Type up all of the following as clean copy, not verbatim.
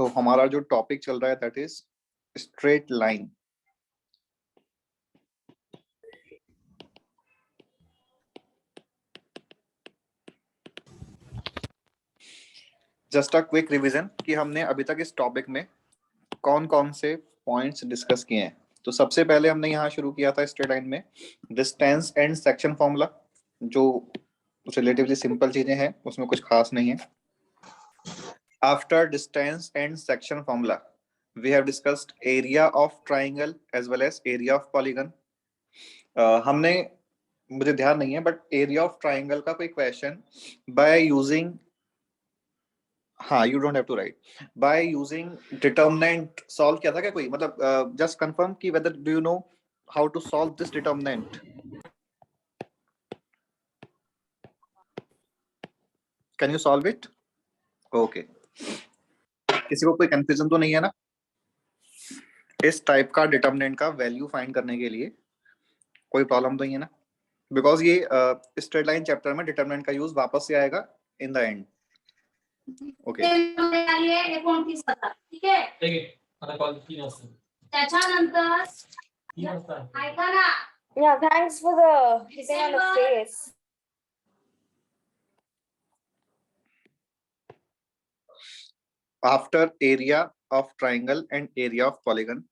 तो हमारा जो टॉपिक चल रहा है that is straight line. Just a quick revision कि हमने अभी तक इस टॉपिक में कौन कौन से पॉइंट्स डिस्कस किए हैं। तो सबसे पहले हमने यहाँ शुरू किया था स्ट्रेट लाइन में डिस्टेंस एंड सेक्शन फॉर्मूला, जो रिलेटिवली सिंपल चीजें हैं, उसमें कुछ खास नहीं है। After distance and section formula we have discussed area of triangle as well as area of polygon. हमने, मुझे ध्यान नहीं है बट एरिया ऑफ ट्राइंगल का कोई क्वेश्चन बाय यूजिंग, हाँ you don't have to write, by using determinant solve किया था क्या कोई? मतलब जस्ट कंफर्म कि whether do you know how to solve this determinant? Can you solve it? Okay, किसी को कोई कंफ्यूजन तो नहीं है ना? इस टाइप का डिटर्मिनेंट का वैल्यू फाइंड करने के लिए कोई प्रॉब्लम तो नहीं है ना? बिकॉज ये स्ट्रेट लाइन चैप्टर में डिटर्मिनेंट का यूज वापस से आएगा इन द एंड। ओके, ठीक आहे, आता कॉल 3 वाजता. त्याच्यानंतर ऐका ना. Yeah, thanks for the hitting on the face. after area of triangle and area of polygon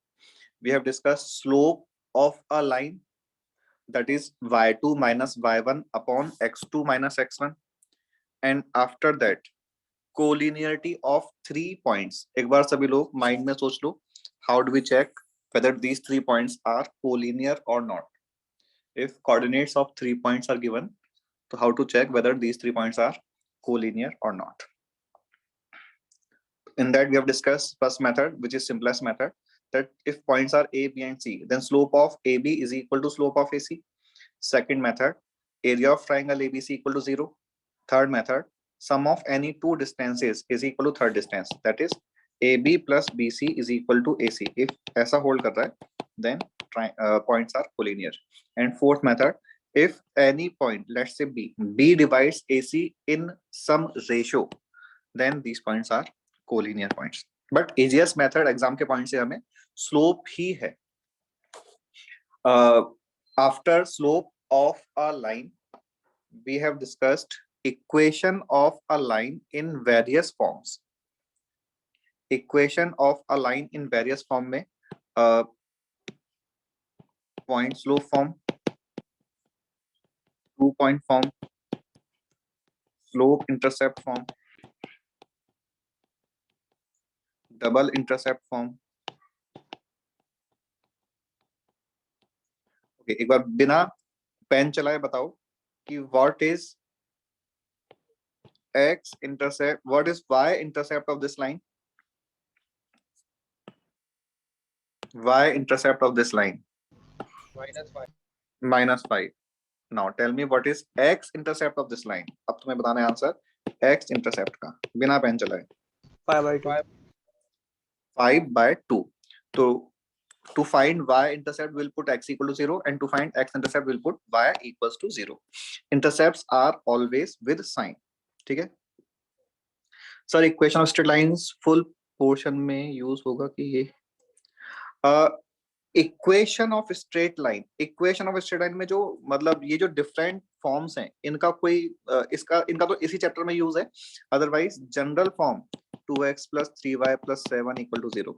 we have discussed slope of a line, that is y2 minus y1 upon x2 minus x1, and after that collinearity of 3 points. एक बार सभी लोग mind में सोच लो, how do we check whether these 3 points are collinear or not? If coordinates of 3 points are given, so how to check whether these 3 points are collinear or not? In that we have discussed first method, which is simplest method, that if points are A, B and C, then slope of AB is equal to slope of AC. Second method, area of triangle ABC equal to 0. Third method, sum of any two distances is equal to third distance, that is AB plus BC is equal to AC. If ऐसा hold कर रहा है, then points are collinear. And fourth method, if any point, let's say B divides AC in some ratio, then these points are collinear points. But easiest method exam के point से हमें slope ही है. After slope of a line, we have discussed equation of a line in various forms. Equation of a line in various form में point slope form, 2-point form, slope intercept form, double intercept form. Okay, एक बार बिना pen चलाए बताओ कि what is x intercept, what is y intercept of this line? Y intercept of this line? Minus 5. Now tell me what is x intercept of this line? अब तुम्हें बताना है answer x intercept का बिना pen चलाए. 5/2. So to find y intercept we'll put x equal to 0, and to find x intercept we'll put y equals to 0. Intercepts are always with sign. ठीक है sir? Equation of straight lines full portion में use होगा कि ये equation of straight line? Equation of straight line में जो मतलब ये जो डिफरेंट फॉर्म्स हैं इनका कोई इनका तो इसी चैप्टर में यूज है. Otherwise general form 2x plus 3y plus 7 equal to 0,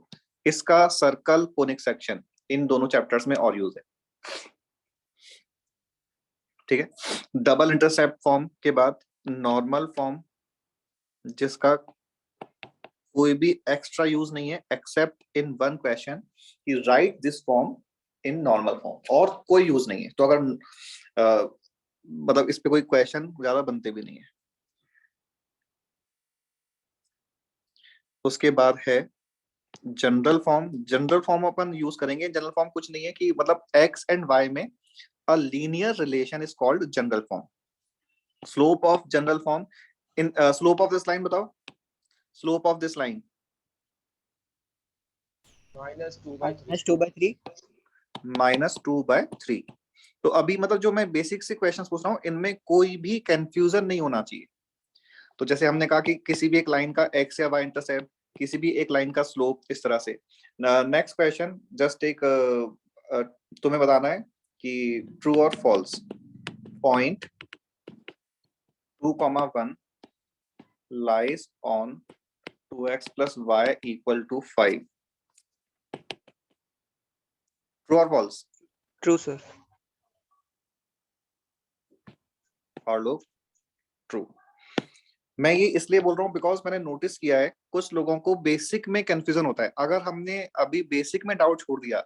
इसका सर्कल कोनिक सेक्शन इन दोनों चैप्टर्स में और यूज है. ठीक है, डबल इंटरसेप्ट फॉर्म के बाद नॉर्मल फॉर्म, जिसका कोई भी एक्स्ट्रा यूज नहीं है एक्सेप्ट इन वन क्वेश्चन कि right this form in normal form, और कोई यूज नहीं है. तो अगर मतलब इस पे कोई क्वेश्चन ज्यादा बनते भी नहीं है. उसके बाद है जनरल फॉर्म. जनरल फॉर्म अपन यूज करेंगे. जनरल फॉर्म कुछ नहीं है कि मतलब x एंड y में a linear relation is called general form. Slope of general form in slope of this line बताओ. Slope of this line -2/3. -2/3. तो अभी मतलब जो मैं बेसिक से क्वेश्चंस पूछ रहा हूँ इनमें कोई भी कंफ्यूजन नहीं होना चाहिए. तो जैसे हमने कहा कि किसी भी एक लाइन का x या y इंटरसेप्ट किसी भी एक लाइन का स्लोप इस तरह से। नेक्स्ट क्वेश्चन, जस्ट एक तुम्हें बताना है कि ट्रू और false. Point 2,1 lies on 2x plus y equal to 5. True or false? True, sir. और लोग ट्रू। मैं ये इसलिए बोल रहा हूँ बिकॉज मैंने नोटिस किया है कुछ लोगों को बेसिक में कंफ्यूजन होता है। अगर हमने अभी बेसिक में डाउट छोड़ दिया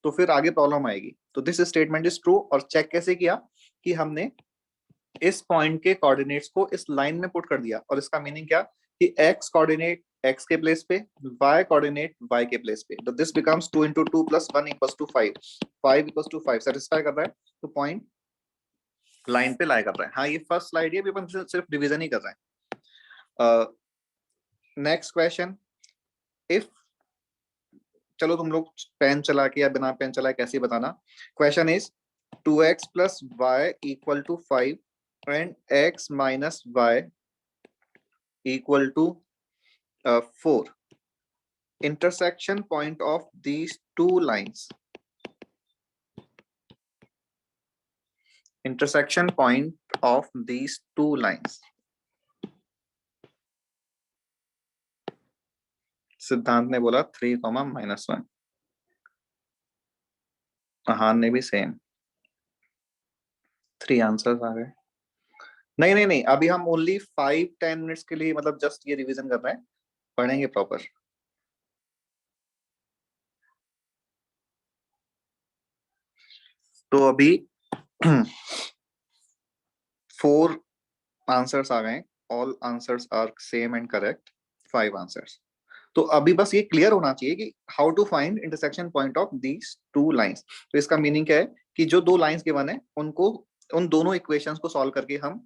तो फिर आगे प्रॉब्लम आएगी। तो दिस स्टेटमेंट इज ट्रू। और चेक कैसे किया कि हमने इस पॉइंट के कोऑर्डिनेट्स को इस लाइन में पुट कर दिया। और इसका मीनिंग क्या कि x कोऑर्डिनेट x के प्लेस पे, y कोऑर्डिनेट y के प्लेस पे। तो this becomes 2 into 2 plus 1 equals to 5. 5 equals to 5 satisfy कर रहा है, तो पॉइंट लाइन पे लाई कर रहा है। हाँ, ये फर्स्ट स्लाइड है, अपन सिर्फ डिवीजन ही कर रहे हैं। नेक्स्ट क्वेश्चन, इफ, चलो तुम लोग पेन चला के या बिना पेन चलाए कैसे बताना। Question is 2x plus y equal to 5 and x minus y equal to 4. Intersection point of these two lines. Intersection point of these two lines. सिद्धांत ने बोला 3, -1। अहान ने भी सेम। 3 आंसर्स आ गए। नहीं, अभी हम ओनली 5-10 मिनट्स के लिए मतलब जस्ट ये रिवीजन कर रहे हैं, पढ़ेंगे प्रॉपर। तो अभी 4 आंसर्स आ गए। All answers are same and correct. 5 answers. तो अभी बस ये क्लियर होना चाहिए कि how to find intersection point of these two lines. तो इसका मीनिंग क्या है कि जो दो लाइंस गिवन है उनको, उन दोनों इक्वेशंस को सॉल्व करके हम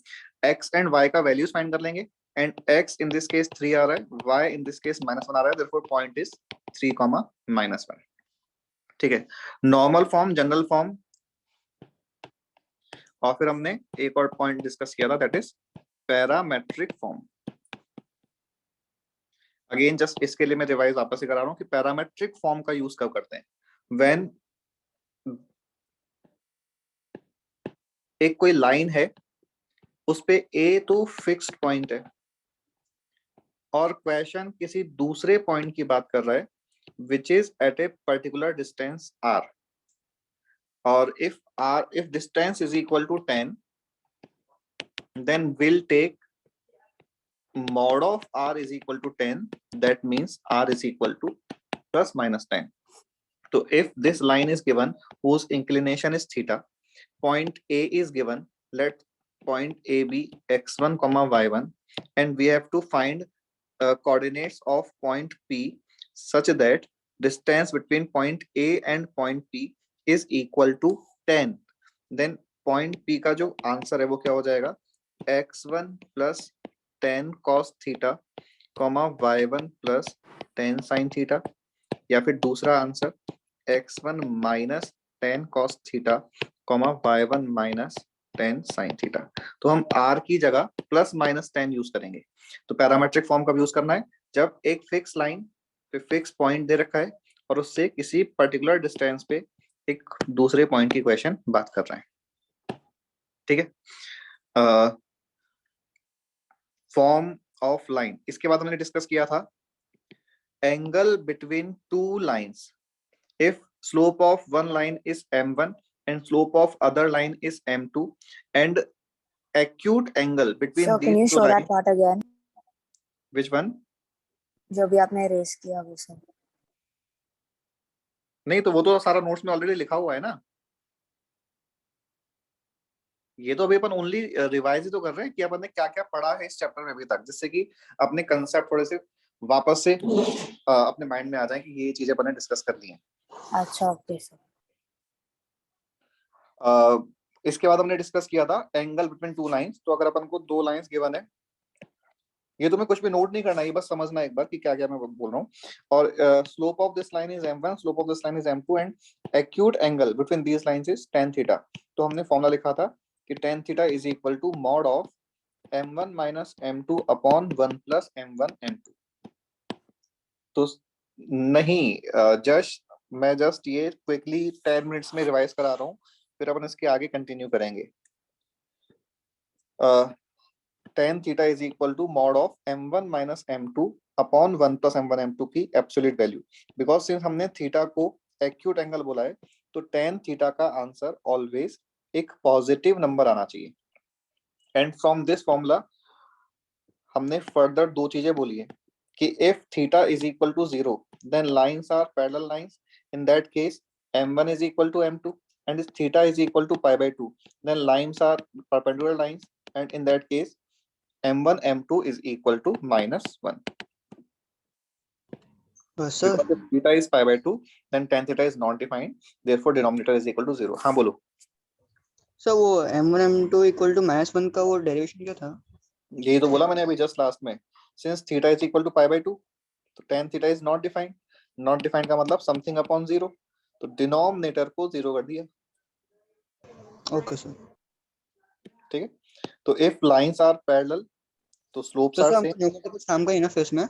x एंड y का वैल्यूज फाइंड कर लेंगे। And x in this case 3 आ रहा है, y इन दिस केस -1 आ रहा है, देयरफॉर पॉइंट इज 3, -1। ठीक है, नॉर्मल फॉर्म, जनरल फॉर्म, और फिर हमने एक और पॉइंट डिस्कस किया था, that is parametric form. Again just इसके लिए मैं रिवाइज वापस से करा रहा हूं कि पैरामेट्रिक फॉर्म का यूज कब करते हैं। व्हेन एक कोई लाइन है, उस पे ए तो फिक्स्ड पॉइंट है और क्वेश्चन किसी दूसरे पॉइंट की बात कर रहा है which is at a particular distance r, और if distance is equal to 10, then we'll take mod of r is equal to 10, that means r is equal to plus minus 10. So if this line is given whose inclination is theta, point A is given, let point A be x1, y1, and we have to find coordinates of point P such that distance between point A and point P is equal to 10. Then point P का जो answer है वो क्या हो जाएगा, x1 plus 10 cos theta, y1 plus 10 sin theta, या फिर दूसरा answer x1 minus 10 cos theta, y1 minus 10 sin theta। तो हम r की जगह प्लस माइनस 10 यूज करेंगे। तो पैरामेट्रिक फॉर्म कब यूज करना है, जब एक फिक्स लाइन पे फिक्स पॉइंट दे रखा है और उससे किसी पर्टिकुलर डिस्टेंस पे एक दूसरे पॉइंट की इक्वेशन बात कर रहे हैं। ठीक है, फॉर्म ऑफ लाइन। इसके बाद हमने डिस्कस किया था angle between two lines. If slope of one line is m1 and slope of other line is m2 and acute angle between So can these you two show that lines, part again? which one? जो भी आपने race किया वो सब। नहीं, तो वो तो सारा नोट्स में ऑलरेडी लिखा हुआ है ना। ये तो अभी अपन ओनली रिवाइज ही तो कर रहे हैं कि अपन ने क्या क्या पढ़ा है इस चैप्टर में अभी तक, जिससे कि अपने कंसेप्ट थोड़े से वापस से अपने माइंड में आ जाए कि ये चीजें अपन ने डिस्कस कर ली हैं। अच्छा, ओके सर। इसके बाद हमने डिस्कस किया था एंगल बिटवीन टू लाइंस। तो अगर अपन को दो लाइंस गिवन है, ये तुम्हें कुछ भी नोट नहीं करना है, ये बस समझना एक बार कि क्या क्या मैं बोल रहा हूँ। और slope of this line is m1, slope of this line is m2 and acute angle between this lines is tan theta. तो हमने फॉर्मूला लिखा था कि tan theta is equal to mod of m1 minus m2 upon 1 plus m1 m2। तो नहीं, मैं just ये quickly 10 minutes में रिवाइज करा रहा हूँ, फिर अपन इसके आगे कंटिन्यू करेंगे। tan theta is equal to mod of m1 minus m2 upon 1 plus m1 m2 की एब्सोल्यूट वैल्यू। बिकॉज सिंस हमने थीटा को एक्यूट एंगल बोला है, तो tan थीटा का आंसर ऑलवेज एक पॉजिटिव नंबर आना चाहिए। एंड फ्रॉम दिस फॉर्मूला हमने फर्दर दो चीजें बोली है कि if theta is equal to 0 then lines are parallel lines, in that case m1 is equal to m2, and if theta is equal to pi by 2 then lines are perpendicular lines, and in that case m1 m2 is equal to -1. Sir Because if theta is pi by 2 then tan theta is not defined, therefore denominator is equal to 0. हाँ बोलो। Sir वो m1 m2 equal to -1 का वो derivation क्या था? यही तो बोला मैंने अभी जस्ट लास्ट में, since theta is equal to pi by 2 तो tan theta is not defined, not defined का मतलब something upon 0, तो डिनोमिनेटर को 0 कर दिया। Okay sir. ठीक है, तो इफ लाइंस आर पैरेलल तो स्लोप्स तो आर सर सेम। हमको न्यूमरेटर कुछ काम का ही ना फिर इसमें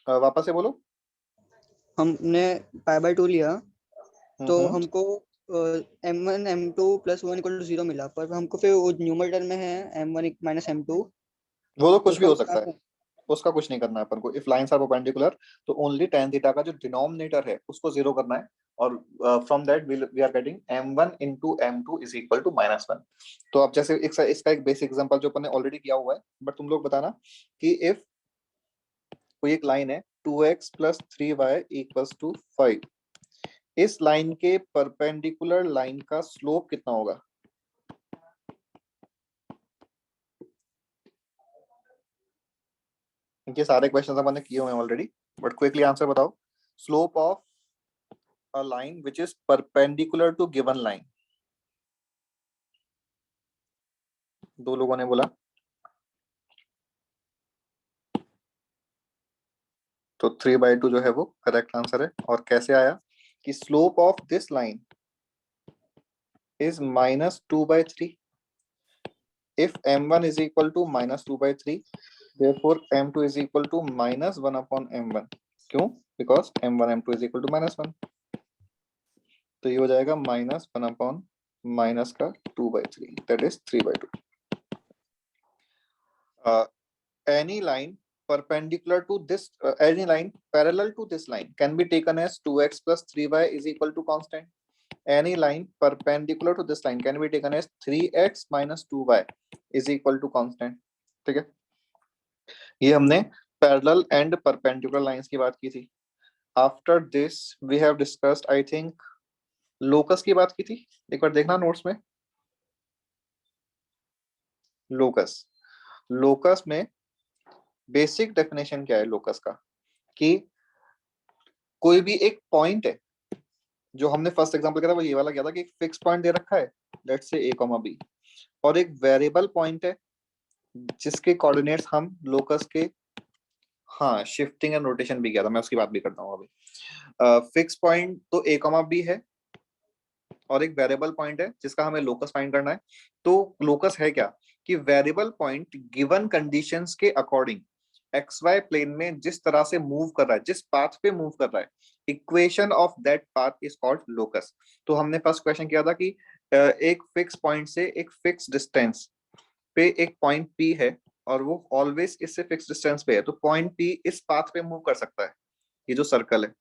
वापस से बोलो। हमने π/2 लिया तो हमको m1 m2 + 1 = 0 मिला, पर हमको फिर वो न्यूमरेटर में है m1 - m2। वो तो कुछ भी उसका हो कुछ सकता काम है, उसका कुछ नहीं करना है अपन को। इफ लाइंस आर परपेंडिकुलर तो ओनली tan थीटा का जो डिनोमिनेटर है उसको 0 करना है, और from that we are getting m1 * m2 = -1। तो अब जैसे इसका एक बेसिक एग्जांपल जो अपन ने ऑलरेडी किया हुआ है, बट तुम लोग बताना कि इफ कोई एक लाइन है 2x + 3y = 5, इस लाइन के परपेंडिकुलर लाइन का स्लोप कितना होगा? ये सारे क्वेश्चंस अपन ने किए हुए हैं ऑलरेडी, बट क्विकली आंसर बताओ। Slope of a line which is perpendicular to given line. दो लोगों ने बोला, तो 3/2 जो है वो करेक्ट आंसर है। और कैसे आया कि slope of this line is -2/3। If m1 is equal to -2/3, therefore m2 is equal to -1 upon m1। क्यों? Because m1 m2 is equal to -1, तो ये हो जाएगा -1 upon -2/3, that is 3/2। Any line perpendicular to this any line parallel to this line can be taken as 2x + 3y = constant. Any line perpendicular to this line can be taken as 3x - 2y = constant। ठीक है, ये हमने parallel and perpendicular lines की बात की थी। After this we have discussed, I think, locus की बात की थी। एक बार देखना नोट्स में। लोकस में बेसिक डेफिनेशन क्या है लोकस का, कि कोई भी एक पॉइंट है, जो हमने फर्स्ट एग्जांपल किया था वो ये वाला किया था कि एक फिक्स पॉइंट दे रखा है, लेट्स से a, b, और एक वेरिएबल पॉइंट है जिसके कोऑर्डिनेट्स हम लोकस के, हाँ शिफ्टिंग एंड रोटेशन भी किया था, मैं उसकी बात भी करता हूँ अभी। फिक्स पॉइंट तो a, b है, और एक वेरिएबल पॉइंट है जिसका हमें लोकस फाइंड करना है। तो लोकस है क्या कि वेरिएबल पॉइंट गिवन कंडीशंस के अकॉर्डिंग XY प्लेन में जिस तरह से मूव कर रहा है, जिस पाथ पे मूव कर रहा है, equation of that path is called locus. तो हमने फर्स्ट क्वेश्चन किया था कि एक फिक्स पॉइंट से एक फिक्स डिस्टेंस पे एक पॉइंट P है, और वो ऑलवेज इससे फिक्स डिस्टेंस पे है, तो पॉइंट P इस पाथ पे मूव कर सकता है, ये जो सर्कल है।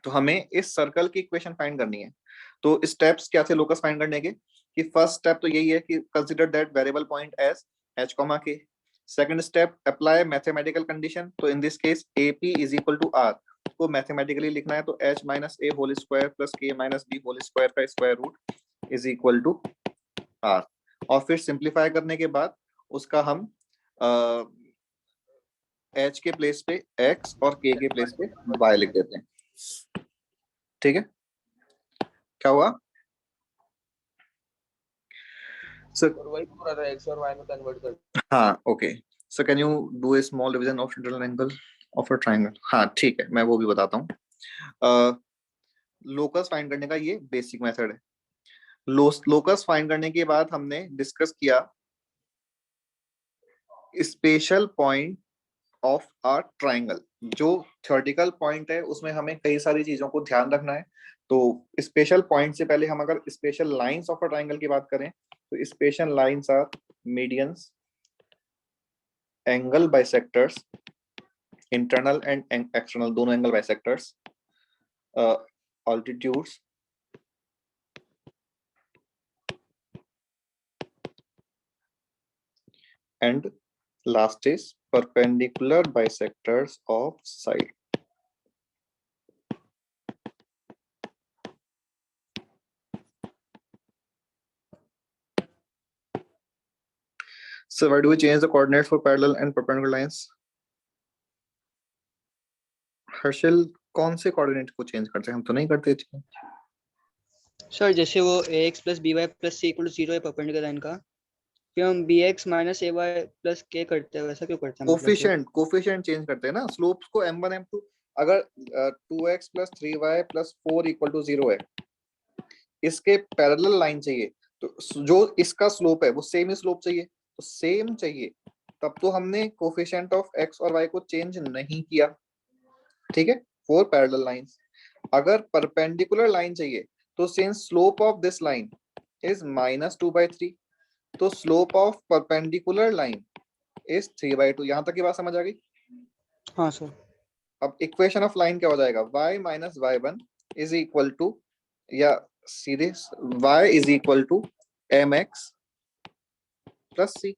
तो हमें इस सर्कल की इक्वेशन फाइंड करनी है। तो स्टेप्स क्या थे लोकस फाइंड करने के, कि फर्स्ट स्टेप तो यही है कि consider that variable point as h, k। Second step, apply mathematical condition. तो in this case AP = R को मैथमेटिकली लिखना है, तो h - a whole square plus k - b whole square का स्क्वायर रूट = R। और फिर सिंप्लीफाई करने के बाद उसका हम h के प्लेस पे x और k के प्लेस पे y लिख देते हैं। ठीक है, क्या हुआ सर? वही पूरा था, x और y में कन्वर्ट कर। हाँ, okay. So can you do a small division of internal angle of a triangle? हाँ ठीक है, मैं वो भी बताता हूँ। लोकस फाइंड करने का ये बेसिक मेथड है। लोकस फाइंड करने के बाद हमने डिस्कस किया special point of a triangle. जो थ्योरेटिकल पॉइंट है उसमें हमें कई सारी चीजों को ध्यान रखना है। तो स्पेशल पॉइंट से पहले हम अगर special lines of a triangle की बात करें तो special lines are medians, angle bisectors, internal and external दोनों angle bisectors, altitudes, and last is perpendicular bisectors of side. So why do we change the coordinates for parallel and perpendicular lines? Harshal, कौन से coordinate को change करते हैं? हम तो नहीं करते। सर जैसे वो ax plus by plus c equal to 0 है परपेंडिकुलर लाइन का, फिर हम bx minus ay plus k करते हैं, वैसा क्यों करते हैं? कोफिशिएंट चेंज करते हैं ना, स्लोप्स को m1 m2। अगर 2x plus 3y plus 4 equal to 0 है, इसके पैरेलल लाइन चाहिए तो जो इसका स्लोप है वो सेम ही स्लोप चाहिए, तो सेम चाहिए तब तो हमने कोफिशिएंट ऑफ x और y को चेंज नहीं किया। ठीक है, फॉर पैरेलल लाइंस। अगर परपेंडिकुलर लाइन चाहिए तो since slope of this line is -2/3, तो slope of perpendicular line is 3/2। यहां तक की बात समझ आ गई? हाँ सर। अब इक्वेशन ऑफ लाइन क्या हो जाएगा? y minus y1 is equal to, या सीधे y is equal to mx plus c।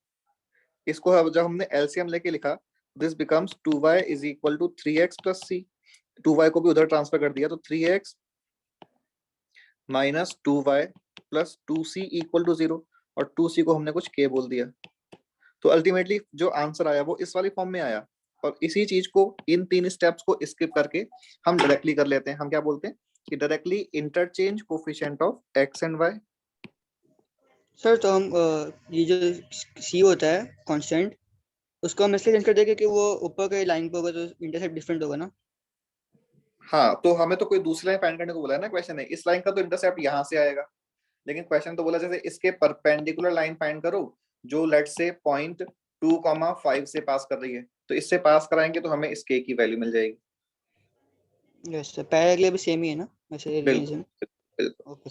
इसको जब हमने एलसीएम लेके लिखा, this becomes 2y is equal to 3x plus c। 2y को भी उधर ट्रांसफर कर दिया तो 3x minus 2y plus 2c equal to 0, और 2c को हमने कुछ k बोल दिया। तो अल्टीमेटली जो आंसर आया वो इस वाली फॉर्म में आया। और इसी चीज को, इन 3 स्टेप्स को स्किप करके हम डायरेक्टली कर लेते हैं। हम क्या बोलते हैं कि directly interchange coefficient of x and y। Sir तो हम ये जो c होता है कांस्टेंट, उसको हम इसलिए चेंज कर देंगे कि वो ऊपर के लाइन पे होगा तो इंटरसेप्ट डिफरेंट होगा ना। हाँ, तो हमें तो कोई दूसरी लाइन फाइंड करने को बोला है ना क्वेश्चन में। इस लाइन का तो इंटरसेप्ट यहाँ से आएगा, लेकिन क्वेश्चन तो बोला जैसे इसके परपेंडिकुलर लाइन फाइंड करो जो लेट से पॉइंट 2,5 से पास कर रही है, तो इससे पास कराएंगे तो हमें इसके की वैल्यू मिल जाएगी। यस सर, पैरेलल के लिए भी सेम ही है ना वैसे रेंज में। बिल्कुल। ओके।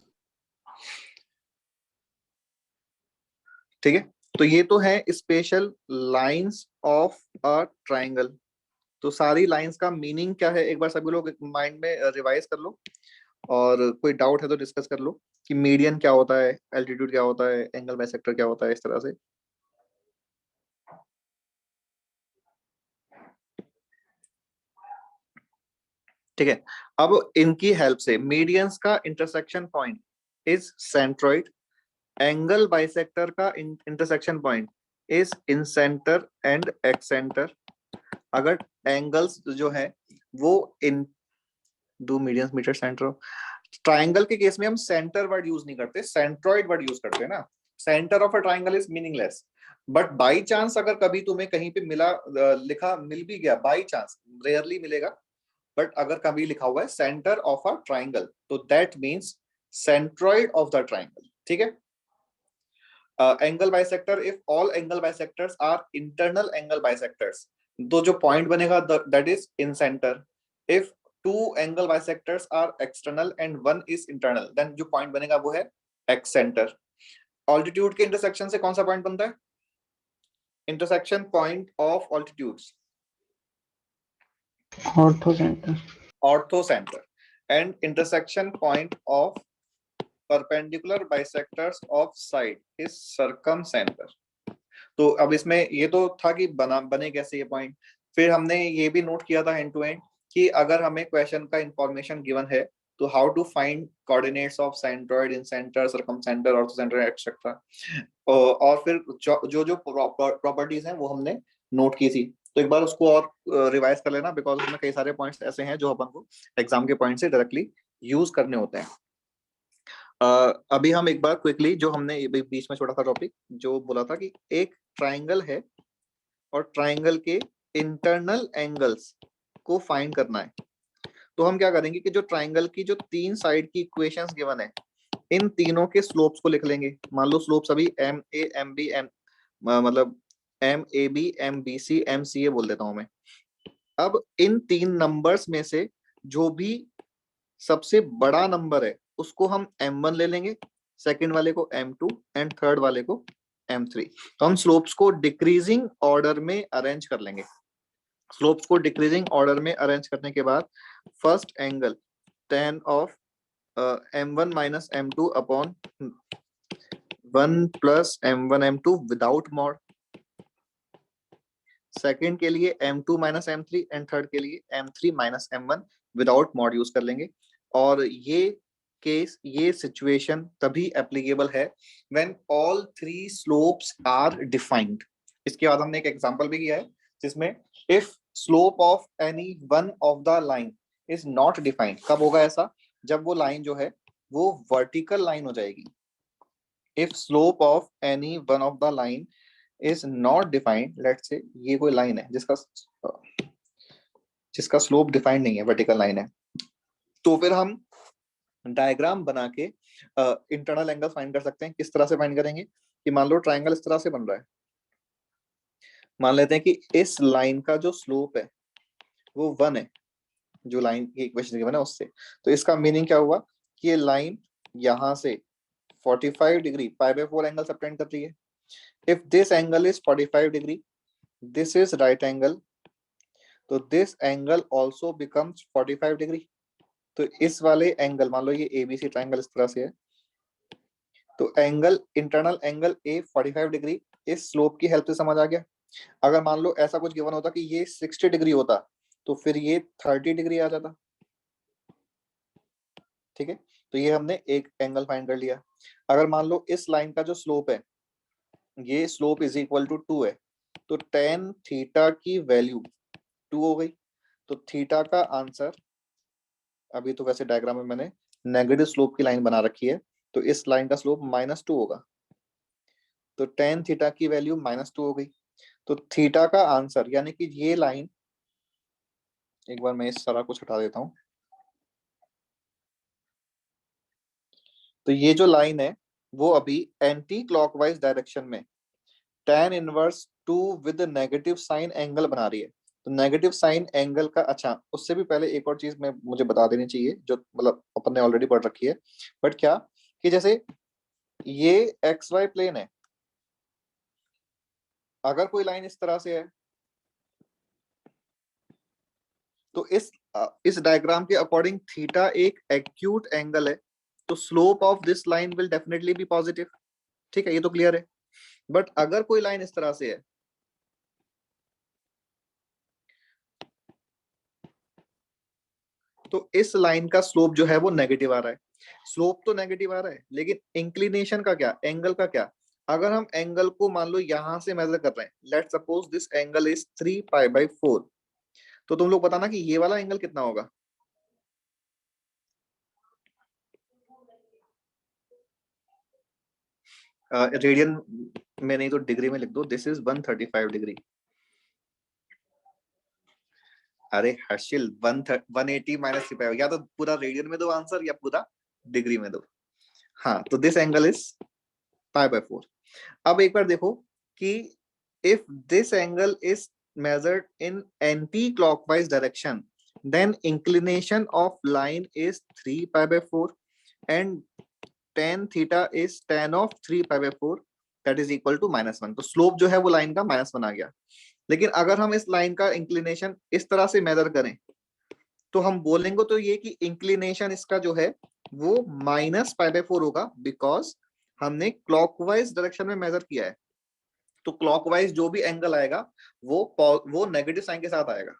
ठीक है, तो ये तो है special lines of a triangle. तो सारी लाइंस का मीनिंग क्या है एक बार सभी लोग माइंड में रिवाइज कर लो, और कोई डाउट है तो डिस्कस कर लो कि मीडियन क्या होता है, एल्टीट्यूड क्या होता है, एंगल बाइसेक्टर क्या होता है, इस तरह से। ठीक है, अब इनकी हेल्प से मीडियंस का intersection point is centroid, angle bisector का intersection point is इंसेंटर and accentor. अगर एंगल्स जो है वो इन दो मीडियंस मीटर सेंटर। ट्राइंगल के केस में हम सेंटर वर्ड यूज नहीं करते, सेंट्रोइड वर्ड यूज करते हैं ना। Centre of a triangle is meaningless, but by chance अगर कभी तुम्हें कहीं पे मिला, लिखा मिल भी गया, बाई चांस, रेयरली मिलेगा, बट अगर कभी लिखा हुआ है सेंटर ऑफ अ ट्राइंगल तो that means centroid of the triangle. ठीक है, angle bisector, if all angle bisectors are internal angle bisectors, तो जो पॉइंट बनेगा that is incentre. If two angle bisectors are external and one is internal, then जो point बनेगा वो है excentre. Altitude के इंटरसेक्शन से कौन सा पॉइंट बनता है? Intersection point of altitudes, orthocentre. Orthocentre, and intersection point of perpendicular bisectors of side is circumcentre. तो अब इसमें ये तो था कि बने कैसे ये पॉइंट। फिर हमने ये भी नोट किया था हैंड टू हैंड कि अगर हमें क्वेश्चन का इंफॉर्मेशन गिवन है तो how to find coordinates of centroid, incentre, circumcentre, orthocentre etcetera. और फिर जो जो प्रॉपर्टीज हैं वो हमने नोट की थी, तो एक बार उसको और रिवाइज कर लेना, बिकॉज उसमें कई सारे पॉइंट्स ऐसे हैं जो अपन को एग्जाम के पॉइंट से डायरेक्टली यूज करने होते हैं। अभी हम एक बार क्विकली, जो हमने बीच में छोटा सा टॉपिक जो बोला था कि एक ट्राइंगल है और ट्राइंगल के इंटरनल एंगल्स को फाइंड करना है, तो हम क्या करेंगे कि जो ट्राइंगल की जो 3 साइड की इक्वेशंस गिवन है, इन तीनों के स्लोप्स को लिख लेंगे। मान लो स्लोप्स अभी MA MB M, मतलब MAB MBC MCA बोल देता हूं मैं। अब इन 3 नंबर्स में से जो भी सबसे बड़ा नंबर है उसको हम m1 ले लेंगे, सेकंड वाले को m2 एंड थर्ड वाले को m3। तो हम स्लोप्स को डिक्रीजिंग ऑर्डर में अरेंज कर लेंगे। स्लोप्स को डिक्रीजिंग ऑर्डर में अरेंज करने के बाद first angle tan of m1 minus m2 upon 1 plus m1 m2 without mod, second के लिए m2 minus m3 and third के लिए m3 minus m1 without mod use कर लेंगे। और ये केस, ये सिचुएशन तभी एप्लीकेबल है when all 3 slopes are defined. इसके बाद हमने एक एग्जांपल भी किया है जिसमें if slope of any one of the line is not defined, कब होगा ऐसा? जब वो लाइन जो है वो वर्टिकल लाइन हो जाएगी। If slope of any one of the line is not defined, let's say ये कोई लाइन है जिसका स्लोप डिफाइंड नहीं है, वर्टिकल लाइन है, तो फिर हम डायग्राम बना के इंटरनल एंगल फाइंड कर सकते हैं। किस तरह से फाइंड करेंगे कि मान लो ट्रायंगल इस तरह से बन रहा है, मान लेते हैं कि इस लाइन का जो स्लोप है वो 1 है, जो लाइन की इक्वेशन गिवन है उससे। तो इसका मीनिंग क्या हुआ कि ये लाइन यहां से 45 डिग्री π/4 एंगल सबटेंड कर रही है। If this angle is 45 degree, this is right angle, तो this angle also becomes 45 degree। तो इस वाले एंगल, मान लो ये ABC ट्रायंगल इस तरह से है, तो angle, internal angle A 45 degree इस स्लोप की हेल्प से समझ आ गया। अगर मान लो ऐसा कुछ गिवन होता कि ये 60 डिग्री होता तो फिर ये 30 डिग्री आ जाता। ठीक है, तो ये हमने एक एंगल फाइंड कर लिया। अगर मान लो इस लाइन का जो स्लोप है, ये स्लोप इज इक्वल टू 2 है, तो tan थीटा की वैल्यू 2 हो गई। तो थीटा का आंसर, अभी तो वैसे डायग्राम में मैंने नेगेटिव स्लोप की लाइन बना रखी है, तो इस लाइन का स्लोप -2 होगा, तो tan थीटा की वैल्यू -2 हो गई। तो थीटा का आंसर, यानी कि ये लाइन, एक बार मैं इस सारा कुछ हटा देता हूं, तो ये जो लाइन है वो अभी एंटी क्लॉकवाइज डायरेक्शन में tan inverse 2 with negative sign angle बना रही है। तो नेगेटिव साइन एंगल का, अच्छा उससे भी पहले एक और चीज मुझे बता देनी चाहिए जो मतलब अपन ने ऑलरेडी पढ़ रखी है, बट क्या कि जैसे ये XY प्लेन है, अगर कोई लाइन इस तरह से है तो इस डायग्राम के अकॉर्डिंग थीटा एक एक्यूट एंगल है, तो slope of this line will definitely be positive. ठीक है, ये तो क्लियर है। बट अगर कोई लाइन इस तरह से है तो इस लाइन का स्लोप जो है वो नेगेटिव आ रहा है। स्लोप तो नेगेटिव आ रहा है, लेकिन इंक्लिनेशन का क्या, एंगल का क्या? अगर हम एंगल को मान लो यहां से मेजर कर रहे हैं, let's suppose this angle is 3π/4, तो तुम लोग बताना कि ये वाला एंगल कितना होगा। रेडियन में नहीं तो डिग्री में लिख दो, दिस इज 135 डिग्री। अरे हर्षिल, 180 माइनस 3π, या तो पूरा रेडियन में दो आंसर या पूरा डिग्री में दो। हाँ, तो दिस एंगल इज π/4। अब एक बार देखो कि if this angle is measured in anti-clockwise direction, then inclination of line is 3π/4 and tan theta is tan of 3π/4 that is equal to -1। तो स्लोप जो है वो लाइन का -1 आ गया। लेकिन अगर हम इस लाइन का इंक्लिनेशन इस तरह से मेजर करें तो हम बोलेंगे तो ये कि इंक्लिनेशन इसका जो है वो -π/4 होगा, बिकॉज हमने क्लॉकवाइज डायरेक्शन में मेजर किया है। तो क्लॉकवाइज जो भी एंगल आएगा वो नेगेटिव साइन के साथ आएगा।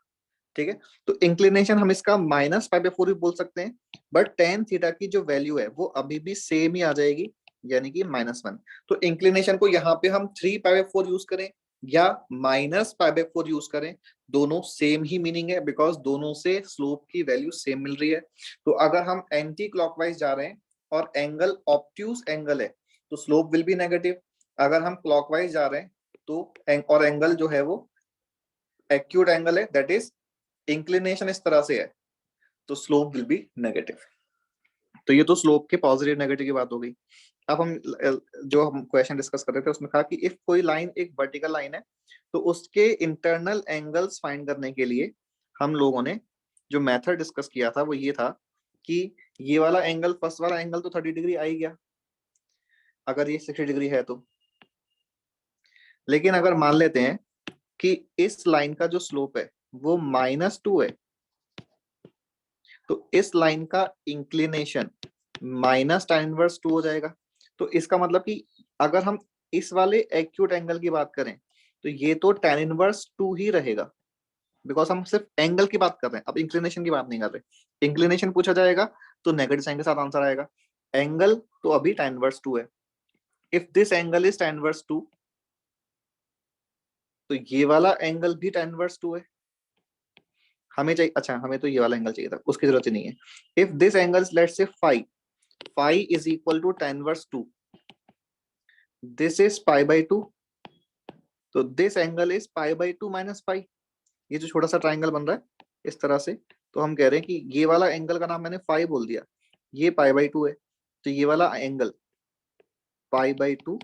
ठीक है, तो इंक्लिनेशन हम इसका -π/4 भी बोल सकते हैं, बट tan थीटा की जो वैल्यू है वो अभी भी सेम ही आ जाएगी, यानी कि -1। तो इंक्लिनेशन को यहाँ पे हम 3π/4 यूज करें या -π/4 यूज करें, दोनों सेम ही मीनिंग है, बिकॉज दोनों से स्लोप की वैल्यू सेम मिल रही है। तो अगर हम एंटी क्लॉकवाइज जा रहे हैं और एंगल ऑब्ट्यूज एंगल है तो स्लोप विल बी नेगेटिव। अगर हम क्लॉकवाइज जा रहे हैं तो और एंगल जो है वो एक्यूट एंगल है, दैट इज इंक्लिनेशन इस तरह से है, तो स्लोप विल बी नेगेटिव। तो ये तो स्लोप के पॉजिटिव नेगेटिव की बात हो गई। अब हम जो हम क्वेश्चन डिस्कस कर रहे थे उसमें कहा कि इफ कोई लाइन एक वर्टिकल लाइन है तो उसके इंटरनल एंगल्स फाइंड करने के लिए हम लोगों ने जो मेथड डिस्कस किया था वो ये था कि ये वाला एंगल, फर्स्ट वाला एंगल तो 30 डिग्री आ ही गया अगर ये 60 डिग्री है तो। लेकिन अगर मान लेते हैं कि इस लाइन का जो स्लोप है वो -2 है, तो इस लाइन का इंक्लिनेशन -tan−1 2 हो जाएगा। तो इसका मतलब कि अगर हम इस वाले एक्यूट एंगल की बात करें तो ये तो tan−1 2 ही रहेगा, बिकॉज हम सिर्फ एंगल की बात कर रहे हैं, अब इंक्लिनेशन की बात नहीं कर रहे। इंक्लिनेशन पूछा जाएगा तो नेगेटिव साइन के साथ आंसर आएगा। एंगल तो अभी tan−2 है। If this angle is tan−2 तो ये वाला एंगल भी tan−2 है। हमें चाहिए, अच्छा हमें तो ये वाला एंगल चाहिए था, उसकी जरूरत ही नहीं है। If this angle let's say phi is equal to tan−2, this is π/2, तो this angle is π/2 minus phi. ये जो छोटा सा ट्राइंगल बन रहा है इस तरह से, तो हम कह रहे हैं कि ये वाला एंगल का नाम मैंने फाई बोल दिया, ये π/2 है, तो ये वाला एंगल π/2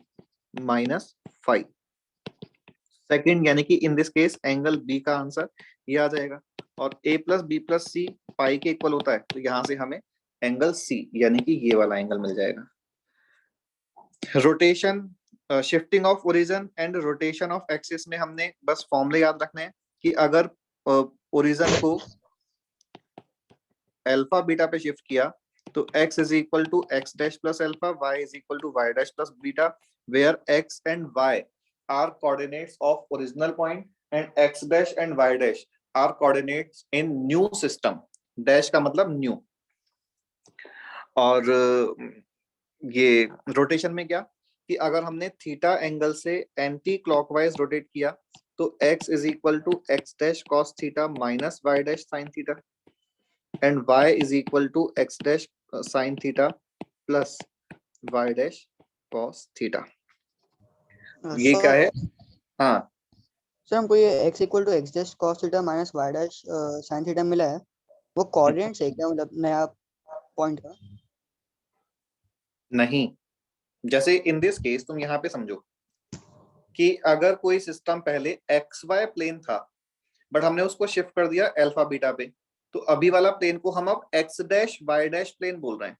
माइनस फाई। सेकेंड, यानी कि in this case angle B का आंसर ये आ जाएगा। और a plus B plus C pi के इक्वल होता है, तो यहां से हमें एंगल सी यानी कि ये वाला एंगल मिल जाएगा। Rotation, shifting of origin and rotation of axis में हमने बस फॉर्मूले याद रखने हैं कि अगर ओरिजिन को अल्फा बीटा पे शिफ्ट किया तो x is equal to x dash plus alpha, y is equal to y dash plus beta, where x and y are coordinates of original point and x dash and y dash are coordinates in new system. Dash का मतलब new. और ये rotation में क्या कि अगर हमने theta angle से एंटी क्लॉकवाइज रोटेट किया तो x is equal to x dash cos theta minus y dash sine theta and y is equal to x dash sine theta plus y dash cos theta. ये क्या है? हाँ sir हमको ये x equal to x dash cos theta minus y dash sine theta मिला है, वो coordinates है क्या, मतलब नया पॉइंट का? नहीं, जैसे इन दिस केस तुम यहाँ पे समझो कि अगर कोई सिस्टम पहले एक्स वाई प्लेन था बट हमने उसको शिफ्ट कर दिया अल्फा बीटा पे, तो अभी वाला प्लेन को हम अब x dash y dash plane बोल रहे हैं।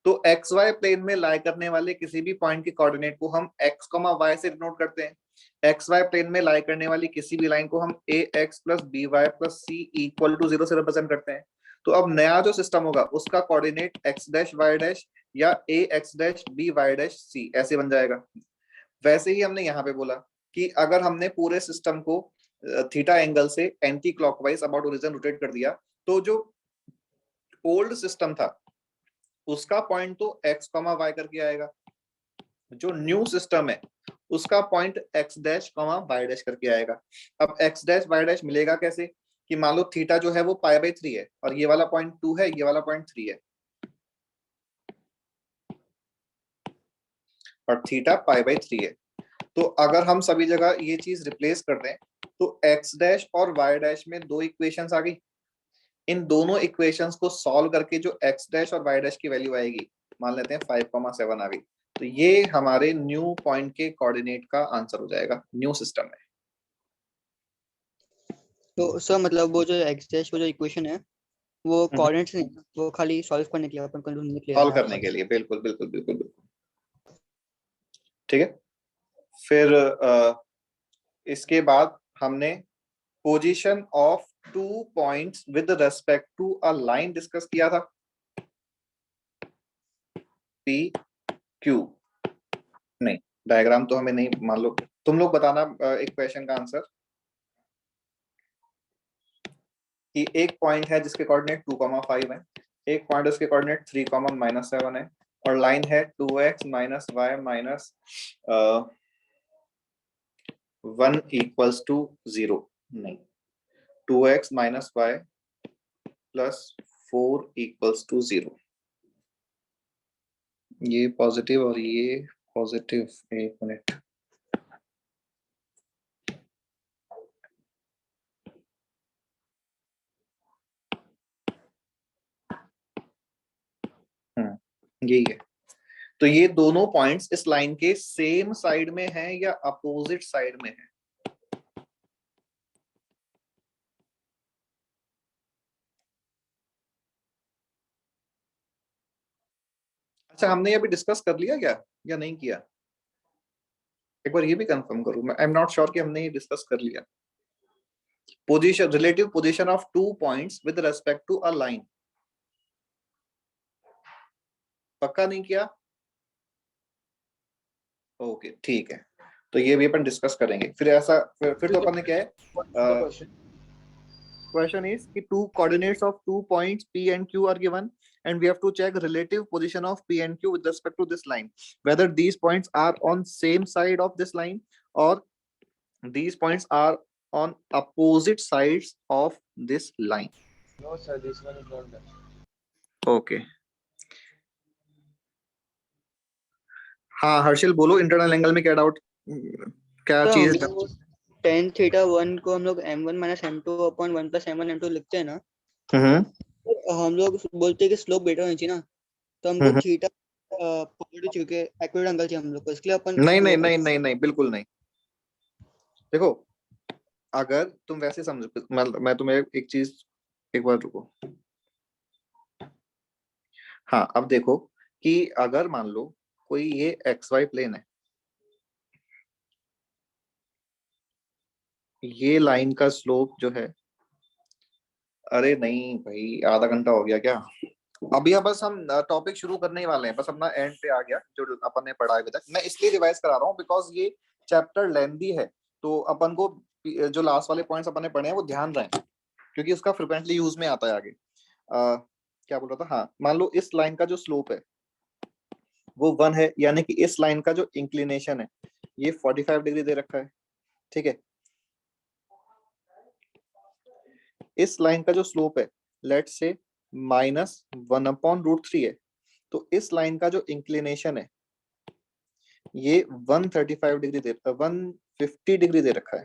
तो एक्स वाई प्लेन में लाई करने वाले किसी भी पॉइंट के कोऑर्डिनेट को हम x, y से डिनोट करते हैं। एक्स वाई प्लेन में लाई करने वाली किसी भी लाइन को हम ax plus b y plus c equal to 0 से रिप्रेजेंट करते हैं। तो अब नया जो सिस्टम होगा उसका coordinate x dash y dash या ax dash b y dash c ऐसे बन जाएगा। वैसे ही हमने यहाँ पे बोला कि अगर हमने पूरे सिस्टम को थीटा एंगल से anti clockwise about origin rotate कर दिया तो जो ओल्ड सिस्टम था उसका पॉइंट तो x, y करके आएगा, जो न्यू सिस्टम है उसका point x dash, y dash करके आएगा। अब x डैश y डैश मिलेगा कैसे कि मान लो थीटा जो है वो π/3 है और ये वाला पॉइंट 2 है, ये वाला पॉइंट 3 है और थीटा π/3 है। तो अगर हम सभी जगह ये चीज रिप्लेस कर दें तो x डैश और y डैश में दो इक्वेशंस आ गई। इन दोनों इक्वेशंस को सॉल्व करके जो x डैश और y डैश की वैल्यू आएगी, मान लेते हैं 5,7 आ गई, तो ये हमारे न्यू पॉइंट के कोऑर्डिनेट का आंसर हो जाएगा न्यू सिस्टम में। तो सर मतलब वो जो एक्स डैश वो जो इक्वेशन है वो कोऑर्डिनेट्स नहीं, वो खाली सॉल्व करने के लिए, अपन कंक्लूजन निकले सॉल्व करने के लिए, बिल्कुल बिल्कुल बिल्कुल बिल्कुल, ठीक है। फिर इसके बाद हमने position of 2 points with respect to a line discuss किया था, पी क्यू। नहीं, डायग्राम तो हमें नहीं, मान लो तुम लोग बताना एक क्वेश्चन का आंसर कि एक पॉइंट है जिसके कोऑर्डिनेट 2,5 है, एक पॉइंट उसके कोऑर्डिनेट 3,-7 है और लाइन है 2x minus y minus 1 equals to 0, नहीं 2x minus y plus 4 equals to 0। ये पॉजिटिव और ये पॉजिटिव, एक मिनट, यही है। तो ये दोनों पॉइंट्स इस लाइन के सेम साइड में हैं या अपोजिट साइड में हैं? अच्छा हमने ये अभी डिस्कस कर लिया क्या या नहीं किया? एक बार ये भी कंफर्म करूं मैं, आई एम नॉट श्योर कि हमने ये डिस्कस कर लिया। Position, relative position of 2 points with respect to a line, पक्का नहीं किया? ओके ठीक है, तो ये भी अपन डिस्कस करेंगे फिर। ऐसा फिर तो अपन ने क्या है, क्वेश्चन question is कि two coordinates of 2 points P and Q are given and we have to check relative position of P and Q with respect to this line, whether these points are on same side of this line or these points are on opposite sides of this line. No sir this one is not done. Okay. हाँ हर्षिल बोलो, internal angle में क्या doubt, क्या तो चीज? हम लोग tan theta 1 को हम लोग m1 minus m2 upon 1 plus m1 m2 लिखते हैं ना, तो हम लोग बोलते हैं कि स्लोप ग्रेटर होनी चाहिए ना, तो हमको थीटा पॉजिटिव चाहिए, एक्यूरेट एंगल चाहिए हम लोग को, इसलिए अपन नहीं नहीं slope- नहीं नहीं नहीं बिल्कुल नहीं। देखो अगर तुम वैसे समझ, मैं तुम्हें एक चीज, एक बार रुको। हाँ अब देखो कि अगर मान लो कोई ये एक्स वाई प्लेन है, ये लाइन का स्लोप जो है, अरे नहीं भाई आधा घंटा हो गया क्या? अभी अब बस हम टॉपिक शुरू करने ही वाले हैं, बस अपना एंड पे आ गया जो अपन ने पढ़ा है अभी तक। मैं इसलिए रिवाइज करा रहा हूँ बिकॉज ये चैप्टर लेंथी है, तो अपन को जो लास्ट वाले पॉइंट्स अपन ने पढ़े हैं वो ध्यान रहे, क्योंकि उसका फ्रिक्वेंटली यूज में आता है आगे। क्या बोल रहा था, हाँ मान लो इस लाइन का जो स्लोप है वो 1 है, यानी कि इस लाइन का जो इंक्लिनेशन है ये 45 डिग्री दे रखा है, ठीक है। इस लाइन का जो स्लोप है लेट से -1/√3 है, तो इस लाइन का जो इंक्लिनेशन है ये 135 डिग्री दे 150 डिग्री दे रखा है।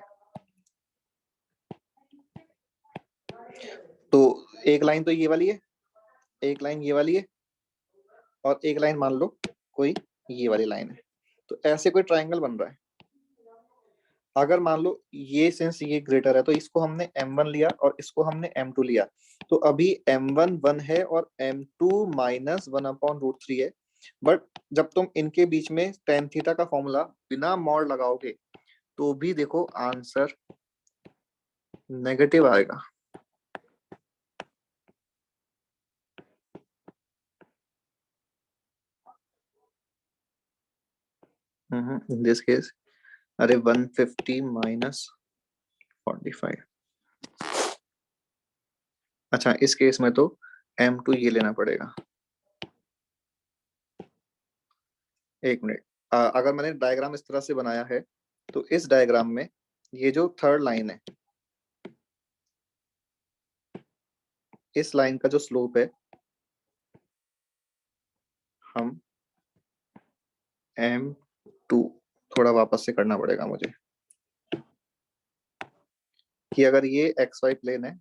तो एक लाइन तो ये वाली है, एक लाइन ये वाली है, और एक लाइन मान लो कोई ये वाली लाइन है, तो ऐसे कोई ट्रायंगल बन रहा है। अगर मान लो ये सिंस ये ग्रेटर है तो इसको हमने m1 लिया और इसको हमने m2 लिया, तो अभी m1 1 है और m2 -1/√3 है। बट जब तुम इनके बीच में tan थीटा का फॉर्मूला बिना मॉड लगाओगे तो भी देखो आंसर नेगेटिव आएगा। इन दिस केस अरे 150 -45, अच्छा इस केस में तो m2 ये लेना पड़ेगा। एक मिनट, अगर मैंने डायग्राम इस तरह से बनाया है तो इस डायग्राम में ये जो थर्ड लाइन है, इस लाइन का जो स्लोप है हम m2, थोड़ा वापस से करना पड़ेगा मुझे, कि अगर ये xy प्लेन है,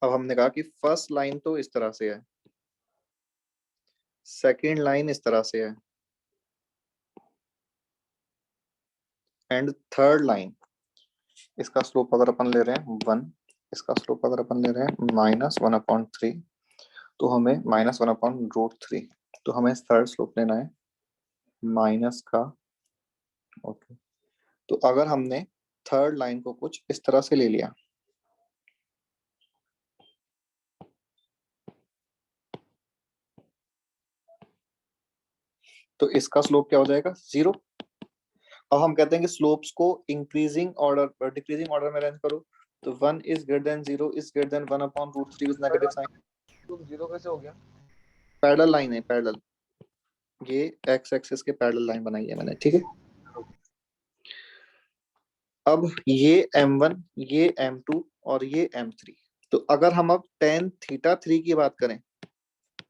अब हमने कहा कि फर्स्ट लाइन तो इस तरह से है, सेकेंड लाइन इस तरह से है, एंड थर्ड लाइन, इसका स्लोप अगर अपन ले रहे हैं 1, इसका स्लोप अगर अपन ले रहे हैं -1/3, तो हमें -1/√3, तो हमें थर्ड स्लोप लेना है माइनस का। ओके, तो अगर हमने थर्ड लाइन को कुछ इस तरह से ले लिया, तो इसका स्लोप क्या हो जाएगा 0। अब हम कहते हैं कि स्लोप्स को इंक्रीजिंग ऑर्डर डिक्रीजिंग ऑर्डर में अरेंज करो, तो 1 is greater than 0 is greater than 1/√3 with negative sign. तो 0 कैसे हो गया? पैरेलल लाइन है, पैरेलल, ये एक्स एक्सिस के पैरेलल लाइन बनाई है मैंने, ठीक है। अब ये m1, ये m2 और ये m3, तो अगर हम अब tan थीटा 3 की बात करें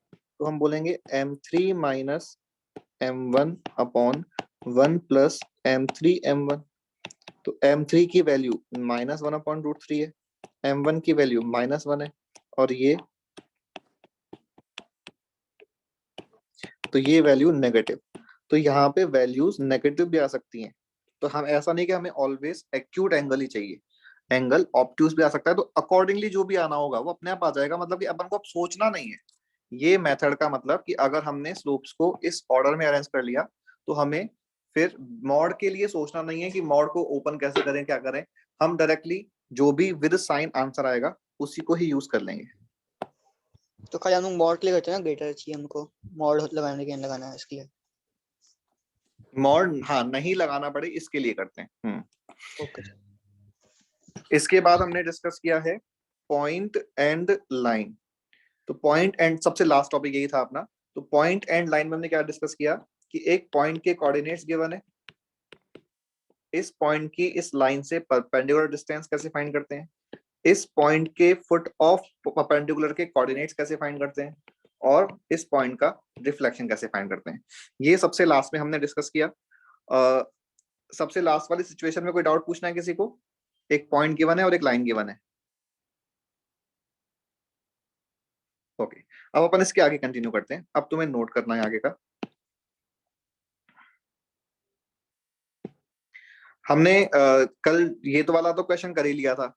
तो हम बोलेंगे m3 -m1/1 plus m3 m1, तो m3 की वैल्यू -1/√3 है, m1 की वैल्यू -1 है, और ये तो ये वैल्यू नेगेटिव, तो यहाँ पे वैल्यूज नेगेटिव भी आ सकती हैं। तो हम ऐसा नहीं कि हमें ऑलवेज एक्यूट एंगल ही चाहिए, एंगल ऑब्ट्यूज भी आ सकता है, तो अकॉर्डिंगली जो भी आना होगा वो अपने आप आ जाएगा। मतलब कि अपन को अब सोचना नहीं है। ये मेथड का मतलब कि अगर हमने स्लोप्स को इस ऑर्डर में अरेंज कर लिया तो हमें फिर मॉड के लिए सोचना नहीं है कि मॉड को ओपन कैसे करें, क्या करें। हम डायरेक्टली जो भी विद साइन आंसर आएगा उसी को ही यूज कर लेंगे। तो खाली हम लोग मॉड के लिए करते हैं ना, ग्रेटर चाहिए हमको मॉड लगाने के लगाना है इसके लिए। मॉड हाँ नहीं लगाना पड़े इसके लिए करते हैं। ओके। इसके बाद हमने डिस्कस किया है पॉइंट एंड लाइन। तो पॉइंट एंड सबसे लास्ट टॉपिक यही था अपना। तो पॉइंट एंड लाइन में हमने क्या डिस्कस किया कि एक पॉइंट के कोऑर्डिनेट्स गिवन है, इस पॉइंट की इस लाइन से परपेंडिकुलर डिस्टेंस कैसे फाइंड करते हैं, इस पॉइंट के फुट ऑफ परपेंडिकुलर के कोऑर्डिनेट्स कैसे फाइंड करते हैं, और इस पॉइंट का रिफ्लेक्शन कैसे फाइंड करते हैं। ये सबसे लास्ट में हमने डिस्कस किया। सबसे लास्ट वाली सिचुएशन में कोई डाउट पूछना है किसी को? एक पॉइंट गिवन है और एक लाइन गिवन है। ओके, अब अपन इसके आगे कंटिन्यू करते हैं। अब तुम्हें नोट करना है आगे का। हमने कल ये तो वाला तो क्वेश्चन कर ही लिया था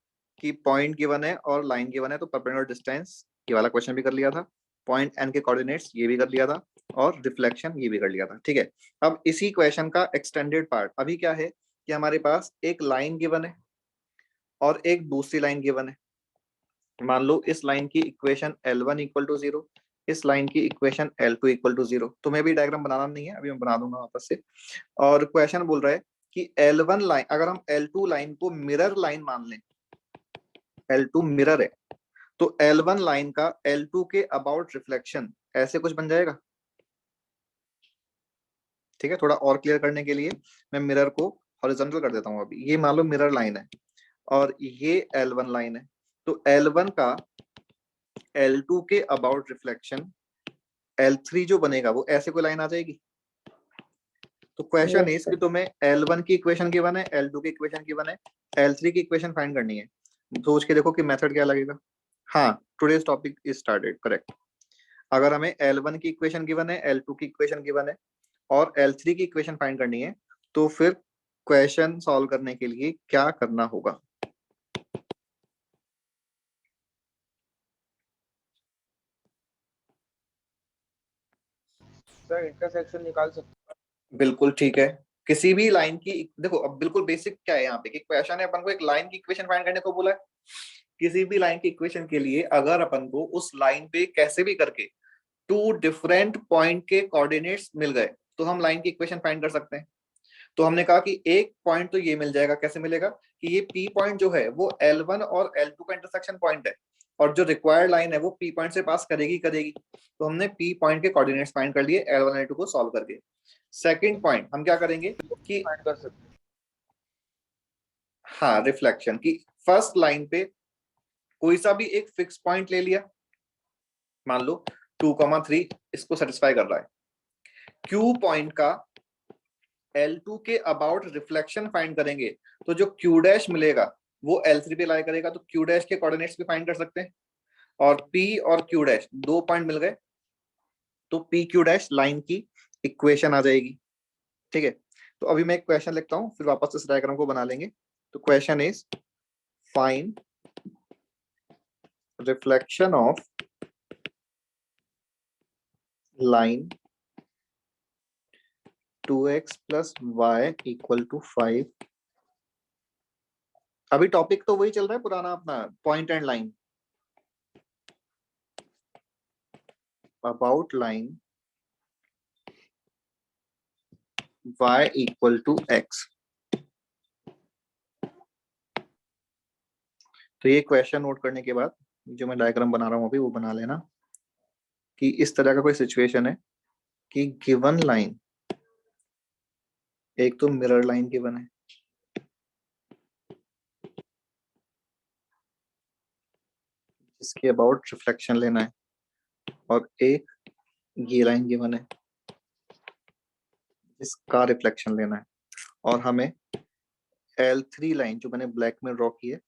कि पॉइंट गिवन है और लाइन गिवन है तो परपेंडिकुलर डिस्टेंस, ये वाला क्वेश्चन भी कर लिया था। पॉइंट एंड के कोऑर्डिनेट्स ये भी कर लिया था, और रिफ्लेक्शन ये भी कर लिया था। ठीक है, अब इसी क्वेश्चन का एक्सटेंडेड पार्ट अभी क्या है कि हमारे पास एक लाइन गिवन है और एक दूसरी लाइन गिवन है। मान लो इस लाइन की इक्वेशन L1 इक्वल टू 0, इस लाइन की इक्वेशन L2 इक्वल टू 0। तुम्हें भी डायग्राम बनाना नहीं है, अभी मैं बना दूंगा वापस से। और क्वेश्चन बोल रहा है कि L1 लाइन, अगर हम L2 लाइन को मिरर लाइन मान लें, L2 मिरर है, तो L1 लाइन का L2 के अबाउट रिफ्लेक्शन ऐसे कुछ बन जाएगा। ठीक है, थोड़ा और क्लियर करने के लिए मैं मिरर को हॉरिजॉन्टल कर देता हूं। अभी ये मान लो मिरर लाइन है और ये L1 लाइन है, तो L1 का L2 के अबाउट रिफ्लेक्शन L3 जो बनेगा वो ऐसे कोई लाइन आ जाएगी। तो क्वेश्चन इज कि तुम्हें L1 की इक्वेशन गिवन है, L2 की इक्वेशन गिवन है, L3 की इक्वेशन फाइंड करनी है। सोच के देखो कि मेथड क्या लगेगा। हाँ, today's topic is started, correct. अगर हमें L1 की इक्वेशन गिवन है, L2 की इक्वेशन गिवन है और L3 की इक्वेशन फाइंड करनी है, तो फिर क्वेश्चन सॉल्व करने के लिए क्या करना होगा? सर इंटरसेक्शन निकाल सकते बिल्कुल ठीक है। किसी भी लाइन की देखो, अब बिल्कुल बेसिक क्या है यहाँ पे कि क्वेश्चन है अपन को एक लाइन की इक्वेशन फाइंड करने को बोला है। किसी भी लाइन की इक्वेशन के लिए अगर अपन को उस लाइन पे कैसे भी करके टू डिफरेंट पॉइंट के कोऑर्डिनेट्स मिल गए तो हम लाइन की इक्वेशन फाइंड कर सकते हैं। तो हमने कहा कि एक पॉइंट तो ये मिल जाएगा। कैसे मिलेगा कि ये P पॉइंट जो है वो L1 और L2 का इंटरसेक्शन पॉइंट है, और जो रिक्वायर्ड लाइन है वो P पॉइंट से पास करेगी करेगी। तो हमने P पॉइंट के कोऑर्डिनेट्स फाइंड कर लिए L1 L2 को सॉल्व करके। सेकंड पॉइंट हम क्या करेंगे कि फाइंड कर सकते हैं। हाँ, रिफ्लेक्शन की फर्स्ट लाइन पे कोई सा भी एक फिक्स पॉइंट ले लिया, मान लो 2,3 इसको सेटिस्फाई कर रहा है। Q पॉइंट का L2 के अबाउट रिफ्लेक्शन फाइंड करेंगे तो जो Q डैश मिलेगा वो L3 पे लाई करेगा, तो Q डैश के कोऑर्डिनेट्स भी फाइंड कर सकते हैं। और P और Q डैश दो पॉइंट मिल गए तो P Q डैश लाइन की इक्वेशन आ जाएगी। ठीक है, तो अभी मैं एक क्वेश्चन लिखता हूं, फिर वापस इस डायग्राम को बना लेंगे। तो question is find reflection of line 2x + y = 5। अभी टॉपिक तो वही चल रहा है पुराना अपना, point and line. About line y = x। तो ये क्वेश्चन नोट करने के बाद जो मैं डायग्राम बना रहा हूं अभी वो बना लेना कि इस तरह का कोई सिचुएशन है कि गिवन लाइन, एक तो मिरर लाइन गिवन है, जिसके अबाउट रिफ्लेक्शन लेना है, और एक ये लाइन गिवन है जिसका रिफ्लेक्शन लेना है, और हमें L3 लाइन जो मैंने ब्लैक में ड्रॉ की है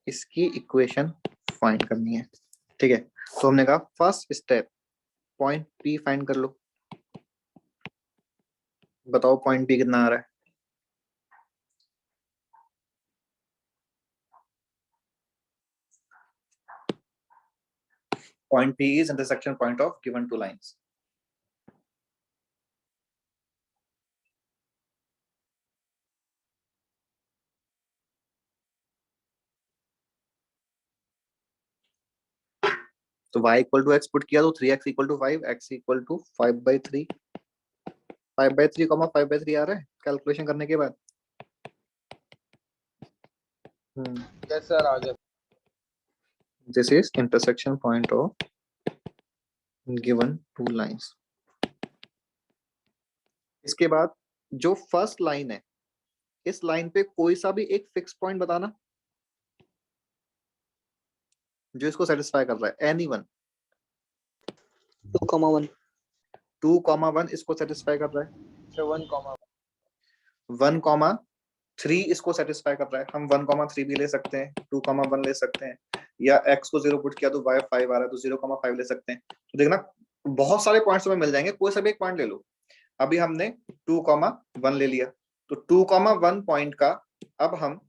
इसकी इक्वेशन फाइंड करनी है। ठीक है, तो हमने कहा first step point P find कर लो। बताओ पॉइंट P कितना आ रहा है? Point P is intersection point of given two lines. तो y equal to x put किया तो 3x equal to 5, x equal to 5/3, 5/3 5/3 आ रहा है कैलकुलेशन करने के बाद। यस सर, आ गया। This is intersection point of given two lines. इसके बाद जो फर्स्ट लाइन है, इस लाइन पे कोई सा भी एक फिक्स पॉइंट बताना जो इसको सेटिस्फाई कर रहा है, एनी वन। 2,1 2,1 इसको सेटिस्फाई कर रहा है, 1,3 इसको सेटिस्फाई कर रहा है। हम 1,3 भी ले सकते हैं, 2,1 ले सकते हैं, या x को 0 पुट किया तो y 5 आ रहा है तो 0,5 ले सकते हैं। तो देखना बहुत सारे पॉइंट्स हमें मिल जाएंगे, कोई सा भी एक पॉइंट ले लो। अभी हमने 2,1 ले लिया, तो 2,1 पॉइंट का अब हम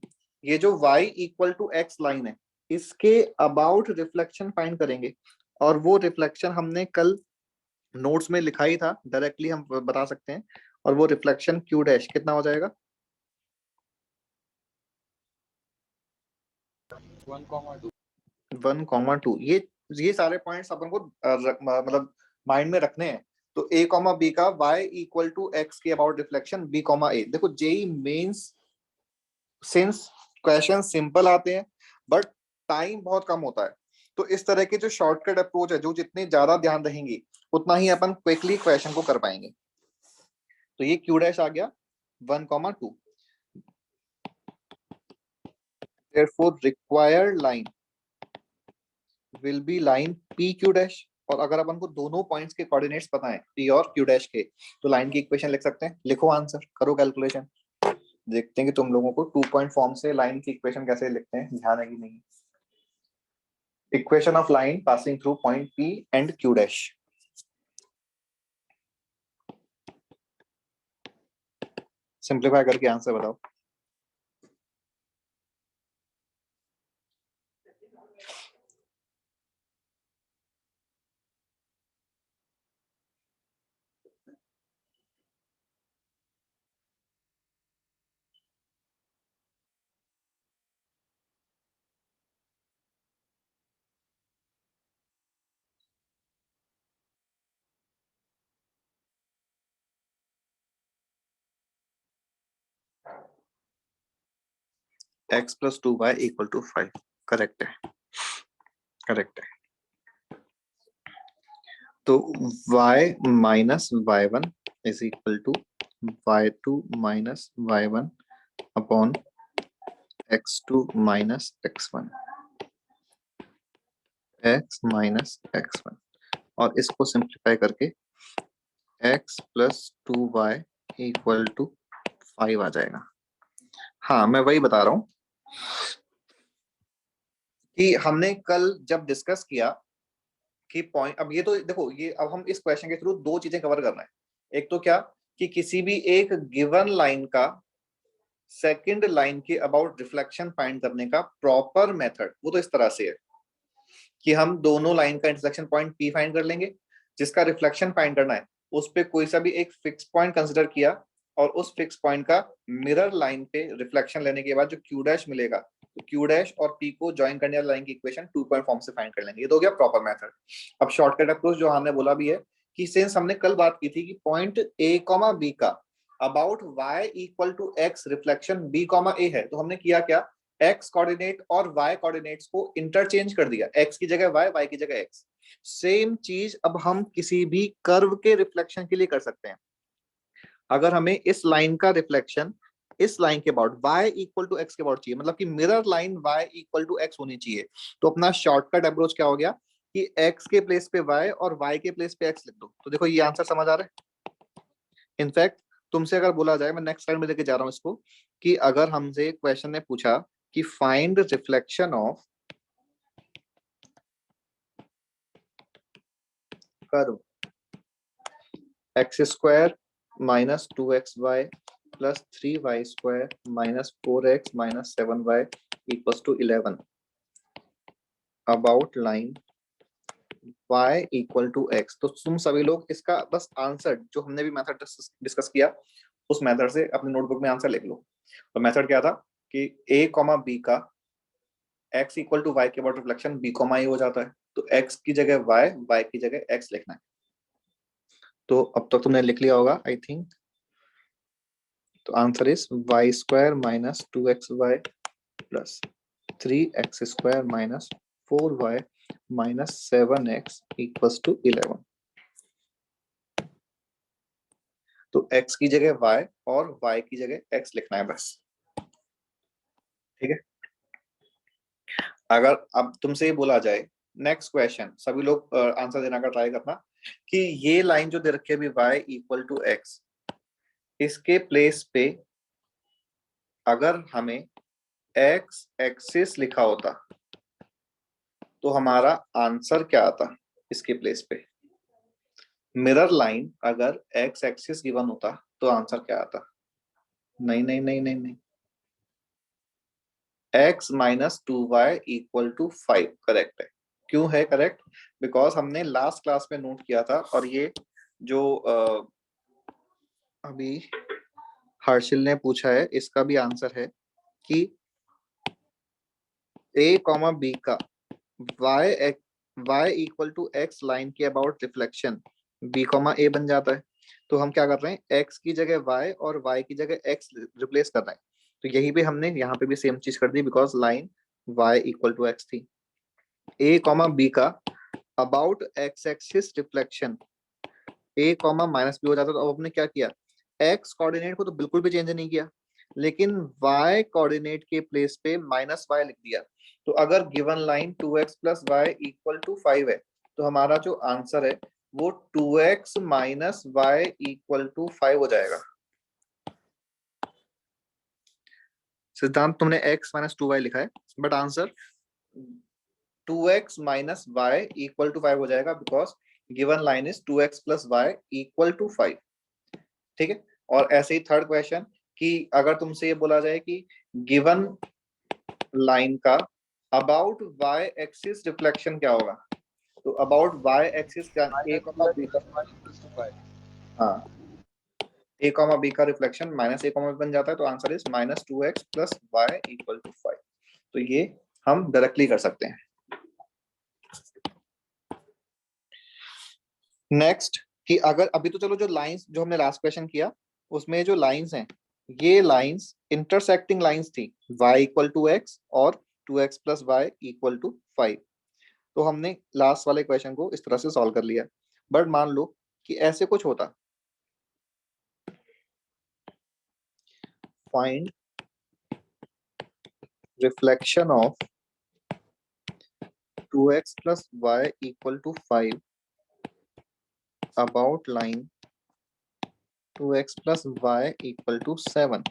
ये जो y equal to x line है, इसके अबाउट रिफ्लेक्शन फाइंड करेंगे। और वो रिफ्लेक्शन हमने कल नोट्स में लिखा ही था, डायरेक्टली हम बता सकते हैं। और वो रिफ्लेक्शन q डैश कितना हो जाएगा? 1,2। ये सारे पॉइंट्स अपन को मतलब माइंड में रखने हैं। तो a, b का y इक्वल टू x के अबाउट रिफ्लेक्शन b, a। देखो JEE Mains since question simple आते हैं बट टाइम बहुत कम होता है, तो इस तरह के जो शॉर्टकट अप्रोच है, जो जितने ज्यादा ध्यान रहेंगे उतना ही अपन क्विकली क्वेश्चन को कर पाएंगे। तो ये q डैश आ गया 1,2। therefore required line will be line PQ dash. और अगर अपन को दोनों पॉइंट्स के कोऑर्डिनेट्स पता है P और Q डैश के, तो लाइन की इक्वेशन लिख सकते हैं। लिखो आंसर, करो कैलकुलेशन, देखते हैं कि तुम लोगों को 2 पॉइंट फॉर्म से लाइन की इक्वेशन कैसे लिखते हैं, ध्यान है कि नहीं। Equation of line passing through point P and Q dash. Simplify करके आंसर बताओ। x plus 2y equal to 5, correct है, करेक्ट है। तो y minus y1 is equal to y2 minus y1 upon x2 minus x1, x minus x1। और इसको simplify करके x plus 2y equal to 5 आ जाएगा। हाँ, मैं वही बता रहा हूं कि हमने कल जब डिस्कस किया कि पॉइंट, अब ये तो देखो, ये अब हम इस क्वेश्चन के थ्रू दो चीजें कवर कर रहे हैं। एक तो क्या कि किसी भी एक गिवन लाइन का सेकंड लाइन के अबाउट रिफ्लेक्शन फाइंड करने का प्रॉपर मेथड, वो तो इस तरह से है कि हम दोनों लाइन का इंटरसेक्शन पॉइंट P फाइंड कर लेंगे, जिसका रिफ्लेक्शन फाइंड करना है उस पे कोई सा भी एक फिक्स पॉइंट कंसिडर किया, और उस फिक्स पॉइंट का मिरर लाइन पे रिफ्लेक्शन लेने के बाद जो Q डैश मिलेगा, तो Q डैश और P को ज्वाइन करने वाली लाइन की इक्वेशन 2 पॉइंट फॉर्म से फाइंड कर लेंगे। ये तो हो गया प्रॉपर मेथड। अब शॉर्टकट अप्रोच जो हमने बोला भी है कि सिंस हमने कल बात की थी कि पॉइंट A, B का about y equal to x reflection B, A है, तो हमने किया क्या, x कोऑर्डिनेट और y कोऑर्डिनेट्स को इंटरचेंज कर दिया, x की जगह y की जगह x। सेम चीज अब हम किसी भी कर्व के रिफ्लेक्शन के लिए कर सकते हैं। अगर हमें इस लाइन का रिफ्लेक्शन इस लाइन के about y equal to x के अबाउट चाहिए, मतलब कि mirror line y equal to x होनी चाहिए, तो अपना शॉर्टकट अप्रोच क्या हो गया कि x के प्लेस पे y और y के प्लेस पे x लिख दो। तो देखो ये आंसर समझ आ रहा है। इनफैक्ट तुमसे अगर बोला जाए, मैं नेक्स्ट स्लाइड में लेके जा रहा हूं इसको, कि अगर हमसे क्वेश्चन ने पूछा कि find reflection of curve x square minus 2xy plus 3y square minus 4x minus 7y equals to 11 about line y equal to x। तो तुम सभी लोग इसका बस आंसर जो हमने भी मेथड डिस्कस किया उस मेथड से अपने नोटबुक में आंसर लिख लो। तो मेथड क्या था कि a कॉमा b का x इक्वल टू y के बाद रिफ्लेक्शन b कॉमा a हो जाता है, तो x की जगह y की जगह x लिखना है। तो अब तक तुमने लिख लिया होगा आई थिंक। तो answer is y square minus 2xy plus 3x square minus 4y minus 7x equals to 11। तो x की जगह y और y की जगह x लिखना है बस, ठीक है। अगर अब तुमसे ये बोला जाए नेक्स्ट क्वेश्चन, सभी लोग आंसर देने का ट्राई करना कि ये लाइन जो दे रखी है अभी y इक्वल टू x, इसके प्लेस पे अगर हमें x एक्सिस लिखा होता तो हमारा आंसर क्या आता इसके प्लेस पे। मिरर लाइन अगर x एक्सिस गिवन होता तो आंसर क्या आता? नहीं नहीं नहीं नहीं नहीं, x minus 2y equal to 5 correct है। क्यों है करेक्ट? बिकॉज हमने लास्ट क्लास में नोट किया था, और ये जो अभी हर्षिल ने पूछा है इसका भी आंसर है कि a कॉमा b का y equal to x line के about reflection b comma a बन जाता है। तो हम क्या कर रहे हैं, x की जगह y और y की जगह x रिप्लेस कर रहे हैं। तो यही पे हमने यहाँ पे भी सेम चीज कर दी because line y equal to x थी। a कॉमा b का about x axis reflection a comma minus b हो जाता है। तो अब हमने क्या किया, x कोऑर्डिनेट को तो बिल्कुल भी चेंज नहीं किया, लेकिन y कोऑर्डिनेट के प्लेस पे माइनस y लिख दिया। तो अगर given line 2x plus y equal to 5 है तो हमारा जो आंसर है वो 2x minus y equal to 5 हो जाएगा। सिद्धांत तुमने x माइनस 2y लिखा है, but answer 2x minus y equal to 5 हो जाएगा because given line is 2x plus y equal to 5, ठीक है। और ऐसे ही थर्ड क्वेश्चन कि अगर तुमसे ये बोला जाए कि गिवन लाइन का अबाउट y एक्सिस रिफ्लेक्शन क्या होगा, तो अबाउट y एक्सिस क्या a कॉमा b का, हाँ a कॉमा b का reflection minus a comma b बन जाता है। तो answer is minus 2x plus y equal to 5। तो ये हम डायरेक्टली कर सकते हैं। नेक्स्ट कि अगर अभी तो चलो जो लाइंस जो हमने लास्ट क्वेश्चन किया उसमें जो लाइंस हैं ये लाइंस इंटरसेक्टिंग लाइंस थी y इक्वल टू x और 2x plus y equal to 5। तो हमने लास्ट वाले क्वेश्चन को इस तरह से सॉल्व कर लिया। बट मान लो कि ऐसे कुछ होता, find reflection of 2x plus y equal to 5 about line 2x plus y equal to 7।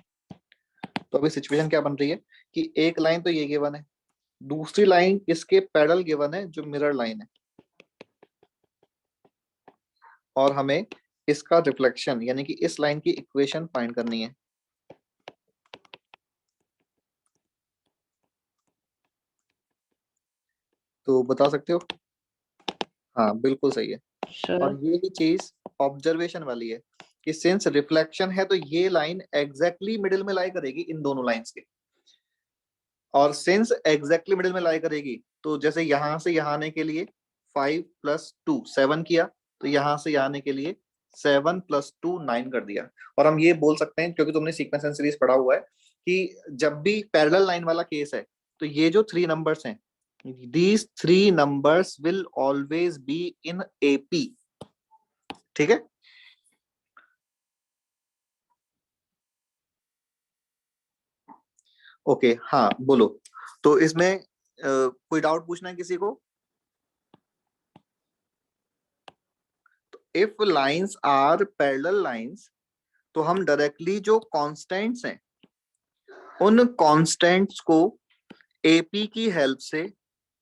तो अभी सिचुएशन क्या बन रही है कि एक लाइन तो ये गिवन है, दूसरी लाइन इसके पैरेलल गिवन है जो मिरर लाइन है, और हमें इसका रिफ्लेक्शन यानी कि इस लाइन की इक्वेशन फाइंड करनी है। तो बता सकते हो? हाँ बिल्कुल सही है। और ये भी चीज ऑब्जर्वेशन वाली है कि सिंस रिफ्लेक्शन है तो ये लाइन एग्जैक्टली मिडिल में लाई करेगी इन दोनों लाइंस के, और सिंस एग्जैक्टली मिडिल में लाई करेगी तो जैसे यहां से यहाँ आने के लिए 5 प्लस 2 7 किया, तो यहां से यहाँ आने के लिए 7 प्लस 2 9 कर दिया। और हम ये बोल सकते हैं क्योंकि तुमने सीक्वेंस एंड सीरीज पढ़ा हुआ है कि जब भी पैरेलल लाइन वाला केस है तो ये जो 3 नंबर्स हैं these 3 numbers will always be in AP, ठीक है। ओके हाँ बोलो। तो इसमें कोई डाउट पूछना है किसी को? If lines are parallel lines तो हम डायरेक्टली जो कांस्टेंट्स हैं उन कांस्टेंट्स को एपी की हेल्प से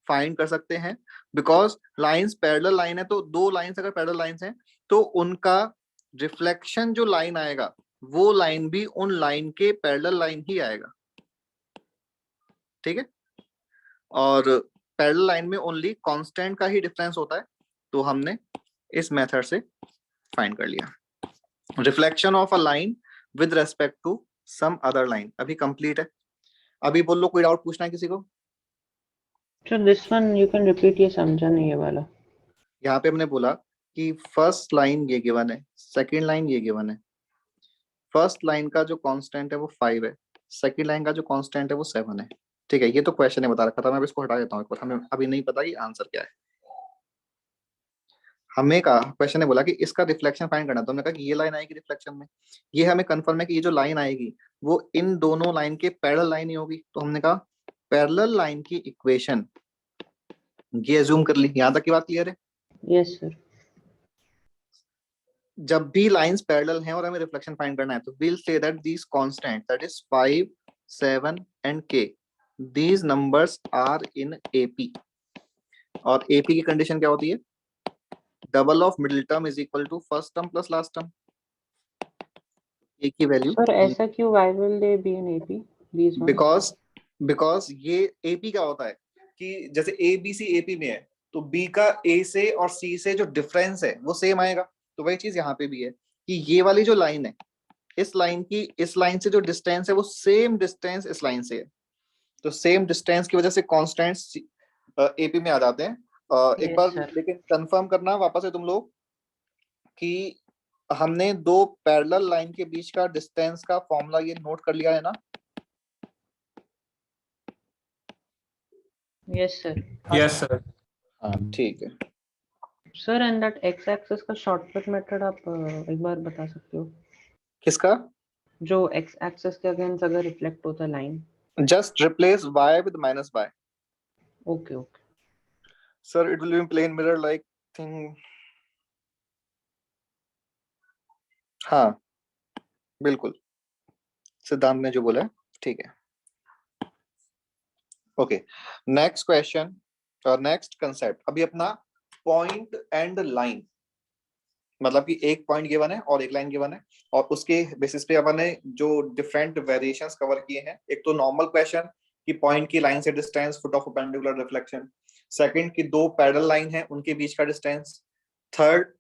फाइंड कर सकते हैं। बिकॉज लाइंस पैरेलल लाइन है तो दो लाइंस अगर पैरेलल लाइंस हैं तो उनका रिफ्लेक्शन जो लाइन आएगा वो लाइन भी उन लाइन के पैरेलल लाइन ही आएगा, ठीक है। और पैरेलल लाइन में ओनली कांस्टेंट का ही डिफरेंस होता है, तो हमने इस मेथड से फाइंड कर लिया। Reflection of a line with respect to some other line अभी कंप्लीट है। अभी बोलो कोई डाउट पूछना है किसी को? So this one you can repeat, ये समझा नहीं ये वाला। यहाँ पे हमने बोला कि फर्स्ट लाइन ये गिवन है, सेकंड लाइन ये गिवन है। फर्स्ट लाइन का जो कांस्टेंट है वो 5 है, सेकंड लाइन का जो कांस्टेंट है वो 7 है। ठीक है, ये तो क्वेश्चन ने बता रखा था, मैं अब इसको हटा देता हूँ एक बार, हमें अभी नहीं पता कि आंसर क्या है। हमें कहा, क्वेश्चन ने बोला कि इसका रिफ्लेक्शन फाइंड करना, तो हमने कहा कि ये लाइन आएगी रिफ्लेक्शन में। ये हमें कंफर्म है कि ये जो लाइन आएगी वो इन दोनों लाइन के पैरेलल लाइन ही होगी, तो हमने कहा पैरेलल लाइन की इक्वेशन ये अज्यूम कर ली। यहां तक की बात क्लियर है? Yes sir. जब भी लाइंस पैरेलल हैं और हमें रिफ्लेक्शन फाइंड करना है तो we'll say that these constants, that is 5, 7 and k, these numbers are in AP। और AP की कंडीशन क्या होती है? Double of middle term is equal to first term plus last term. A की value sir ऐसा क्यों? Why will they be in AP? These ones? Because ये AP क्या होता है कि जैसे ए बी सी एपी में है तो बी का ए से और सी से जो डिफरेंस है वो सेम आएगा। तो वही चीज यहाँ पे भी है कि ये वाली जो लाइन है, इस लाइन की इस लाइन से जो डिस्टेंस है वो सेम डिस्टेंस इस लाइन से है। तो सेम डिस्टेंस की वजह से कॉन्स्टेंट्स एपी में आ जाते हैं। एक Yes, बार sir. लेकिन कंफर्म करना वापस से तुम लोग कि हमने दो पैरेलल लाइन के बीच का डिस्टेंस का फॉर्मूला ये नोट कर लिया है ना? Yes sir. Yes sir. हाँ ठीक है। Sir and that x axis का shortcut method आप एक बार बता सकते हो? किसका? जो x axis के अगेंस्ट अगर रिफ्लेक्ट होता है line. Just replace y with minus y. Okay okay. Sir, it will be in plane mirror like thing. हाँ बिल्कुल, सिद्धांत ने जो बोला है ठीक है। ओके, नेक्स्ट क्वेश्चन और नेक्स्ट कंसेप्ट। अभी अपना पॉइंट एंड लाइन, मतलब कि एक पॉइंट गिवन है और एक लाइन गिवन है और उसके बेसिस पे अपन ने जो डिफरेंट वेरिएशंस कवर किए हैं। एक तो नॉर्मल क्वेश्चन कि पॉइंट की लाइन से distance, foot of perpendicular reflection. Second कि दो पैरेलल लाइन है उनके बीच का डिस्टेंस। थर्ड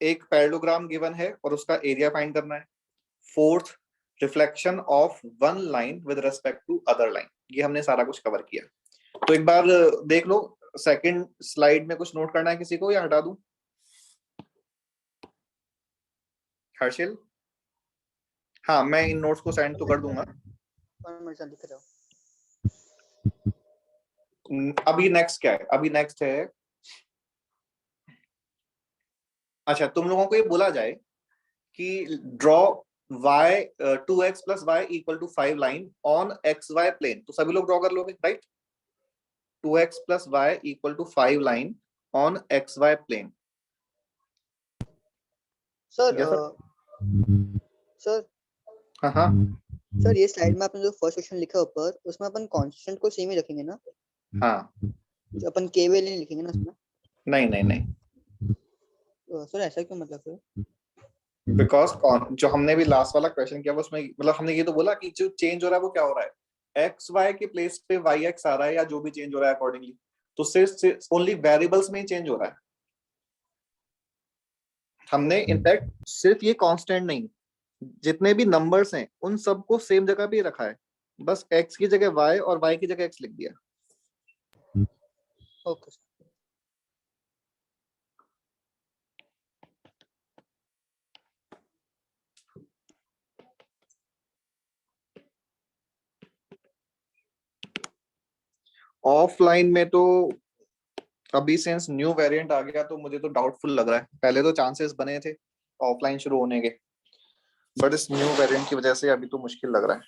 एक पैरेललोग्राम गिवन है और उसका एरिया फाइंड करना है। Fourth reflection of one line with respect to other line. ये हमने सारा कुछ कवर किया। तो एक बार देख लो, सेकंड स्लाइड में कुछ नोट करना है किसी को या हटा दूं? हर्षिल? हाँ मैं इन नोट्स को सेंड तो कर दूंगा। अभी नेक्स्ट क्या है? अभी नेक्स्ट है, अच्छा तुम लोगों को ये बोला जाए कि draw y 2x plus y equal to 5 line on xy plane, तो सभी लोग ड्रॉ कर लोगे right? 2x plus y equal to 5 line on xy plane. Sir sir हाँ हाँ सर ये स्लाइड में आपने जो फर्स्ट क्वेश्चन लिखा ऊपर उसमें अपन कांस्टेंट को सेम ही रखेंगे ना? हाँ, जो अपन k वैल्यू नहीं लिखेंगे ना उसमें? नहीं नहीं नहीं, सर ऐसा क्यों मतलब फिर? बिकॉज जो हमने भी लास्ट वाला क्वेश्चन किया उसमें मतलब हमने ये तो बोला कि जो चेंज हो रहा है वो क्या हो रहा है, एक्स वाई के प्लेस पे वाई एक्स आ रहा है या जो भी चेंज हो रहा है अकॉर्डिंगली, तो सिर्फ ओनली वेरिएबल्स में ही चेंज हो रहा है। हमने इनफैक्ट सिर्फ ये कांस्टेंट नहीं, जितने भी नंबर्स हैं उन सबको सेम जगह पे रखा है, बस एक्स की जगह वाई और वाई की जगह एक्स लिख दिया। ओके ऑफलाइन में तो अभी सिंस न्यू वेरिएंट आ गया तो मुझे तो डाउटफुल लग रहा है। पहले तो चांसेस बने थे ऑफलाइन शुरू होने के, बट इस न्यू वेरिएंट की वजह से अभी तो मुश्किल लग रहा है।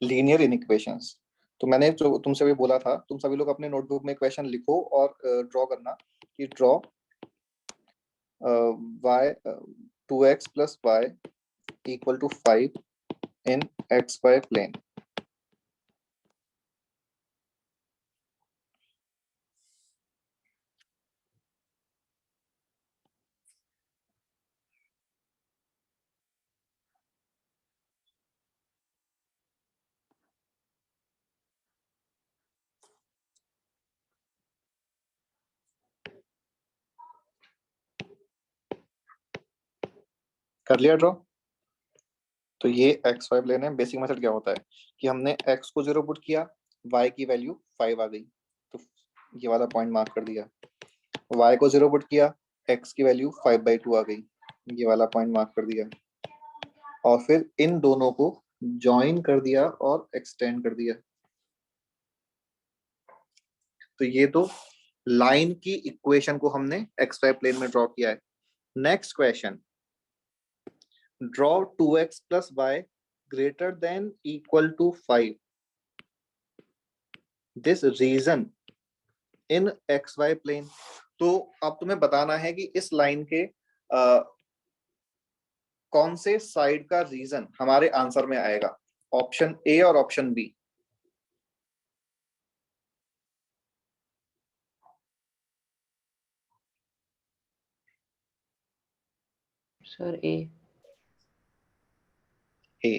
लीनियर इनइक्वेशंस, तो मैंने जो तुमसे भी बोला था, तुम सभी लोग अपने नोटबुक में क्वेश्चन लिखो और ड्रॉ करना कि draw y 2x plus y equal to 5 in xy plane। कर लिया ड्रॉ। तो ये एक्स वाई प्लेन है। बेसिक मेथड क्या होता है कि हमने एक्स को 0 पुट किया, वाई की वैल्यू 5 आ गई, तो ये वाला पॉइंट मार्क कर दिया। वाई को 0 पुट किया, एक्स की वैल्यू 5/2 आ गई, ये वाला पॉइंट मार्क कर दिया। और फिर इन दोनों को ज्वाइन कर दिया और एक्सटेंड कर दिया। तो ये तो लाइन की इक्वेशन को हमने एक्स वाई प्लेन में ड्रॉ किया है। Next question, draw 2x plus y greater than equal to 5 this region in xy plane। तो अब तुम्हें बताना है कि इस लाइन के कौन से साइड का रीजन हमारे आंसर में आएगा, ऑप्शन ए और ऑप्शन बी। सर ए। ए,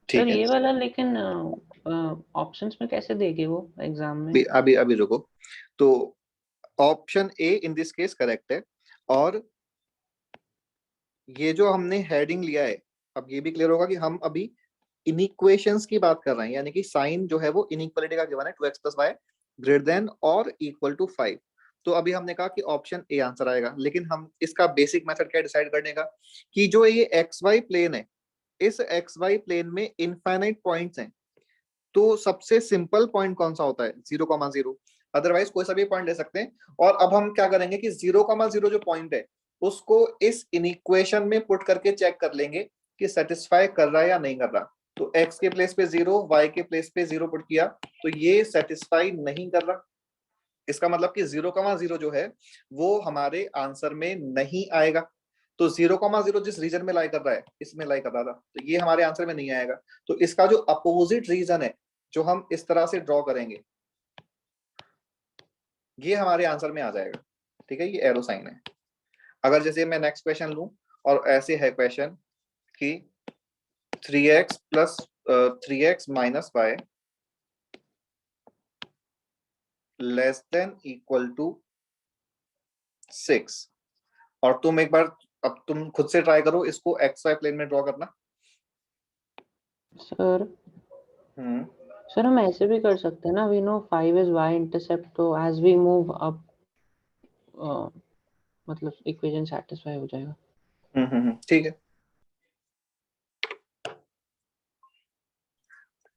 सर ठीक है। ये वाला लेकिन ऑप्शंस में कैसे देंगे वो एग्जाम में? अभी अभी रुको। तो option A in this case correct है। और ये जो हमने हेडिंग लिया है, अब ये भी क्लियर होगा कि हम अभी इनइक्वेशंस की बात कर रहे हैं, यानी कि साइन जो है वो इनइक्वालिटी का गिवन है 2x plus y greater than और इक्वल टू 5। तो अभी हमने कहा कि ऑप्शन ए आंसर आएगा, लेकिन हम इसका बेसिक मेथड क्या डिसाइड करने का कि जो ये एक्स वाई प्लेन है, इस एक्स वाई प्लेन में इनफाइनाइट पॉइंट्स हैं, तो सबसे सिंपल पॉइंट कौन सा होता है, 0,0। अदरवाइज कोई सा भी पॉइंट ले सकते हैं। और अब हम क्या करेंगे कि 0,0 जो पॉइंट है उसको इस इनइक्वेशन में पुट करके चेक कर लेंगे कि सेटिस्फाई कर रहा है या नहीं कर रहा। तो x के प्लेस पे 0, y के प्लेस पे 0 पुट किया, तो ये सेटिस्फाई नहीं कर रहा। इसका मतलब कि 0,0 जो है वो हमारे आंसर में नहीं आएगा। तो 0,0 जिस रीजन में लाई कर रहा है, इसमें लाई कर रहा था, तो ये हमारे आंसर में नहीं आएगा। तो इसका जो अपोजिट रीजन है, जो हम इस तरह से ड्रॉ करेंगे, ये हमारे आंसर में आ जाएगा। ठीक है, ये एरो साइन है। अगर जैसे मैं नेक्स्ट क्वेश्चन लूं और ऐसे है क्वेश्चन कि 3x plus 3x minus y less than equal to 6, और तुम एक बार अब तुम खुद से ट्राई करो इसको एक्स वाई प्लेन में ड्रॉ करना। सर सर हम ऐसे भी कर सकते हैं ना, we know 5 is y intercept, तो एज वी मूव अप मतलब इक्वेशन सेटिस्फाई हो जाएगा। ठीक है।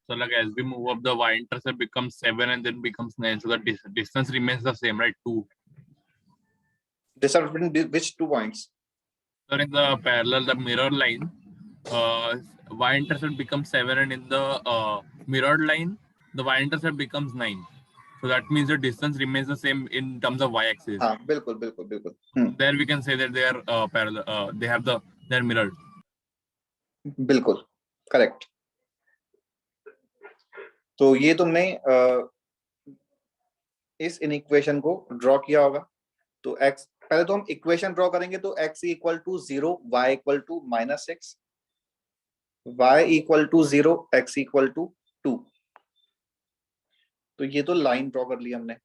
So like as we move up, the y-intercept becomes 7 and then becomes 9. So the distance remains the same, right? 2. Distance between which 2 points? So in the parallel, the mirror line, y-intercept becomes 7 and in the mirrored line, the y-intercept becomes 9. So that means the distance remains the same in terms of y-axis. हाँ, बिल्कुल बिल्कुल बिल्कुल। There we can say that they are parallel. They have they're mirrored. बिल्कुल correct. तो ये तुमने इस inequation को ड्रॉ किया होगा। तो x, पहले तो हम इक्वेशन ड्रॉ करेंगे, तो x equal to 0, y equal to -6, y equal to 0, x equal to 2। तो ये तो लाइन ड्रॉ कर ली हमने।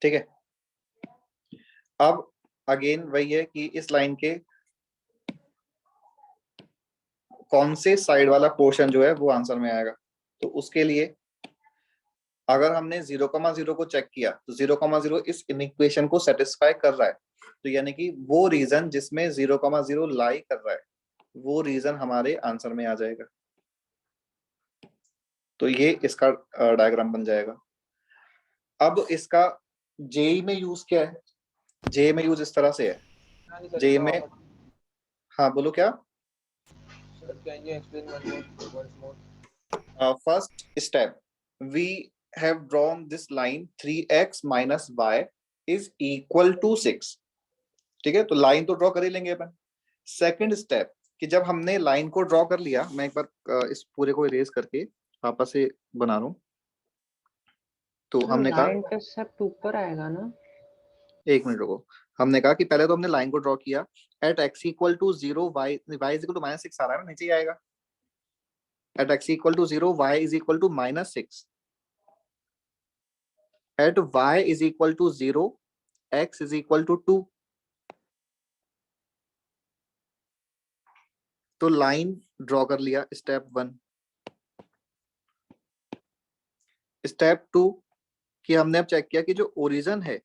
ठीक है, अब अगेन वही है कि इस लाइन के कौन से साइड वाला पोर्शन जो है वो आंसर में आएगा। तो उसके लिए अगर हमने 0,0 को चेक किया, तो 0,0 इस इक्वेशन को सेटिस्फाई कर रहा है। तो यानी कि वो रीजन जिसमें 0,0 लाई कर रहा है, वो रीजन हमारे आंसर में आ जाएगा। तो ये इसका डायग्राम बन जाएगा। अब इसका जेई में यूज क्या है? जेई में यूज इस तरह से है। जेई में, हाँ बोलो क्या? Can you explain once more? First step, we have drawn this line 3x minus y is equal to 6। ठीक है, तो लाइन तो ड्रॉ कर ही लेंगे अपन। सेकंड स्टेप कि जब हमने लाइन को ड्रॉ कर लिया, मैं एक बार इस पूरे को इरेज करके वापस से बना रहा हूं। तो हमने कहा इंटरसेप्ट ऊपर आएगा ना। एक मिनट रुको। हमने कहा कि पहले तो हमने लाइन को ड्रॉ किया at x equal to 0, y is equal to -6 आ रहा है ना, नीचे ही आएगा। At x equal to 0, y is equal to -6। at y is equal to 0, x is equal to 2. तो लाइन ड्रॉ कर लिया, स्टेप 1. स्टेप 2 कि हमने अब चेक किया कि जो ओरिजिन है,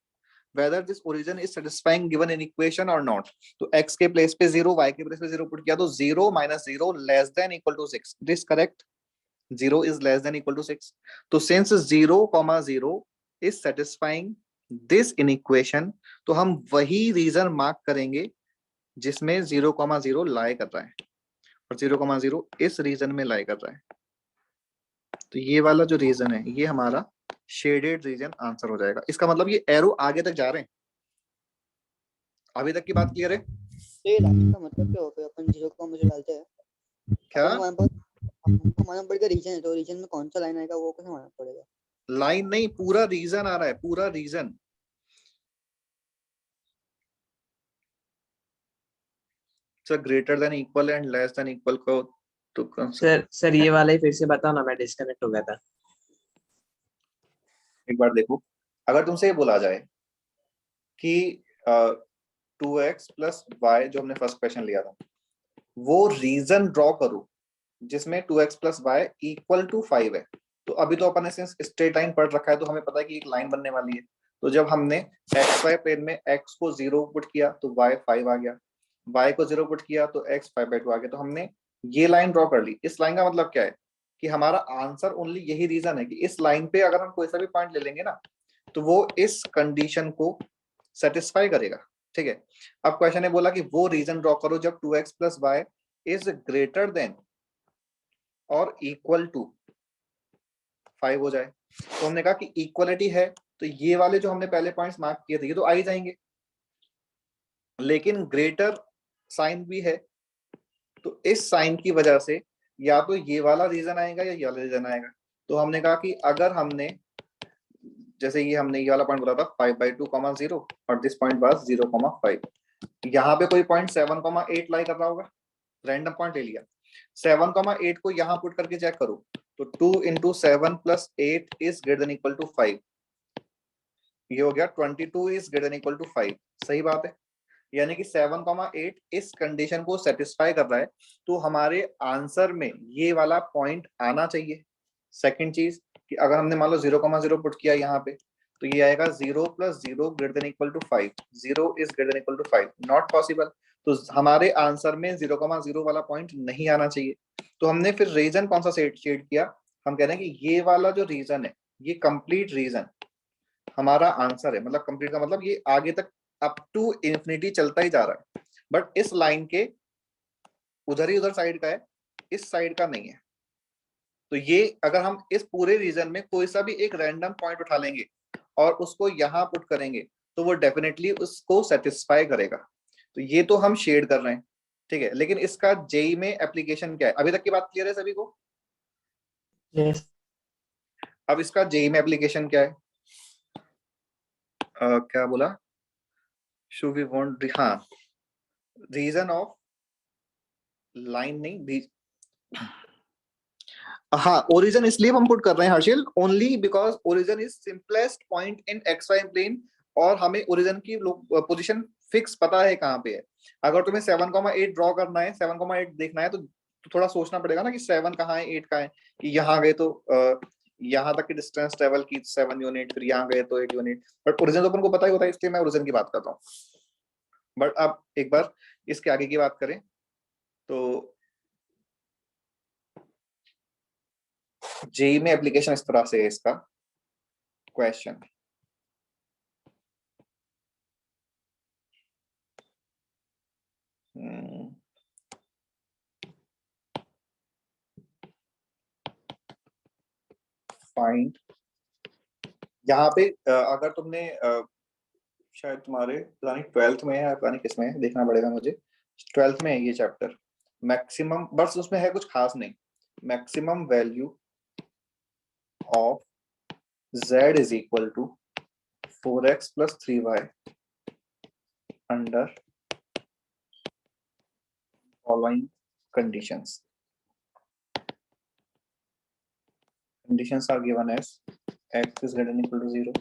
whether this origin is satisfying given an equation or not. तो x के प्लेस पे 0, y के प्लेस पे 0 पुट किया, तो 0 minus 0 less than equal to 6. It is correct. 0 is less than equal to 6. तो since 0, 0 is satisfying this inequation, तो हम वही रीजन मार्क करेंगे जिसमें 0, 0 लाई कर रहा है, और 0, 0 इस रीजन में लाई कर रहा है. तो ये वाला जो रीजन है, ये हमारा शेडेड रीजन आंसर हो जाएगा. इसका मतलब ये एरो आगे तक जा रहे हैं. अभी तक की बात क्लियर है? ये लाइन का मतलब क्या होता है? अपन 0, मुझे डालते हैं क्या हमको मालूम पड़ेगा रीजन है, तो रीजन में कौन सा लाइन आएगा वो कैसे मालूम पड़ेगा? लाइन नहीं, पूरा रीजन आ रहा है, पूरा region. Sir greater than equal and less than equal को तो सर ये वाला ही फिर से बताओ ना, मैं डिस्कनेक्ट हो गया था. एक बार देखो, अगर तुमसे ये बोला जाए कि 2x प्लस वाई जो हमने फर्स्ट क्वेश्चन लिया था, वो रीजन ड्रॉ करो जिसमें 2x plus y equal to 5 है. तो अभी तो अपन ने स्ट्रेट लाइन पढ़ रखा है, तो हमें पता है कि एक लाइन बनने वाली है. तो जब हमने एक्स वाई प्लेन में x को 0 पुट किया तो y 5 आ गया, y को 0 पुट किया तो x 5/2 आ गया. तो हमने ये लाइन ड्रॉ कर ली. इस लाइन का मतलब क्या है कि हमारा आंसर ओनली यही रीजन है कि इस लाइन पे अगर हम कोई सा भी पॉइंट ले लेंगे ना, तो वो इस कंडीशन को सेटिस्फाई करेगा. ठीक है. अब क्वेश्चन ने बोला कि वो रीजन ड्रॉ करो जब 2x plus y is greater than और इक्वल टू 5 हो जाए. तो हमने कहा कि इक्वलिटी है, तो ये वाले जो हमने पहले पॉइंट्स मार्क किए थे ये तो आ ही जाएंगे, लेकिन ग्रेटर साइन भी है. तो इस साइन की वजह से या तो ये वाला रीजन आएगा या ये वाला रीजन आएगा. तो हमने कहा कि अगर हमने जैसे ये हमने ये वाला पॉइंट बोला था 5/2, 0 और दिस पॉइंट वाज 0, 5. यहाँ पे कोई पॉइंट 7, 8 लाई कर रहा होगा, रैंडम पॉइंट ले लिया. 7, 8 को यहाँ पुट करके चेक करो तो 2 into 7 plus 8 is greater than equal to 5. ये हो गया 22 is greater than equal to 5. सही बात है. यानी कि 7, 8 इस कंडीशन को सेटिस्फाई कर रहा है, तो हमारे आंसर में ये वाला पॉइंट आना चाहिए. सेकंड चीज कि अगर हमने मान लो 0, 0 पुट किया यहाँ पे, तो ये आएगा 0 + 0 greater than equal to 5. 0 is greater than equal to 5. Not possible. तो हमारे आंसर में 0, 0 वाला पॉइंट नहीं आना चाहिए. तो हमने फिर रीजन कौन सा शेड किया? हम कह रहे हैं कि ये वाला जो रीजन है, ये कंप्लीट रीजन हमारा आंसर है. मतलब कंप्लीट का मतलब ये आगे तक अप टू इंफिनिटी चलता ही जा रहा है, बट इस लाइन के उधर ही उधर साइड का है, इस साइड का नहीं है. तो ये अगर हम इस पूरे रीजन में कोई सा भी एक रैंडम पॉइंट उठा लेंगे और उसको यहाँ पुट करेंगे, तो वो डेफिनेटली उसको सेटिस्फाई करेगा. तो ये तो हम शेड कर रहे हैं, ठीक है. लेकिन इसका जेई में एप्लीकेशन क्या है? अभी तक की बात क्लियर है सभी को? यस. अब इसका जेई में एप्लीकेशन क्या है? क्या बोला? शुड वी वांट, हाँ, रीजन ऑफ लाइन नहीं, हाँ, ओरिजिन इसलिए हम पुट कर रहे हैं Harshil, only because origin is simplest point in x y plane, और हमें ओरिजिन की पोजीशन फिक्स पता है कहाँ पे है. अगर तुम्हें 7, 8 ड्रॉ करना है, 7, 8 देखना है, तो थोड़ा सोचना पड़ेगा ना कि 7 कहाँ है, 8 कहाँ है. कि यहाँ गए तो यहाँ तक की डिस्टेंस ट्रेवल की 7 यूनिट, फिर यहाँ गए तो 8 यूनिट, बट ओरिजिन तो अपन को पता ही होता है, इसलिए मैं ओरिजिन की बात कर रहा हूँ. बट अब एक बार इसके आगे की बात करें तो जेई में एप्लीकेशन इस तरह से है इसका क्वेश्चन. फाइंड, यहाँ पे अगर तुमने शायद तुम्हारे पता नहीं 12th में है या पता नहीं किस में है, देखना पड़ेगा मुझे. 12th में है ये चैप्टर. मैक्सिमम, बस उसमें है कुछ खास नहीं. Maximum value of z is equal to 4x plus 3y under following conditions. Conditions are given as x is greater than equal to 0,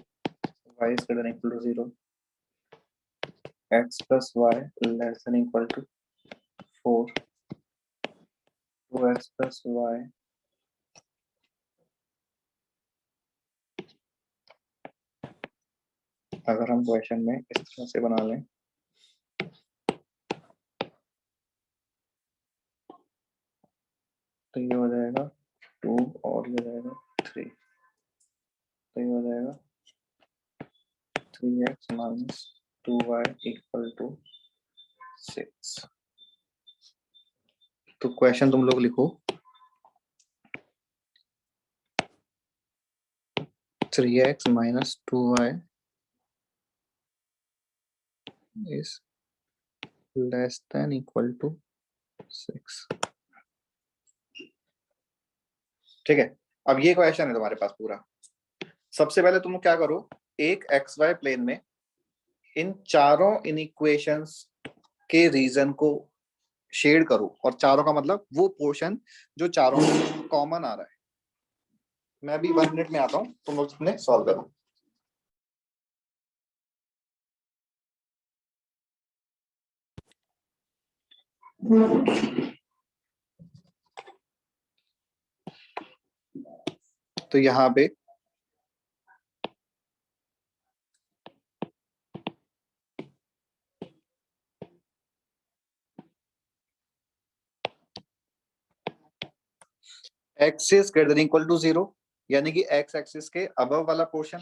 y is greater than equal to 0, x plus y less than equal to 4, 2x plus y अगर हम question में इस तरह से बना लें तो ये हो जाएगा 2 और ये हो जाएगा 3, तो ये हो जाएगा 3x minus 2y equal to 6। तो क्वेश्चन तुम लोग लिखो 3x minus 2y is less than equal to 6। ठीक है, अब ये क्वेश्चन है तुम्हारे पास पूरा। सबसे पहले तुम क्या करो, एक एक्स वाई प्लेन में इन चारों इनइक्वेशंस के रीजन को शेड करो, और चारों का मतलब वो पोर्शन जो चारों कॉमन आ रहा है। मैं अभी 1 मिनट में आता हूं, तुम लोग अपने सॉल्व करो। तो यहाँ पे x is greater than equal to 0, यानी कि x एक्सिस के अबव वाला portion,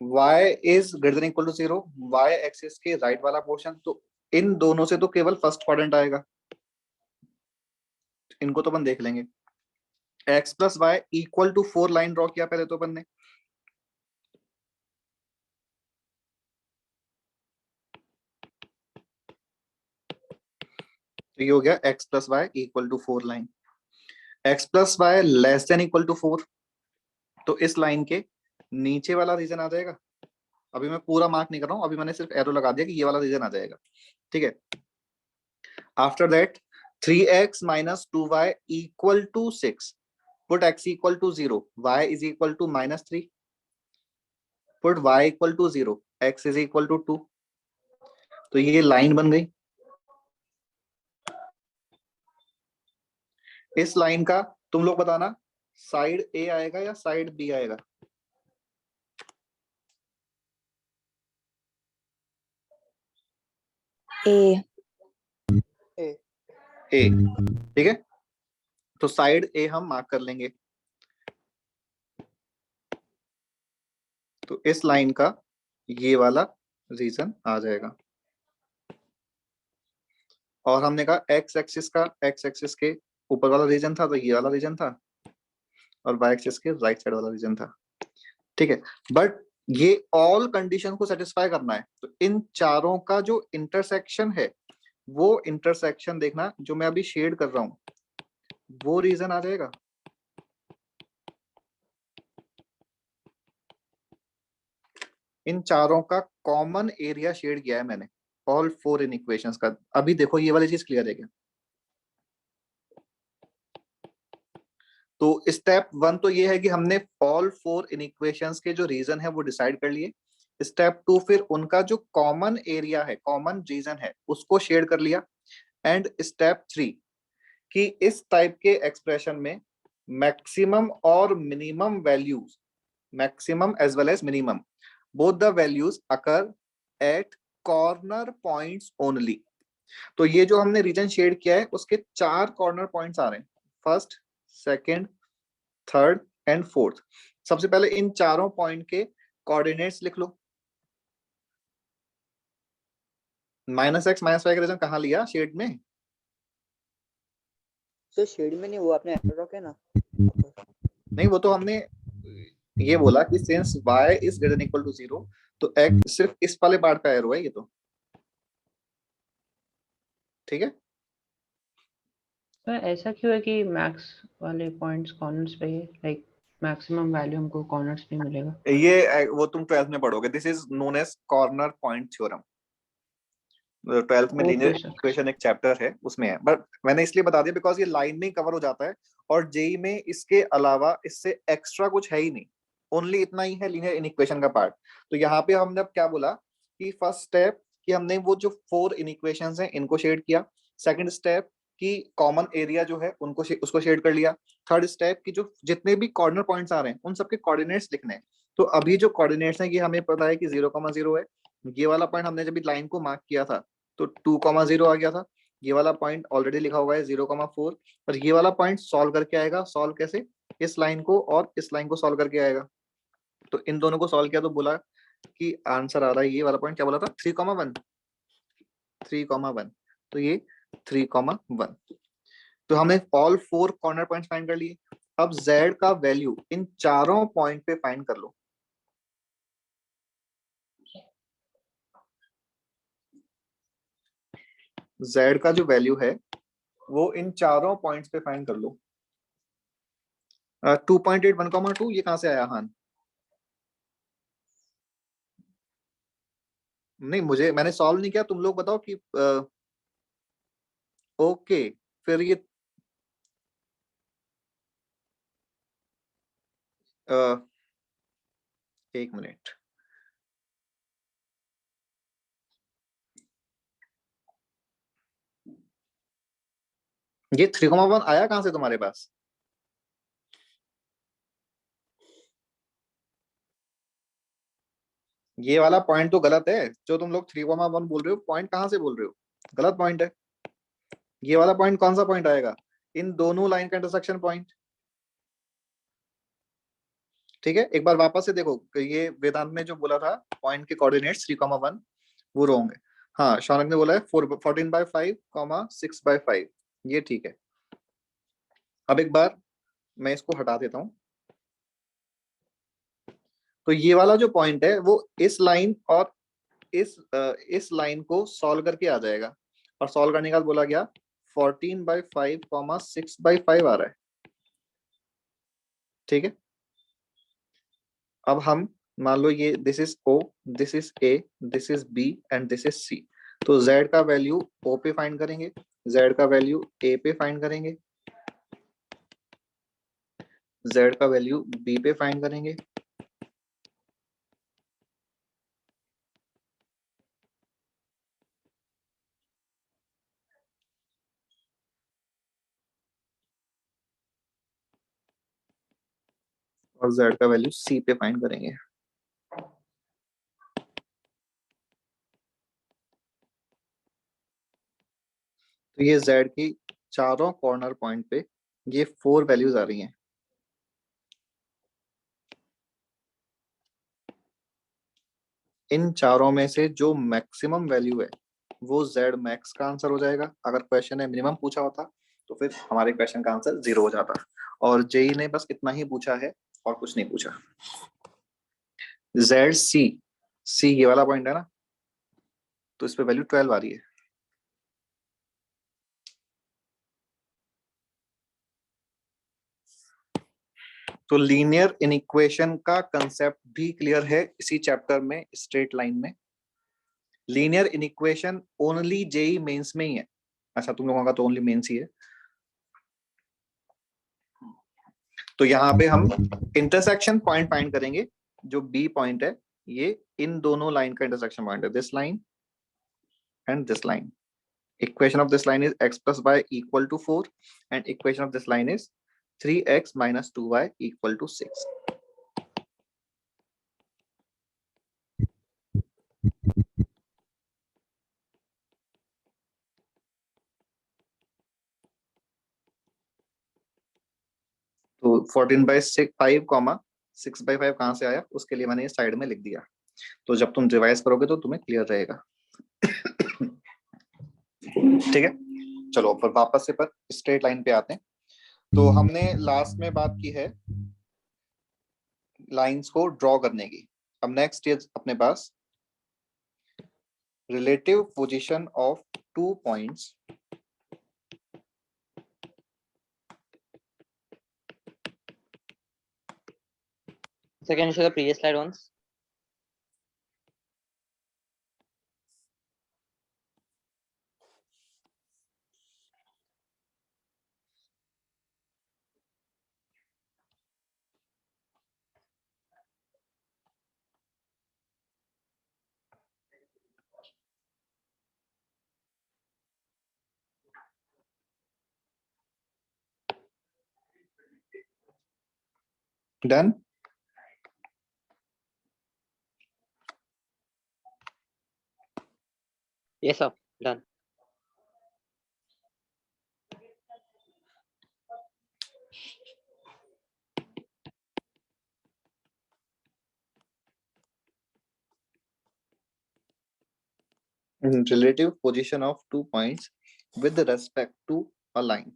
y is greater than equal to 0, y axis के राइट वाला पोर्शन। तो इन दोनों से तो केवल फर्स्ट क्वाड्रेंट आएगा, इनको तो अपन देख लेंगे। x plus y equal to 4 line draw किया पहले तो अपन ने, तो ये हो गया x plus y equal to 4 line. x plus y less than equal to 4, तो इस लाइन के नीचे वाला रीजन आ जाएगा। अभी मैं पूरा मार्क नहीं कर रहा हूं, अभी मैंने सिर्फ एरो लगा दिया कि ये वाला रीजन आ जाएगा। ठीक है, after that 3x minus 2y equal to 6, put x equal to 0, y is equal to -3, put y equal to 0, x is equal to 2। तो ये लाइन बन गई। इस लाइन का तुम लोग बताना साइड A आएगा या साइड B आएगा। A, A, ठीक है, तो साइड A हम मार्क कर लेंगे। तो इस लाइन का ये वाला रीजन आ जाएगा, और हमने कहा x एक्सिस के ऊपर वाला रीजन था, तो ये वाला रीजन था, और y एक्सिस के राइट साइड वाला रीजन था। ठीक है, बट ये ऑल कंडीशन को सेटिस्फाई करना है, तो इन चारों का जो इंटरसेक्शन है वो इंटरसेक्शन देखना, जो मैं अभी शेड कर रहा हूं वो रीजन आ जाएगा। इन चारों का कॉमन एरिया शेड किया है मैंने, ऑल 4 इनइक्वेशंस का। अभी देखो ये वाली चीज क्लियर है क्या? तो स्टेप 1 तो ये है कि हमने ऑल 4 इनइक्वेशंस के जो रीजन है वो डिसाइड कर लिए। स्टेप 2 फिर उनका जो कॉमन एरिया है, कॉमन रीजन है, उसको शेड कर लिया। एंड स्टेप 3 कि इस टाइप के एक्सप्रेशन में मैक्सिमम और minimum values, maximum as well as minimum, both the values occur at corner points only. तो ये जो हमने रीजन शेड किया है उसके 4 कॉर्नर पॉइंट्स आ रहे हैं, first, second, third and fourth. सबसे पहले इन चारों पॉइंट के कोऑर्डिनेट्स लिख लो। -x -y का रीजन कहाँ लिया? शेड में। तो शेड में नहीं, वो आपने एरो रखे ना। नहीं, वो तो हमने ये बोला कि since y is greater than equal to 0, तो x सिर्फ इस वाले पार्ट का एरो है ये तो। ठीक है, तो ऐसा क्यों है कि मैक्स वाले पॉइंट्स कॉर्नर्स पे है, लाइक मैक्सिमम वैल्यू हमको कॉर्नर्स पे मिलेगा? ये वो तुम 12th में पढ़ोगे, this is known as corner point theorem. 12th में लीनियर इक्वेशन एक चैप्टर है उसमें है, बट मैंने इसलिए बता दिया बिकॉज ये लाइन में कवर हो जाता है, और जेई में इसके अलावा इससे एक्स्ट्रा कुछ है ही नहीं। ओनली इतना ही है लीनियर इनइक्वेशन का पार्ट। तो यहाँ पे हमने अब क्या बोला कि फर्स्ट स्टेप कि हमने वो जो 4 इनइक्वेशंस हैं इनको शेड किया। सेकंड स्टेप कि कॉमन एरिया जो है उनको उसको शेड कर लिया। थर्ड स्टेप कि जो जितने भी कॉर्नर पॉइंट्स आ रहे हैं उन सबके कोऑर्डिनेट्स लिखने हैं। तो अभी जो कोऑर्डिनेट्स हैं ये हमें पता है कि 0,0 है। ये वाला पॉइंट हमने जब लाइन को मार्क किया था तो 2,0 आ गया था। ये वाला पॉइंट ऑलरेडी लिखा हुआ है 0,4। और ये वाला पॉइंट सॉल्व करके आएगा। सॉल्व कैसे? इस लाइन को और इस लाइन को सॉल्व करके आएगा। तो इन दोनों को सॉल्व किया तो बोला कि आंसर आ रहा है ये वाला पॉइंट। क्या बोला था? 3,1। 3,1। तो ये 3,1। तो हमने ऑल 4 कॉर्नर पॉइंट्स फाइंड कर लिए। अब z का वैल्यू इन चारों पॉइंट पे फाइंड कर लो। z का जो वैल्यू है वो इन चारों पॉइंट्स पे फाइंड कर लो। 2.8 1,2 ये कहां से आया? हाँ नहीं, मैंने सॉल्व नहीं किया। तुम लोग बताओ कि ओके फिर ये एक मिनट। ये 3,1 आया कहां से तुम्हारे पास? ये वाला पॉइंट तो गलत है जो तुम लोग 3,1 बोल रहे हो। पॉइंट कहां से बोल रहे हो? गलत पॉइंट है। ये वाला पॉइंट कौन सा पॉइंट आएगा? इन दोनों लाइन का इंटरसेक्शन पॉइंट। ठीक है, एक बार वापस से देखो। ये वेदांत ने जो बोला था पॉइंट के कोऑर्डिनेट्स 3,1 वो रॉन्ग है। हाँ, शौनक ने बोला है 14/5, 6/5। ये ठीक है। अब एक बार मैं इसको हटा देता हूं। तो ये वाला जो पॉइंट है वो इस लाइन और इस लाइन को सॉल्व करके आ जाएगा। और सॉल्व करने के बाद बोला गया 14/5, 6/5 आ रहा है। ठीक है, अब हम मान लो ये this is O, this is A, this is B and this is C। तो Z का वैल्यू O पे फाइंड करेंगे, Z का वैल्यू A पे फाइंड करेंगे, Z का वैल्यू B पे फाइंड करेंगे, और Z का वैल्यू C पे फाइंड करेंगे। तो ये Z की चारों कॉर्नर पॉइंट पे ये 4 वैल्यूज आ रही हैं। इन चारों में से जो मैक्सिमम वैल्यू है वो Z मैक्स का आंसर हो जाएगा। अगर क्वेश्चन में मिनिमम पूछा होता तो फिर हमारे क्वेश्चन का आंसर 0 हो जाता। और जेई ने बस इतना ही पूछा है और कुछ नहीं पूछा। Z C ये वाला पॉइंट है ना, तो इस पे वैल्यू 12 आ रही है। तो लीनियर इनइक्वेशन का कंसेप्ट भी क्लियर है इसी चैप्टर में, स्ट्रेट लाइन में। Linear inequation only JEE Mains में ही है। अच्छा, तुम लोगों का तो ओनली मेंस ही है। तो यहाँ पे हम इंटरसेक्शन पॉइंट फाइंड करेंगे। जो बी पॉइंट है ये इन दोनों लाइन का इंटरसेक्शन पॉइंट है, this line and this line. Equation of this line is x plus y equal to 4 and equation of this line is 3x minus 2y equal to 6. तो 14/5 comma 6/5 कहां से आया उसके लिए मैंने ये साइड में लिख दिया। तो जब तुम रिवाइज करोगे तो तुम्हें क्लियर रहेगा। ठीक है, चलो पर वापस से पर स्ट्रेट लाइन पे आते हैं। तो हमने लास्ट में बात की है लाइंस को ड्रॉ करने की। अब नेक्स्ट इज अपने पास relative position of 2 points So can you show the previous slide once? Done. Yes, sir. Done. Relative position of 2 points with respect to a line।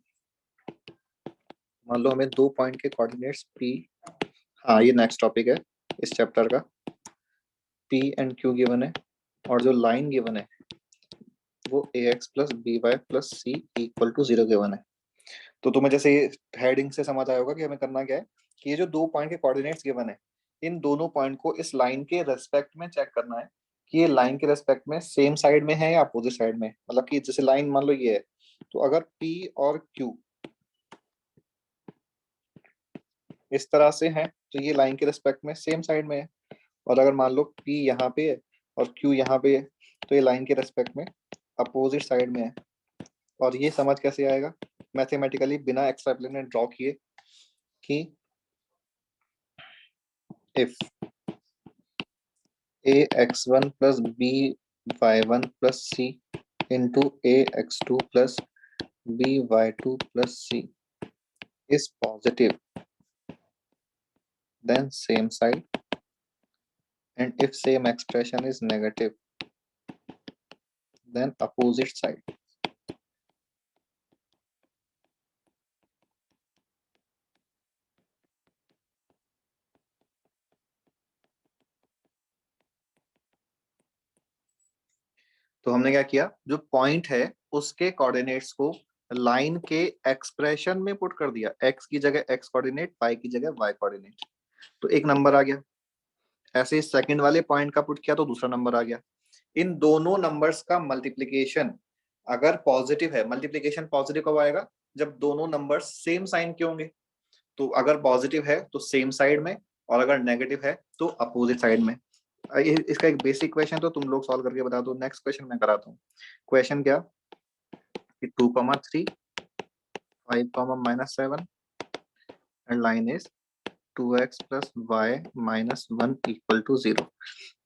मान लो हमें 2 पॉइंट के कोऑर्डिनेट्स P, हाँ ये नेक्स्ट टॉपिक है इस chapter का, P and Q given है और जो लाइन गिवन है वो ax plus by plus c equal to 0 given है। तो तुम्हें जैसे ये हेडिंग से समझ आया होगा कि हमें करना क्या है कि ये जो 2 पॉइंट के कोऑर्डिनेट्स गिवन है इन दोनों पॉइंट को इस लाइन के रेस्पेक्ट में चेक करना है कि ये लाइन के रेस्पेक्ट में सेम साइड में है या अपोजिट साइड में। मतलब कि जैसे लाइन मान लो ये है, तो अगर P और Q इस तरह से है तो ये लाइन के रेस्पेक्ट में सेम साइड में है, और अगर मान लो P यहाँ पे है और Q यहाँ पे है तो ये लाइन के रेस्पेक्ट में अपोजिट साइड में है। और ये समझ कैसे आएगा मैथमेटिकली बिना एक्स्ट्रापोलेशन ड्रॉ किए कि if ax1 plus by1 plus c into ax2 plus by2 plus c is positive, then same side, and if same expression is negative, then opposite side। तो हमने क्या किया, जो पॉइंट है उसके कोऑर्डिनेट्स को लाइन के एक्सप्रेशन में पुट कर दिया, x की जगह x कोऑर्डिनेट, y की जगह y कोऑर्डिनेट, तो एक नंबर आ गया। ऐसे ही सेकंड वाले पॉइंट का पुट किया तो दूसरा नंबर आ गया। इन दोनों नंबर्स का मल्टीप्लिकेशन अगर पॉजिटिव है, मल्टीप्लिकेशन पॉजिटिव कब आएगा, जब दोनों नंबर्स सेम साइन के होंगे। तो अगर पॉजिटिव है तो सेम साइड में, और अगर नेगेटिव है तो अपोजिट साइड में। इसका एक बेसिक क्वेश्चन तो तुम लोग सॉल्व करके बता दो। नेक्स्ट क्वेश्चन मैं कराता हूँ। क्वेश्चन क्या कि 2,3 5,-7 and line is 2x plus y minus 1 equal to 0।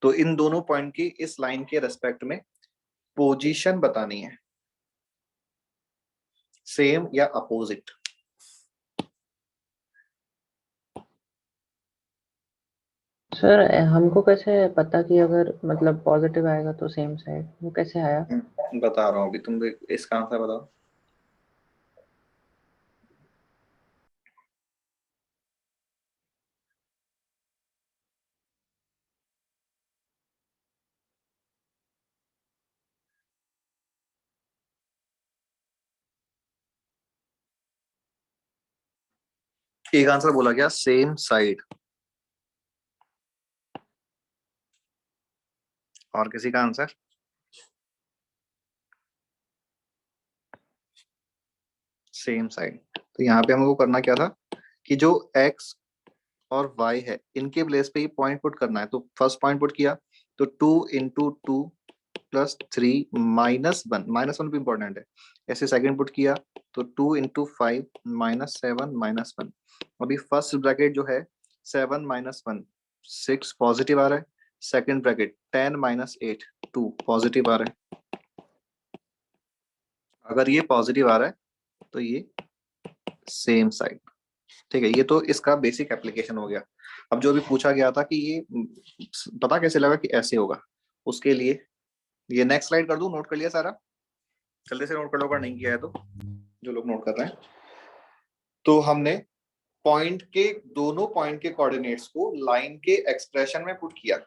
तो इन दोनों पॉइंट की इस लाइन के रेस्पेक्ट में पोजीशन बतानी है, सेम या अपोजिट। सर हमको कैसे पता कि अगर मतलब पॉजिटिव आएगा तो सेम साइड, वो कैसे आया? बता रहा हूँ अभी, तुम इसका आंसर बताओ। एक आंसर बोला गया सेम साइड, और किसी का आंसर सेम साइड। तो यहाँ पे हमको करना क्या था कि जो x और y है इनके प्लेस पे ही पॉइंट पुट करना है। तो फर्स्ट पॉइंट पुट किया तो 2 इंटू 2 प्लस 3 माइनस 1, माइनस 1 भी इंपॉर्टेंट है। ऐसे सेकंड पुट किया तो 2 इंटू 5 माइनस 7 माइनस 1। अभी फर्स्ट ब्रैकेट जो है 7 माइनस 1 6 पॉजिटिव आ रहा है, सेकंड ब्रैकेट 10 माइनस 8 2 पॉजिटिव आ रहा है। अगर ये पॉजिटिव आ रहा है तो ये सेम साइड, ठीक है। ये तो इसका बेसिक एप्लीकेशन हो गया। अब जो भी पूछा गया था कि ये पता कैसे लगा कि ऐसे होगा, उसके लिए ये नेक्स्ट स्लाइड कर दूं। नोट कर लिया सारा, जल्दी से नोट कर लो अगर नहीं किया है तो, जो लोग नोट कर रहे हैं। तो हमने पॉइंट के दोनों पॉइंट के कोऑर्डिनेट्स को लाइन के एक्सप्रेशन में पुट किया,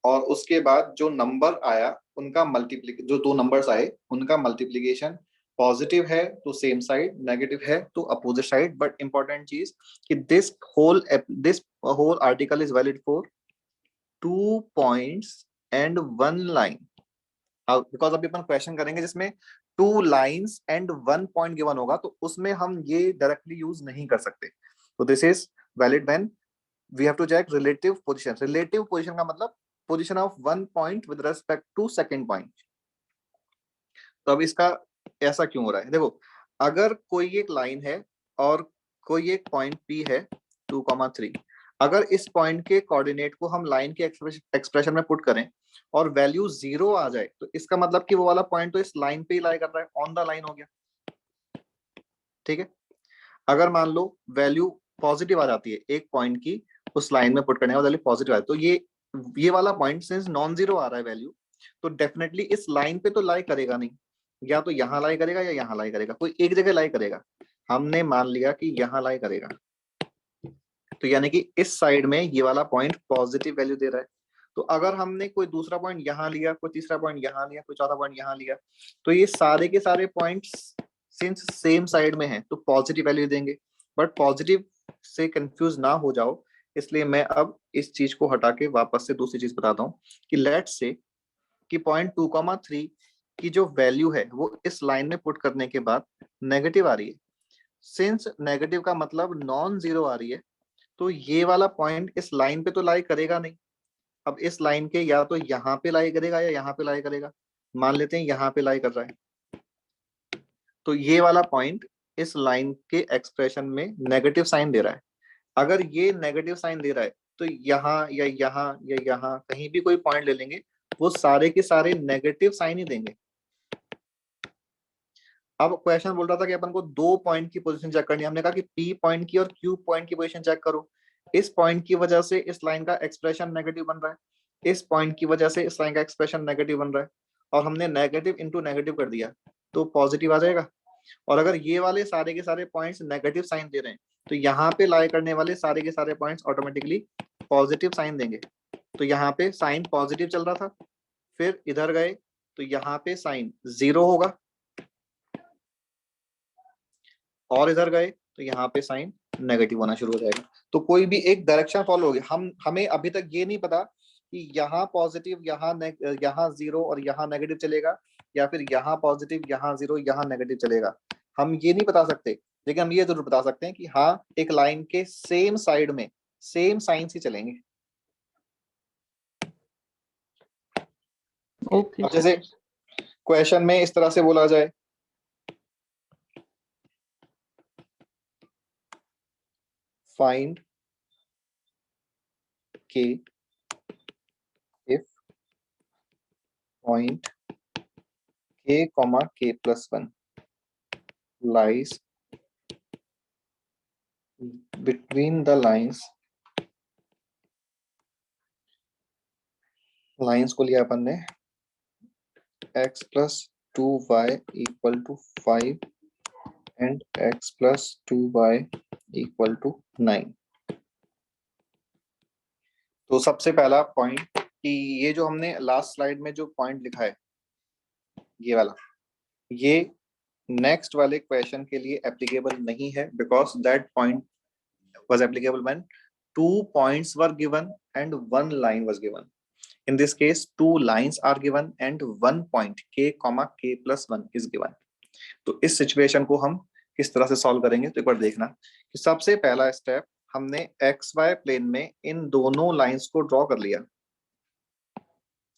और उसके बाद जो नंबर आया उनका मल्टीप्लिकेशन, जो दो नंबर्स आए उनका मल्टीप्लिकेशन पॉजिटिव है तो सेम साइड, नेगेटिव है तो अपोजिट साइड। बट इंपॉर्टेंट चीज कि this whole article is valid for 2 points and 1 line. Because अभी अपन क्वेश्चन करेंगे जिसमें 2 लाइंस एंड 1 पॉइंट गिवन होगा, तो उसमें हम ये डायरेक्टली यूज नहीं कर सकते। तो this is valid when we have to check relative position. Relative position का मतलब position of 1 point with respect to second point. तो अब इसका ऐसा क्यों हो रहा है, देखो अगर कोई एक लाइन है और कोई एक पॉइंट P है, 2,3। अगर इस पॉइंट के कोऑर्डिनेट को हम लाइन के एक्सप्रेशन में पुट करें और वैल्यू 0 आ जाए तो इसका मतलब कि वो वाला पॉइंट तो इस लाइन पे ही लाई कर रहा है, ऑन द लाइन हो गया। ठीक है, अगर मान लो वैल्यू पॉजिटिव आ जाती है एक पॉइंट की, उस लाइन में पुट करने का वैल्यू पॉजिटिव आ जाए, तो ये वाला पॉइंट सिंस नॉन जीरो आ रहा है वैल्यू, तो डेफिनेटली इस लाइन पे तो लाई करेगा नहीं, या तो यहाँ लाई करेगा या यहाँ लाई करेगा, कोई एक जगह लाई करेगा। हमने मान लिया कि यहाँ लाई करेगा, तो यानी कि इस साइड में ये वाला पॉइंट पॉजिटिव वैल्यू दे रहा है। तो अगर हमने कोई दूसरा पॉइंट यहाँ लिया, कोई तीसरा पॉइंट यहाँ लिया, कोई चौथा पॉइंट यहाँ लिया, तो ये सारे के सारे पॉइंट्स सिंस सेम साइड में हैं तो पॉजिटिव वैल्यू देंगे। बट पॉजिटिव से कंफ्यूज ना हो जाओ, इसलिए मैं अब इस चीज को हटा के वापस से दूसरी चीज बताता हूँ कि लेट्स से कि पॉइंट 2,3 की जो वैल्यू है वो इस लाइन में पुट करने के बाद नेगेटिव आ रही है। सिंस नेगेटिव का मतलब नॉन जीरो आ रही है, तो ये वाला पॉइंट इस लाइन पे तो लाई करेगा नहीं। अब इस लाइन के या तो यहाँ पे लाई करेगा या यहाँ पे लाई करेगा, मान लेते हैं यहाँ पे लाई कर रहा है, तो ये वाला पॉइंट इस लाइन के एक्सप्रेशन में नेगेटिव साइन दे रहा है। अगर ये नेगेटिव साइन दे रहा है तो यहाँ या यहाँ या यहाँ कहीं भी कोई पॉइंट ले लेंगे, वो सारे के सारे नेगेटिव साइन ही देंगे। अब क्वेश्चन बोल रहा था कि अपन को दो पॉइंट की पोजीशन चेक करनी है। हमने कहा कि पी पॉइंट की और क्यू पॉइंट की पोजीशन चेक करो। इस पॉइंट की वजह से इस लाइन का एक्सप्रेशन नेगेटिव बन रहा है, इस पॉइंट की वजह से इस लाइन का एक्सप्रेशन नेगेटिव बन रहा है, और हमने नेगेटिव इंटू नेगेटिव कर दिया तो पॉजिटिव आ जाएगा। और अगर ये वाले सारे के सारे पॉइंट्स नेगेटिव साइन दे रहे हैं तो यहाँ पे लाई करने वाले सारे के सारे पॉइंट्स ऑटोमेटिकली पॉजिटिव साइन देंगे। तो यहाँ पे साइन पॉजिटिव चल रहा था, फिर इधर गए तो यहाँ पे साइन 0 होगा, और इधर गए तो यहाँ पे साइन नेगेटिव होना शुरू हो जाएगा। तो कोई भी एक डायरेक्शन फॉलो होगी। हमें अभी तक ये नहीं पता कि यहाँ पॉजिटिव, यहाँ 0 और यहाँ नेगेटिव चलेगा, या फिर यहाँ पॉजिटिव, यहाँ 0, यहाँ नेगेटिव चलेगा। हम ये नहीं बता सकते, लेकिन हम ये जरूर बता सकते हैं कि हाँ, एक लाइन के सेम साइड में सेम साइंस ही चलेंगे। ओके अब जैसे क्वेश्चन में इस तरह से बोला जाए, find k if point k comma k plus 1 lies between the lines को लिया अपन ने x plus 2y equal to 5 and x plus 2y equal to 9। तो सबसे पहला पॉइंट कि ये जो हमने लास्ट स्लाइड में जो पॉइंट लिखा है ये वाला, ये नेक्स्ट वाले क्वेश्चन के लिए एप्लीकेबल नहीं है, because that point was applicable when 2 points were given and 1 line was given. In this case 2 lines are given and 1 point k comma k plus 1 is given. तो इस सिचुएशन को हम किस तरह से सॉल्व करेंगे, तो एक बार देखना कि सबसे पहला स्टेप हमने एक्स वाई प्लेन में इन दोनों लाइंस को ड्रॉ कर लिया।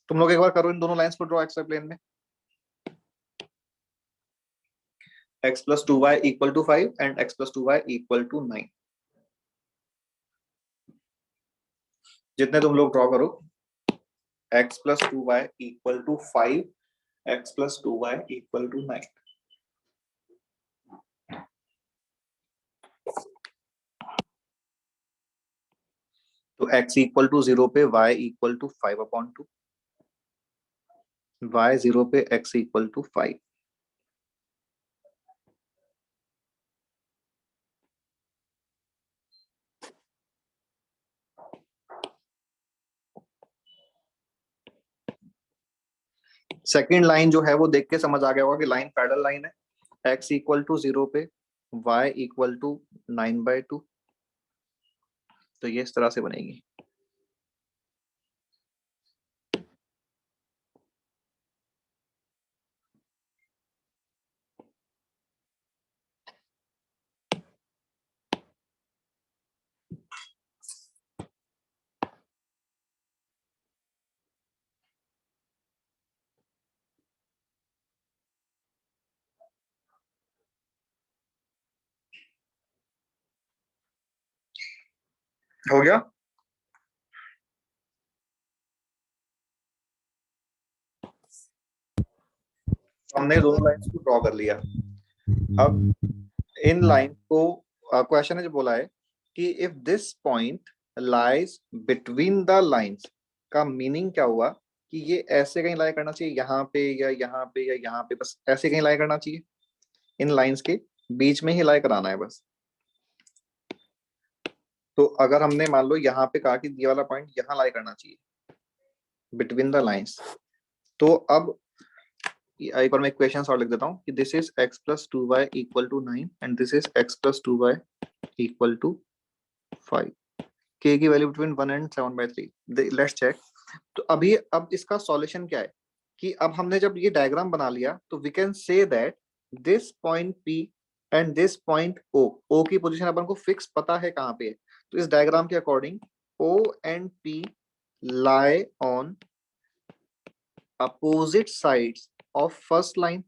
तुम लोग एक बार करो इन दोनों लाइंस को ड्रॉ एक्स वाई प्लेन में। x plus 2y equal to 5 and x plus 2y equal to 9। जितने तुम लोग ड्रॉ करो, x plus 2y equal to 5, x plus 2y equal to 9। तो x इक्वल टू 0 पे y इक्वल टू 5/2, y 0 पे x equal to 5। Second line जो है वो देख के समझ आ गया होगा कि लाइन पैरेलल लाइन है। x इक्वल टू 0 पे y इक्वल टू 9/2, तो ये इस तरह से बनेगी। हो गया? हमने दोनों लाइंस को ड्रॉ कर लिया। अब इन लाइन को क्वेश्चन ने जो बोला है कि if this point lies between the lines, का मीनिंग क्या हुआ कि ये ऐसे कहीं लाई करना चाहिए, यहाँ पे या यहाँ पे या यहाँ पे, बस ऐसे कहीं लाई करना चाहिए, इन लाइंस के बीच में ही लाई कराना है बस। तो अगर हमने मान लो यहाँ पे कहा कि ये वाला पॉइंट यहाँ लाई करना चाहिए बिटवीन द लाइंस, तो अब एक बार मैं इक्वेशन और लिख देता हूँ कि this is x plus 2y equal to 9 and this is x plus 2y equal to 5। k की value between 1 and 7/3। Let's check. तो अभी अब इसका सॉल्यूशन क्या है कि अब हमने जब ये डायग्राम बना लिया तो we can say that this point P and this point O की पोजीशन अपन को फिक्स पता है कहाँ पे है। तो इस डायग्राम के according O and P lie on opposite sides of first line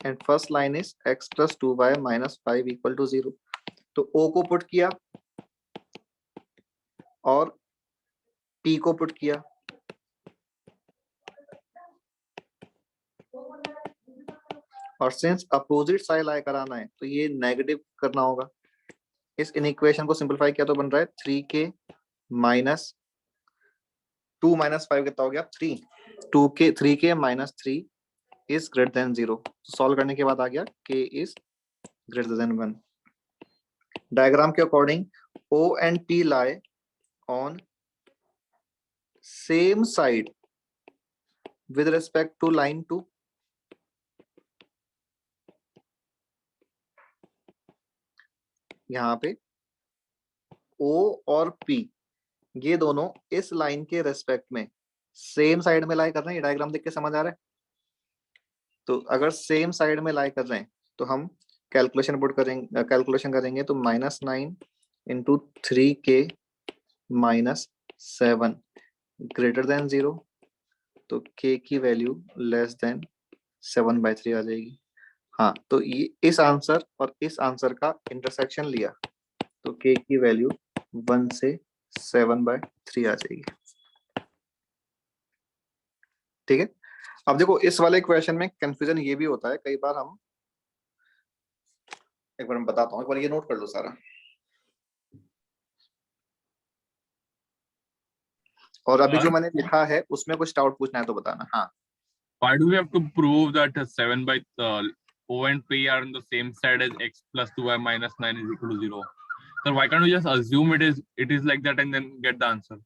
and first line is x plus 2y minus 5 equal to 0। तो O को पुट किया और P को पुट किया, और सिंस अपोजिट साइड लाई कराना है तो ये नेगेटिव करना होगा। इस इनइक्वेशन को सिंपलीफाई किया तो बन रहा है 3k माइनस 2 माइनस 5 कितना हो गया 3। 3k minus 3 is greater than 0। Solve करने के बाद आ गया k is greater than 1। Diagram के according O and P lie on same side with respect to line 2। यहाँ पे O और P ये दोनों इस लाइन के रेस्पेक्ट में सेम साइड में लाई कर रहे हैं। ये डायग्राम देख के समझ आ रहा है? तो अगर सेम साइड में लाई कर रहे हैं तो हम कैलकुलेशन करेंगे तो -9 into 3k minus 7 greater than 0, तो k की वैल्यू लेस देन 7/3 आ जाएगी। हाँ, तो ये इस आंसर और इस आंसर का इंटरसेक्शन लिया तो k की वैल्यू 1 से 7/3 आ जाएगी। ठीक है। अब देखो इस वाले क्वेश्चन में कंफ्यूजन ये भी होता है कई बार, हम एक बार मैं बताता हूँ, एक बार ये नोट कर लो सारा। और अभी जो मैंने लिखा है उसमें कुछ डाउट पूछना है तो बताना। हाँ, Why do we have to prove that 7 by O and P are on the same side as x plus 2y minus 9 is equal to 0? So why can't we just assume it is like that and then get the answer?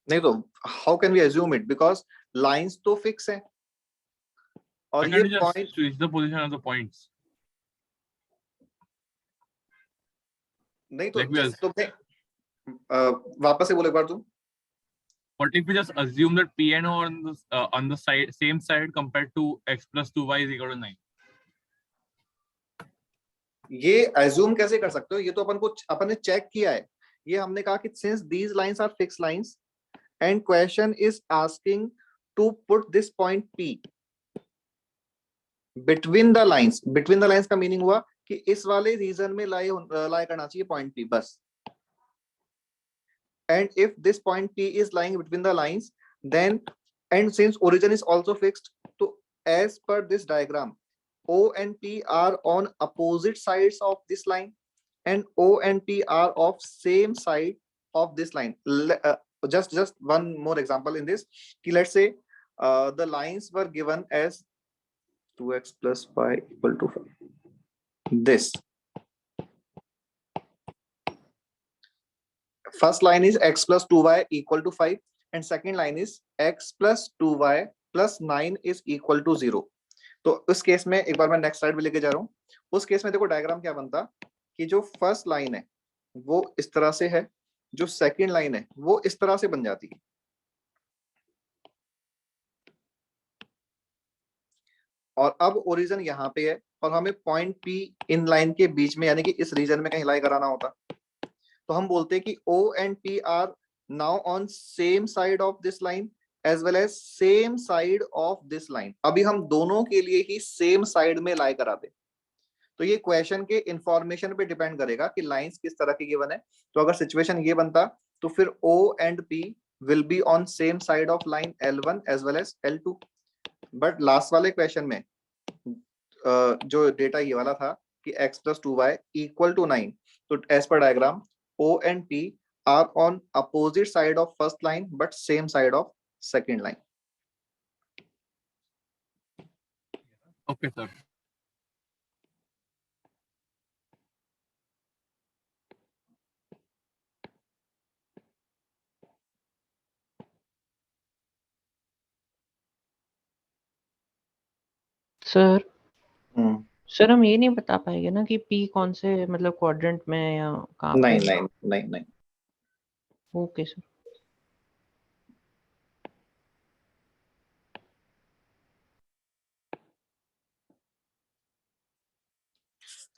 नहीं तो how can we assume it, because lines तो fix है और Why ये can't we just point switch the position of the points? नहीं तो Like we जैसे तुमने वापस से बोलो एक बार तुम। What if we just assume that P and O are on the side same side compared to x plus 2y is equal to 9? ये अज्यूम कैसे कर सकते हो? ये तो अपन ने चेक किया है। ये हमने कहा कि since these lines are fix lines and question is asking to put this point P between the lines. Between the lines का मीनिंग हुआ कि इस वाले रीजन में लाई करना चाहिए पॉइंट P बस। And if this point P is lying between the lines, then, and since origin is also fixed, so as per this diagram, O and P are on opposite sides of this line, and O and P are of same side of this line. Just one more example in this. Let's say the lines were given as 2x plus 5 equal to 5. This. First line is x plus 2y equal to 5 and second line is x plus 2y plus 9 is equal to 0। तो उस case में एक बार मैं next slide पे लेके जा रहा हूँ। उस केस में देखो डायग्राम क्या बनता कि जो फर्स्ट लाइन है वो इस तरह से है, जो सेकंड लाइन है वो इस तरह से बन जाती है। और अब ओरिजिन यहाँ पे है और हमें पॉइंट P इन लाइन के बीच में यानी कि इस रीजन में कहीं लाई कराना होता, तो हम बोलते हैं कि O and P are now on same side of this line as well as same side of this line। अभी हम दोनों के लिए ही सेम साइड में लाई कराते, तो ये क्वेश्चन के इंफॉर्मेशन पे डिपेंड करेगा कि लाइंस किस तरह की गिवन है। तो अगर सिचुएशन ये बनता तो फिर O and P will be on same side of line L1 as well as L2। But last वाले क्वेश्चन में जो डेटा ये वाला था कि x plus 2y equal to 9, तो as per diagram O and P are on opposite side of first line but same side of second line. Okay, sir. Sir hmm, sir हम ये नहीं बता पाएंगे ना कि पी कौन से मतलब क्वाड्रेंट में है या कहाँ पे नहीं है? नहीं नहीं नहीं। Okay sir.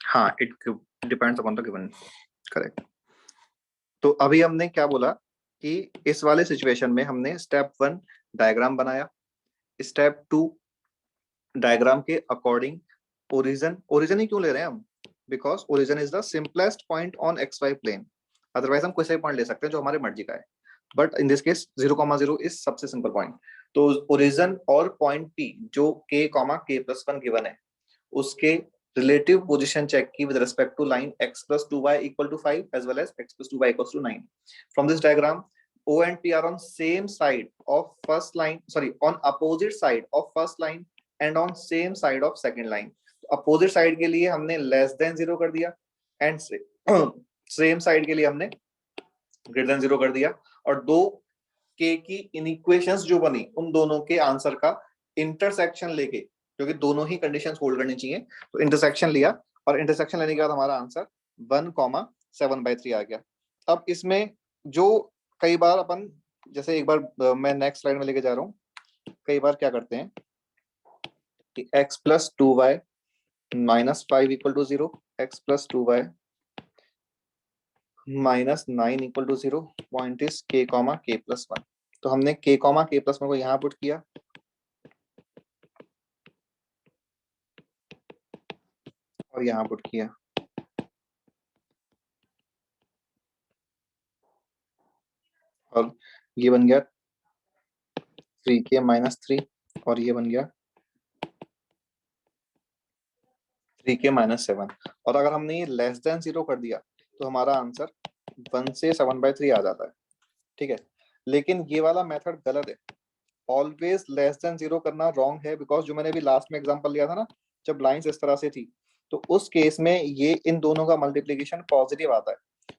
हाँ, it depends upon the given. Correct. तो अभी हमने क्या बोला कि इस वाले सिचुएशन में हमने स्टेप 1 डायग्राम बनाया, स्टेप 2 डायग्राम के अकॉर्डिंग ओरिजिन ही क्यों ले रहे हैं हम, because origin is the simplest point on x y plane. Otherwise हम कोई सा भी पॉइंट ले सकते हैं जो हमारे मर्जी का है, but in this case 0,0 is सबसे सिंपल पॉइंट। तो ओरिजिन और पॉइंट पी जो k, k+1 गिवन है, उसके रिलेटिव पोजीशन चेक की with respect to line x plus 2y equal to 5 as well as x plus 2y equals to 9. From this diagram, O and P are on same side of first line, sorry, on opposite side of first line and on same side of second line. Opposite side के लिए हमने less than 0 कर दिया and same side के लिए हमने greater than 0 कर दिया, और दो k की इनइक्वेशंस जो बनी उन दोनों के आंसर का इंटरसेक्शन लेके, क्योंकि दोनों ही कंडीशंस होल्ड करनी चाहिए, तो इंटरसेक्शन लिया और इंटरसेक्शन लेने के बाद हमारा आंसर 1,7/3 आ गया। अब इसमें जो कई बार अपन, जैसे एक बार मैं नेक्स्ट स्लाइड में लेके जा रहा हूँ, कई बार क्या करते हैं कि x plus 2y minus 5 equal to 0, x plus 2y minus 9 equal to 0, point is k, k+1। तो हमने k, k+1 को यहाँ पुट किया और यहाँ पुट किया, और ये बन गया 3k-3 और ये बन गया 3k-7। और अगर हमने ये लेस देन 0 कर दिया तो हमारा आंसर 1 से 7/3 आ जाता है। ठीक है, लेकिन ये वाला मेथड गलत है। ऑलवेज लेस देन 0 करना रॉन्ग है, बिकॉज जो मैंने अभी लास्ट में एग्जांपल लिया था ना, जब लाइंस इस तरह से थी, तो उस केस में ये इन दोनों का मल्टीप्लिकेशन पॉजिटिव आता है।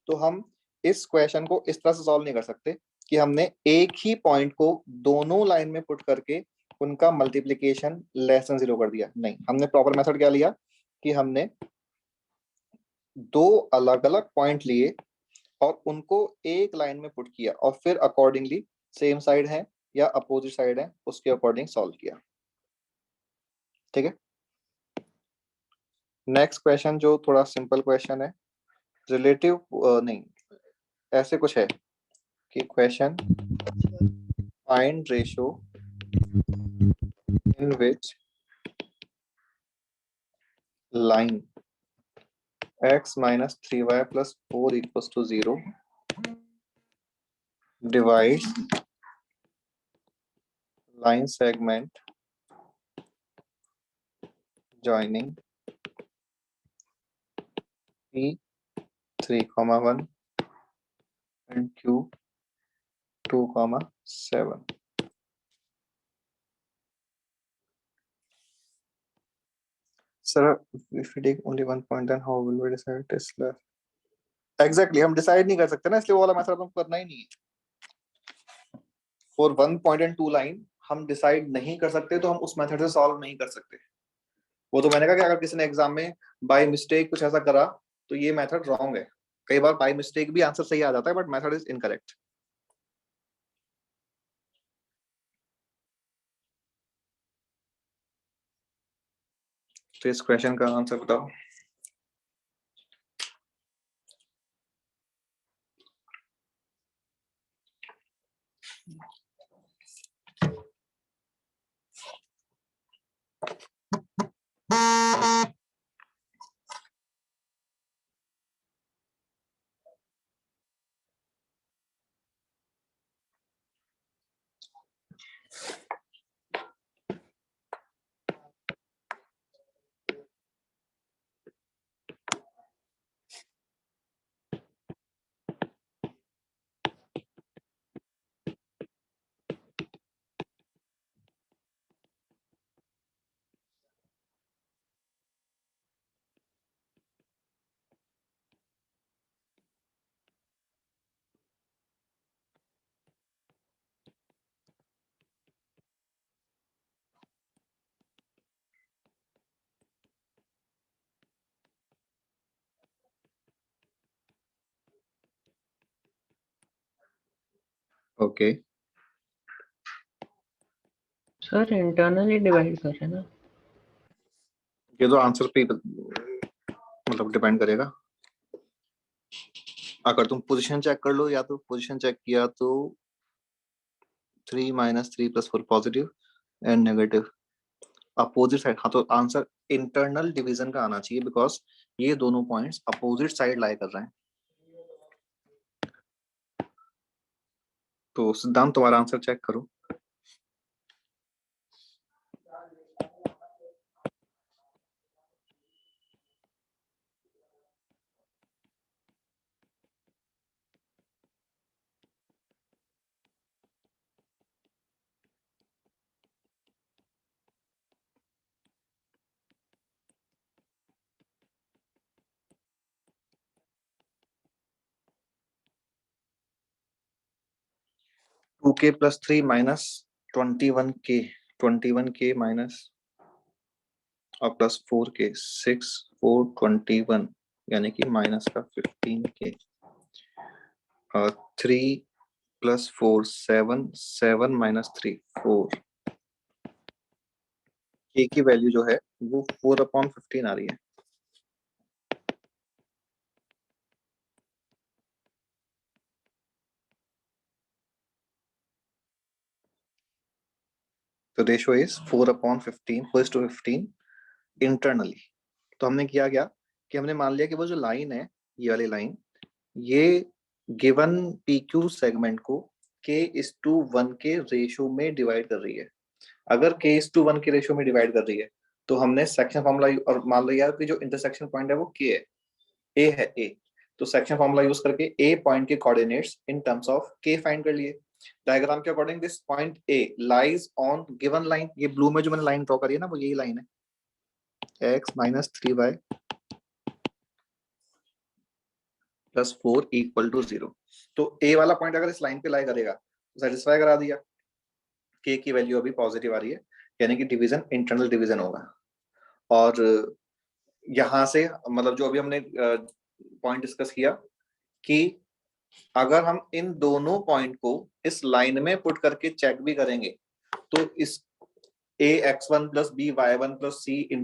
तो हम इस क्वेश्चन को इस तरह से सॉल्व नहीं कर सकते कि हमने एक ही पॉइंट को दोनों लाइन में पुट करके उनका मल्टीप्लिकेशन लेस देन 0 कर दिया। नहीं, हमने प्रॉपर मेथड क्या लिया कि हमने दो अलग अलग पॉइंट लिए और उनको एक लाइन में पुट किया और फिर अकॉर्डिंगली सेम साइड है या अपोजिट साइड है उसके अकॉर्डिंग सॉल्व किया। ठीक है, नेक्स्ट क्वेश्चन जो थोड़ा सिंपल क्वेश्चन है, रिलेटिव नहीं, ऐसे कुछ है कि question find ratio in which line x minus 3y plus 4 equals to 0 divides line segment joining P 3,1 and Q 2,7. Sir, if we take only one point, then how will we decide this left? Exactly, हम decide नहीं कर सकते ना, इसलिए वो वाला method हमको करना ही नहीं है। फॉर 1 point and 2 लाइन हम डिसाइड नहीं कर सकते, तो हम उस मेथड से सॉल्व नहीं कर सकते। वो तो मैंने कहा कि अगर किसी ने एग्जाम में बाय मिस्टेक कुछ ऐसा करा तो ये मेथड रॉन्ग है। कई बार बाय मिस्टेक भी आंसर सही आ जाता है, बट मेथड इज इनकरेक्ट। तो इस क्वेश्चन का आंसर बताओ। ओके, सर इंटरनली डिवाइड कर रहे हैं ना। ये तो आंसर पे मतलब डिपेंड करेगा। अगर तुम पोजीशन चेक कर लो, या तो पोजीशन चेक किया तो 3 - 3 + 4 positive and negative opposite side. हाँ, तो आंसर इंटरनल डिवीजन का आना चाहिए, बिकॉज ये दोनों पॉइंट्स अपोजिट साइड लाई कर रहे हैं। तो सिद्धांत, तुम्हारा आंसर चेक करो। टू के + 3 - 21k, 21k माइनस और +4k, 6 4 21, यानी कि माइनस का 15k। 3 + 4 7, 7 - 3 4। k की वैल्यू जो है वो 4/15 आ रही है। तो रेशियो इज 4/15, 4:15 इंटरनली। तो हमने किया क्या कि हमने मान लिया कि वो जो लाइन है, ये वाली लाइन, ये गिवन PQ सेगमेंट को k:1 के रेशियो में डिवाइड कर रही है। अगर k:1 के रेशियो में डिवाइड कर रही है तो हमने सेक्शन फॉर्मूला, और मान लिया कि जो इंटरसेक्शन पॉइंट है वो k है, a है a, तो सेक्शन फॉर्मूला यूज करके a पॉइंट के coordinates in terms of k find कर लिए। डायग्राम के according this point a lies on given line. ये ब्लू में जो मैंने लाइन ड्रॉ करी है ना, वो यही लाइन है, x - 3y + 4 = 0। तो a वाला पॉइंट अगर इस लाइन पे लाई करेगा तो सेटिस्फाई करा दिया। k की वैल्यू अभी पॉजिटिव आ रही है, यानी कि डिवीजन इंटरनल डिवीजन होगा। और यहां से मतलब जो अभी हमने पॉइंट डिस्कस किया कि अगर हम इन दोनों पॉइंट को इस लाइन में पुट करके चेक भी करेंगे तो इस ax1 + by1 + c *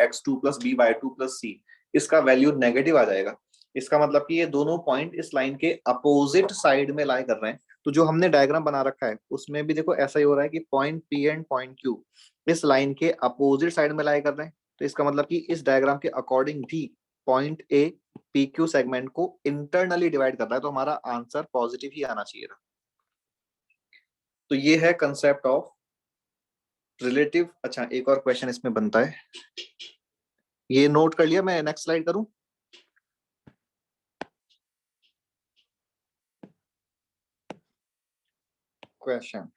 ax2 + by2 + c, इसका वैल्यू नेगेटिव आ जाएगा। इसका मतलब कि ये दोनों पॉइंट इस लाइन के अपोजिट साइड में लाई कर रहे हैं। तो जो हमने डायग्राम बना रखा है उसमें भी देखो ऐसा ही हो रहा है कि point P and point Q इस लाइन के अपोजिट साइड में लाई कर रहे हैं। तो इसका मतलब कि इस डायग्राम के अकॉर्डिंग भी पॉइंट A PQ सेगमेंट को इंटरनली डिवाइड कर रहा है, तो हमारा आंसर पॉजिटिव ही आना चाहिए था। तो ये है कंसेप्ट ऑफ रिलेटिव। अच्छा, एक और क्वेश्चन इसमें बनता है, ये नोट कर लिया, मैं नेक्स्ट स्लाइड करूं। Question,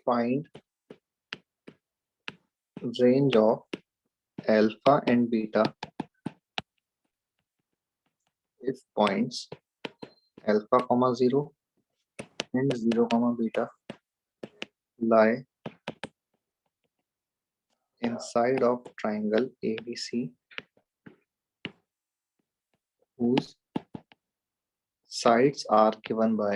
find range of alpha and beta if points alpha, 0 and 0, beta lie inside of triangle ABC whose sides are given by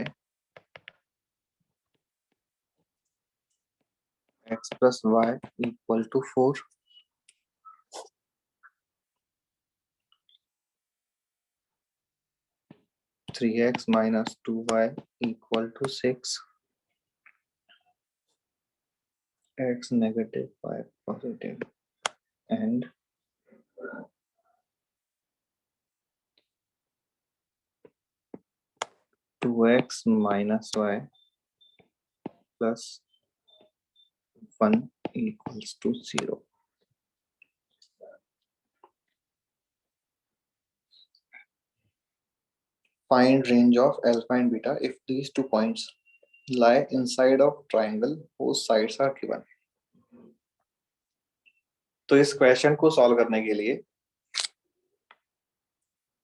x + y = 4, 3x - 2y = 6, x negative, y positive, and two 2x minus y plus 1 equals to 0. Find range of alpha and beta if these 2 points lie inside of triangle whose sides are given. तो इस question को solve करने के लिए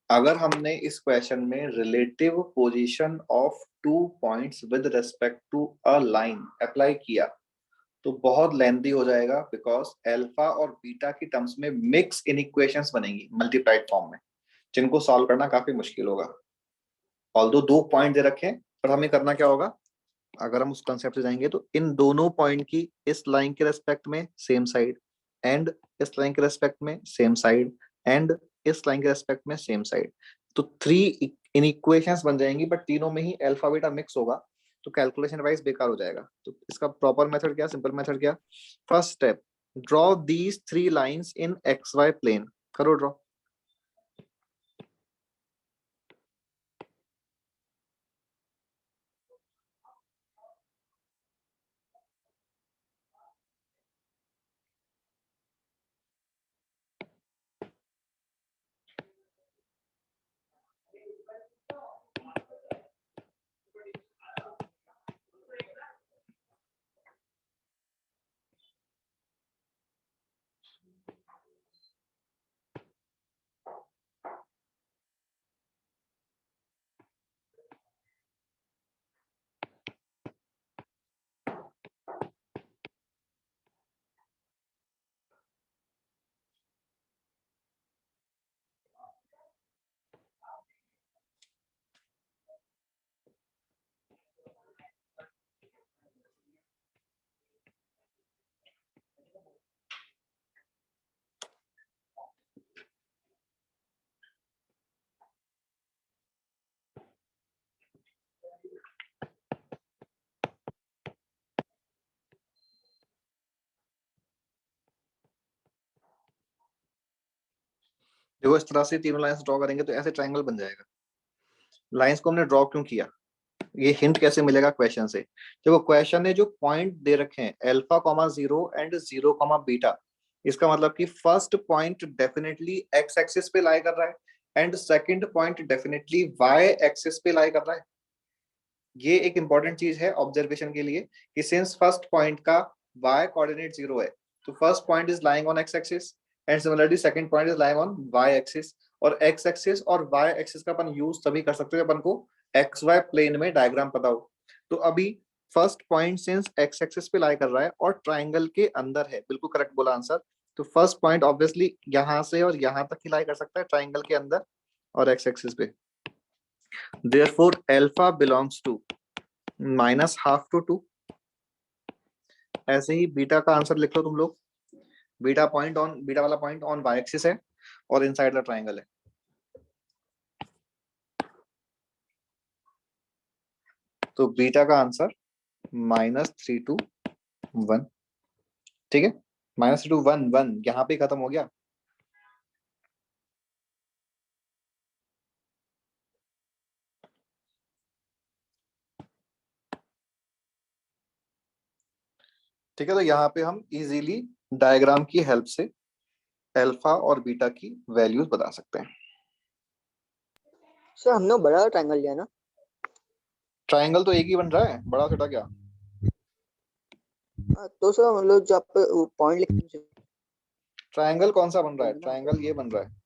अगर हमने इस question में relative position of 2 points with respect to a line apply किया तो बहुत लेंथी हो जाएगा, बिकॉज अल्फा और बीटा की टर्म्स में मिक्स इनइक्वेशंस बनेंगी मल्टीप्लाइड फॉर्म में, जिनको सॉल्व करना काफी मुश्किल होगा। ऑल्दो 2 पॉइंट दे रखे हैं, पर हमें करना क्या होगा, अगर हम उस कंसेप्ट से जाएंगे तो इन दोनों पॉइंट की इस लाइन के रेस्पेक्ट में सेम साइड, एंड इस लाइन के रेस्पेक्ट में सेम साइड, एंड इस लाइन के रेस्पेक्ट में सेम साइड, तो 3 इनइक्वेशंस बन जाएंगी, बट तीनों में ही अल्फा बीटा मिक्स होगा, तो कैलकुलेशन वाइज बेकार हो जाएगा। तो इसका प्रॉपर मेथड क्या, सिंपल मेथड क्या, first step, draw these 3 lines in x y plane. करो ड्रॉ। देखो इस तरह से तीनों लाइंस ड्रॉ करेंगे तो ऐसे ट्रायंगल बन जाएगा। लाइंस को हमने ड्रॉ क्यों किया, ये हिंट कैसे मिलेगा क्वेश्चन से। देखो क्वेश्चन ने जो पॉइंट दे रखे हैं alpha comma 0 and 0 comma beta, इसका मतलब कि first point definitely x axis पे लाई कर रहा है, and second point definitely y axis पे लाई कर रहा है। ये एक इंपॉर्टेंट चीज है ऑब्जर्वेशन के लिए कि सिंस फर्स्ट पॉइंट का y कोऑर्डिनेट 0 है, तो first point is lying on x axis, and similarly second point is lying on y axis. और x एक्सिस और y एक्सिस का अपन यूज तभी कर सकते हैं अपन को xy प्लेन में डायग्राम पता हो। तो अभी first point since x axis पे लाई कर रहा है और ट्राइंगल के अंदर है, बिल्कुल करेक्ट बोला आंसर। तो फर्स्ट पॉइंट ऑब्वियसली यहाँ से और यहाँ तक ही लाई कर सकता है ट्राइंगल के अंदर और x एक्सिस पे। Therefore, alpha belongs to -half to 2। ऐसे ही बीटा का आंसर लिख लो तुम लोग। बीटा वाला पॉइंट ऑन y एक्सिस है और इनसाइड द ट्रायंगल है। तो बीटा का आंसर -3 to 1। ठीक है, -3 to 1 यहाँ पे खत्म हो गया। ठीक है, तो यहाँ पे हम इजीली डायग्राम की हेल्प से अल्फा और बीटा की वैल्यूज बता सकते हैं। सर हमने बड़ा ट्रायंगल लिया ना? ट्रायंगल तो एक ही बन रहा है, बड़ा छोटा क्या। तो सर हम लोग जो आप पॉइंट लिखे हैं, ट्रायंगल कौन सा बन रहा है, ट्रायंगल ये बन रहा है।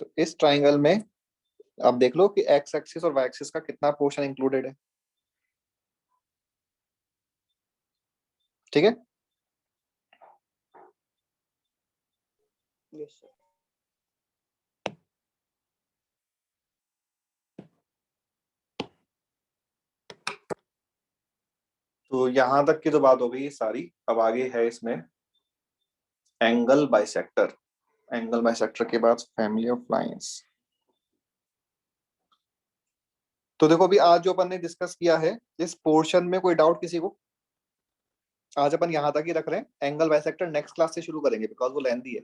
तो इस ट्रायंगल में आप देख लो कि एक्स एक्सिस और वाई एक्सिस का कितना पोर्शन इंक्लूडेड है। ठीक है, यस सर। तो यहां तक की तो बात हो गई सारी। अब आगे है इसमें एंगल बाइसेक्टर। एंगल बाइसेक्टर के बाद फैमिली ऑफ लाइंस। तो देखो अभी आज जो अपन ने डिस्कस किया है, इस पोर्शन में कोई डाउट किसी को? आज अपन यहाँ तक ही रख रहे हैं, एंगल बाइसेक्टर नेक्स्ट क्लास से शुरू करेंगे बिकॉज वो लेंथी है,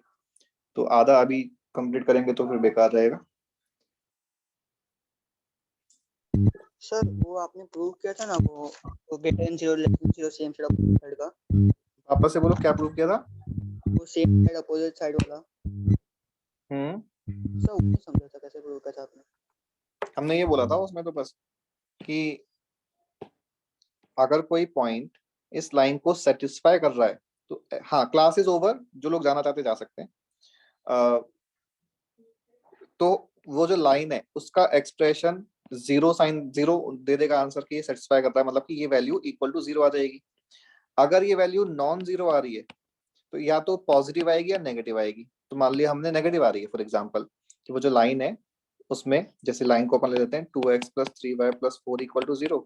तो आधा अभी कंप्लीट करेंगे तो फिर बेकार रहेगा। सर वो आपने प्रूव किया था ना, वो greater than 0 less than 0 same side opposite side का, वापस से बोलो क्या प्रूव किया था? वो सेम साइड अपोजिट साइड वाला। सर वो नहीं समझा था कैसे प्रूव किया था आपने? हमने ये बोला था उसमें तो बस कि अगर कोई पॉइंट इस लाइन को सेटिस्फाई कर रहा है तो हाँ, क्लास इज ओवर, जो लोग जाना चाहते जा सकते हैं। तो वो जो लाइन है उसका एक्सप्रेशन जीरो साइन जीरो दे देगा आंसर की सेटिस्फाई करता है, मतलब कि ये वैल्यू इक्वल टू जीरो आ जाएगी। अगर ये वैल्यू नॉन जीरो आ रही है तो या तो पॉजिटिव आएगी या नेगेटिव आएगी। तो मान लिया हमने नेगेटिव आ रही है फॉर एग्जांपल, कि वो जो लाइन है उसमें जैसे लाइन को अपन ले लेते हैं 2x + 3y + 4 = 0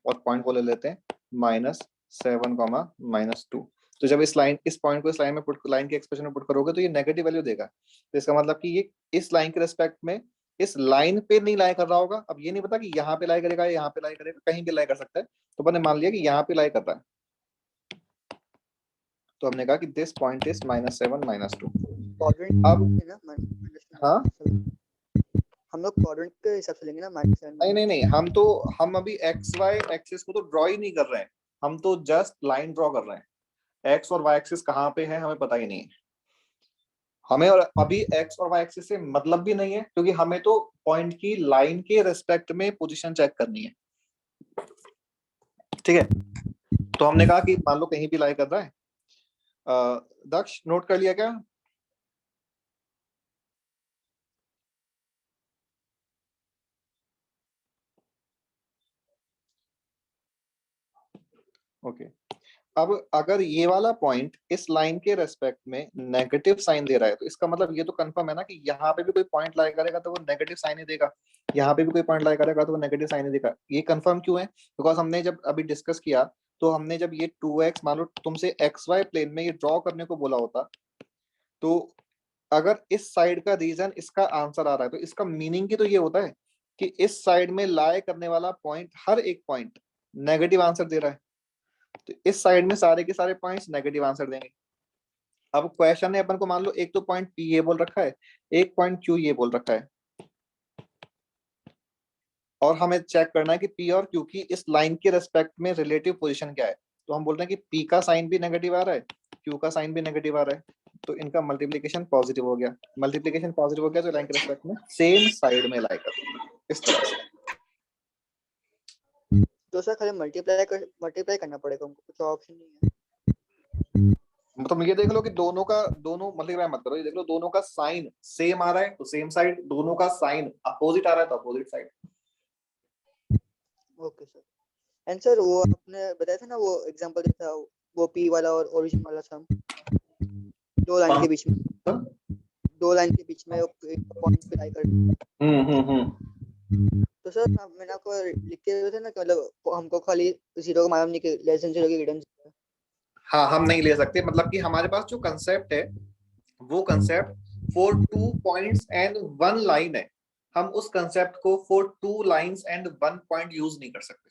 और पॉइंट को ले लेते हैं -7, -2। तो जब इस पॉइंट को इस लाइन में लाइन के एक्सप्रेशन में पुट करोगे तो ये नेगेटिव वैल्यू देगा। तो इसका मतलब कि ये इस लाइन के रेस्पेक्ट में इस लाइन पे नहीं लाई कर रहा होगा। अब ये नहीं पता कि यहाँ पे लाई करेगा या यहाँ पे लाई करेगा, कहीं भी लाई कर सकता है। तो मैंने मान लिया कि यहाँ पे लाई कर रहा है, तो हमने कहा कि दिस पॉइंट इज -7, -2। अब हाँ, हम लोग क्वाड्रेंट के हिसाब से लेंगे ना, -7। नहीं, हम अभी XY एक्सिस को तो ड्रॉ ही नहीं कर रहे हैं, हम तो जस्ट लाइन ड्रॉ कर रहे हैं। एक्स और वाई एक्सिस कहाँ पे है हमें पता ही नहीं है हमें, और अभी एक्स और वाई एक्सिस से मतलब भी नहीं है क्योंकि हमें तो पॉइंट की लाइन के रेस्पेक्ट में पोजीशन चेक करनी है। ठीक है, तो हमने कहा कि मान लो कहीं भी लाई कर रहा है। दक्ष नोट कर लिया क्या? ओके अब अगर ये वाला पॉइंट इस लाइन के रेस्पेक्ट में नेगेटिव साइन दे रहा है तो इसका मतलब ये तो कंफर्म है ना कि यहाँ पे भी कोई पॉइंट लाई करेगा तो वो नेगेटिव साइन ही देगा, यहाँ पे भी कोई पॉइंट लाई करेगा तो वो नेगेटिव साइन ही देगा। ये कंफर्म क्यों है? बिकॉज हमने जब अभी डिस्कस किया तो हमने जब ये 2x मान लो तुमसे XY प्लेन में ये ड्रॉ करने को बोला होता, तो अगर इस साइड का रीजन इसका आंसर आ रहा है तो इसका मीनिंग की तो ये होता है कि इस साइड में लाई करने वाला पॉइंट हर एक पॉइंट नेगेटिव आंसर दे रहा है, तो इस साइड में सारे के सारे पॉइंट्स नेगेटिव आंसर देंगे। अब क्वेश्चन है अपन को, मान लो एक तो पॉइंट P ये बोल रखा है, एक पॉइंट Q ये बोल रखा है, और हमें चेक करना है कि P और Q की इस लाइन के रेस्पेक्ट में रिलेटिव पोजीशन क्या है। तो हम बोल रहे हैं कि P का साइन भी नेगेटिव आ रहा है, Q का साइन भी नेगेटिव आ रहा है, तो इनका मल्टीप्लिकेशन पॉजिटिव हो गया। मल्टीप्लिकेशन पॉजिटिव हो गया तो लाइन के रेस्पेक्ट में सेम साइड में लाई कर इस तरह से। तो सर खाली मल्टीप्लाई करना पड़ेगा हमको, कुछ ऑप्शन नहीं है। मतलब ये देख लो कि दोनों मल्टीप्लाई मत करो, ये देख लो दोनों का साइन सेम आ रहा है तो सेम साइड, दोनों का साइन अपोजिट आ रहा है तो opposite side. Okay sir. And sir वो आपने बताया था ना, वो एग्जांपल दिया था, वो P वाला और ओरिजिन वाला सम, दो लाइन के बीच में एक पॉइंट पे लाई कर। तो सर मैंने आपको लिख के दिया था ना कि मतलब हमको खाली 0 का मालूम नहीं कि लेस देन 0 की रिटर्न। हाँ, हम नहीं ले सकते, मतलब कि हमारे पास जो कंसेप्ट है वो concept for 2 points and 1 line है। हम उस कंसेप्ट को for 2 lines and 1 point use नहीं कर सकते।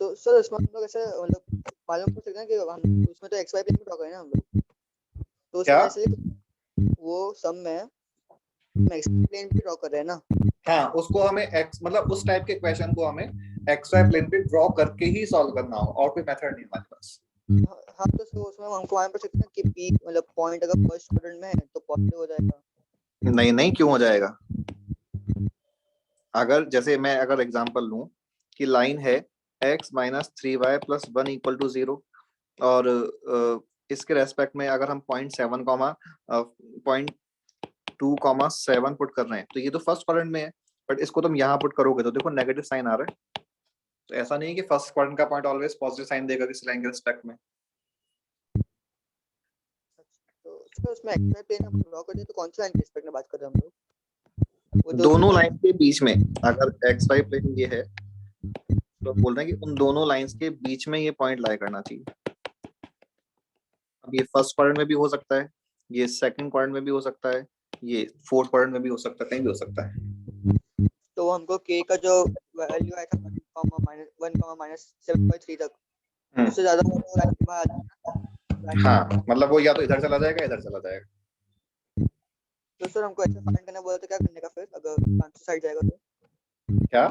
तो सर इसमें हम लोग ऐसे मतलब मालूम कर सकते हैं कि हम उसमें तो XY प्लेन में ड्रॉ करें ना हम लोग, तो उसमें ऐसे वो सम में XY प्लेन पे ड्रॉ कर रहे हैं ना। हाँ, उसको हमें x मतलब उस टाइप के क्वेश्चन को हमें XY प्लेन पे ड्रॉ करके ही सॉल्व करना हो, और कोई मेथड नहीं हमारे पास। हाँ, तो उसमें हमको मालूम पड़ सकता है कि P मतलब पॉइंट अगर फर्स्ट क्वाड्रेंट में है तो पॉजिटिव हो जाएगा। नहीं, क्यों हो जाएगा? अगर जैसे मैं अगर एग्जांपल लूं कि लाइन है x - 3y + 1 = 0 और इसके रेस्पेक्ट में अगर हम 0.2,7 पुट कर रहे हैं तो ये तो फर्स्ट क्वाड्रेंट में है, बट इसको तुम यहाँ पुट करोगे तो देखो नेगेटिव साइन आ रहा है। तो ऐसा नहीं है कि फर्स्ट क्वाड्रेंट का पॉइंट ऑलवेज पॉजिटिव साइन देगा किसी लाइन के रेस्पेक्ट में। तो उसमें XY प्लेन हम ड्रॉ करते हैं तो कौन सी लाइन के रेस्पेक्ट में बात कर रहे हैं हम लोग? दोनों लाइन के बीच में, अगर XY प्लेन ये है तो बोल रहे हैं कि उन दोनों लाइंस के बीच में ये पॉइंट लाई करना चाहिए। अब ये फर्स्ट क्वाड्रेंट में भी हो सकता है, ये सेकंड क्वाड्रेंट में भी हो सकता है, ये फोर्थ क्वाड्रेंट में भी हो सकता है, कहीं भी हो सकता है। तो हमको K का जो वैल्यू आया था 1, -7.3 तक, उससे ज्यादा वो लाइन के बाहर आ जाएगा। हाँ मतलब वो या तो इधर चला जाएगा इधर चला जाएगा। तो सर हमको ऐसा फाइंड करना बोला तो क्या करने का फिर, अगर आंसर साइड जाएगा तो? क्या?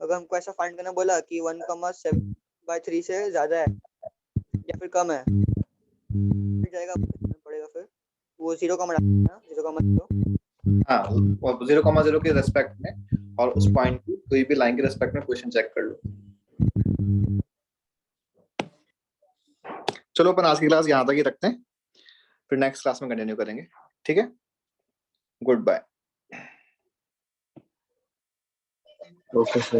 अगर हमको ऐसा फाइंड करना बोला कि 1,7/3 से ज्यादा है या फिर कम है, फिर जाएगा पड़ेगा फिर वो 0,0 हाँ और 0,0 के रेस्पेक्ट में और उस पॉइंट की कोई भी लाइन के रेस्पेक्ट में क्वेश्चन चेक कर लो। चलो अपन आज की क्लास यहाँ तक ही रखते हैं, फिर नेक्स्ट क्लास में कंटिन्यू करेंगे। ठीक है, गुड बाय। Okay sir.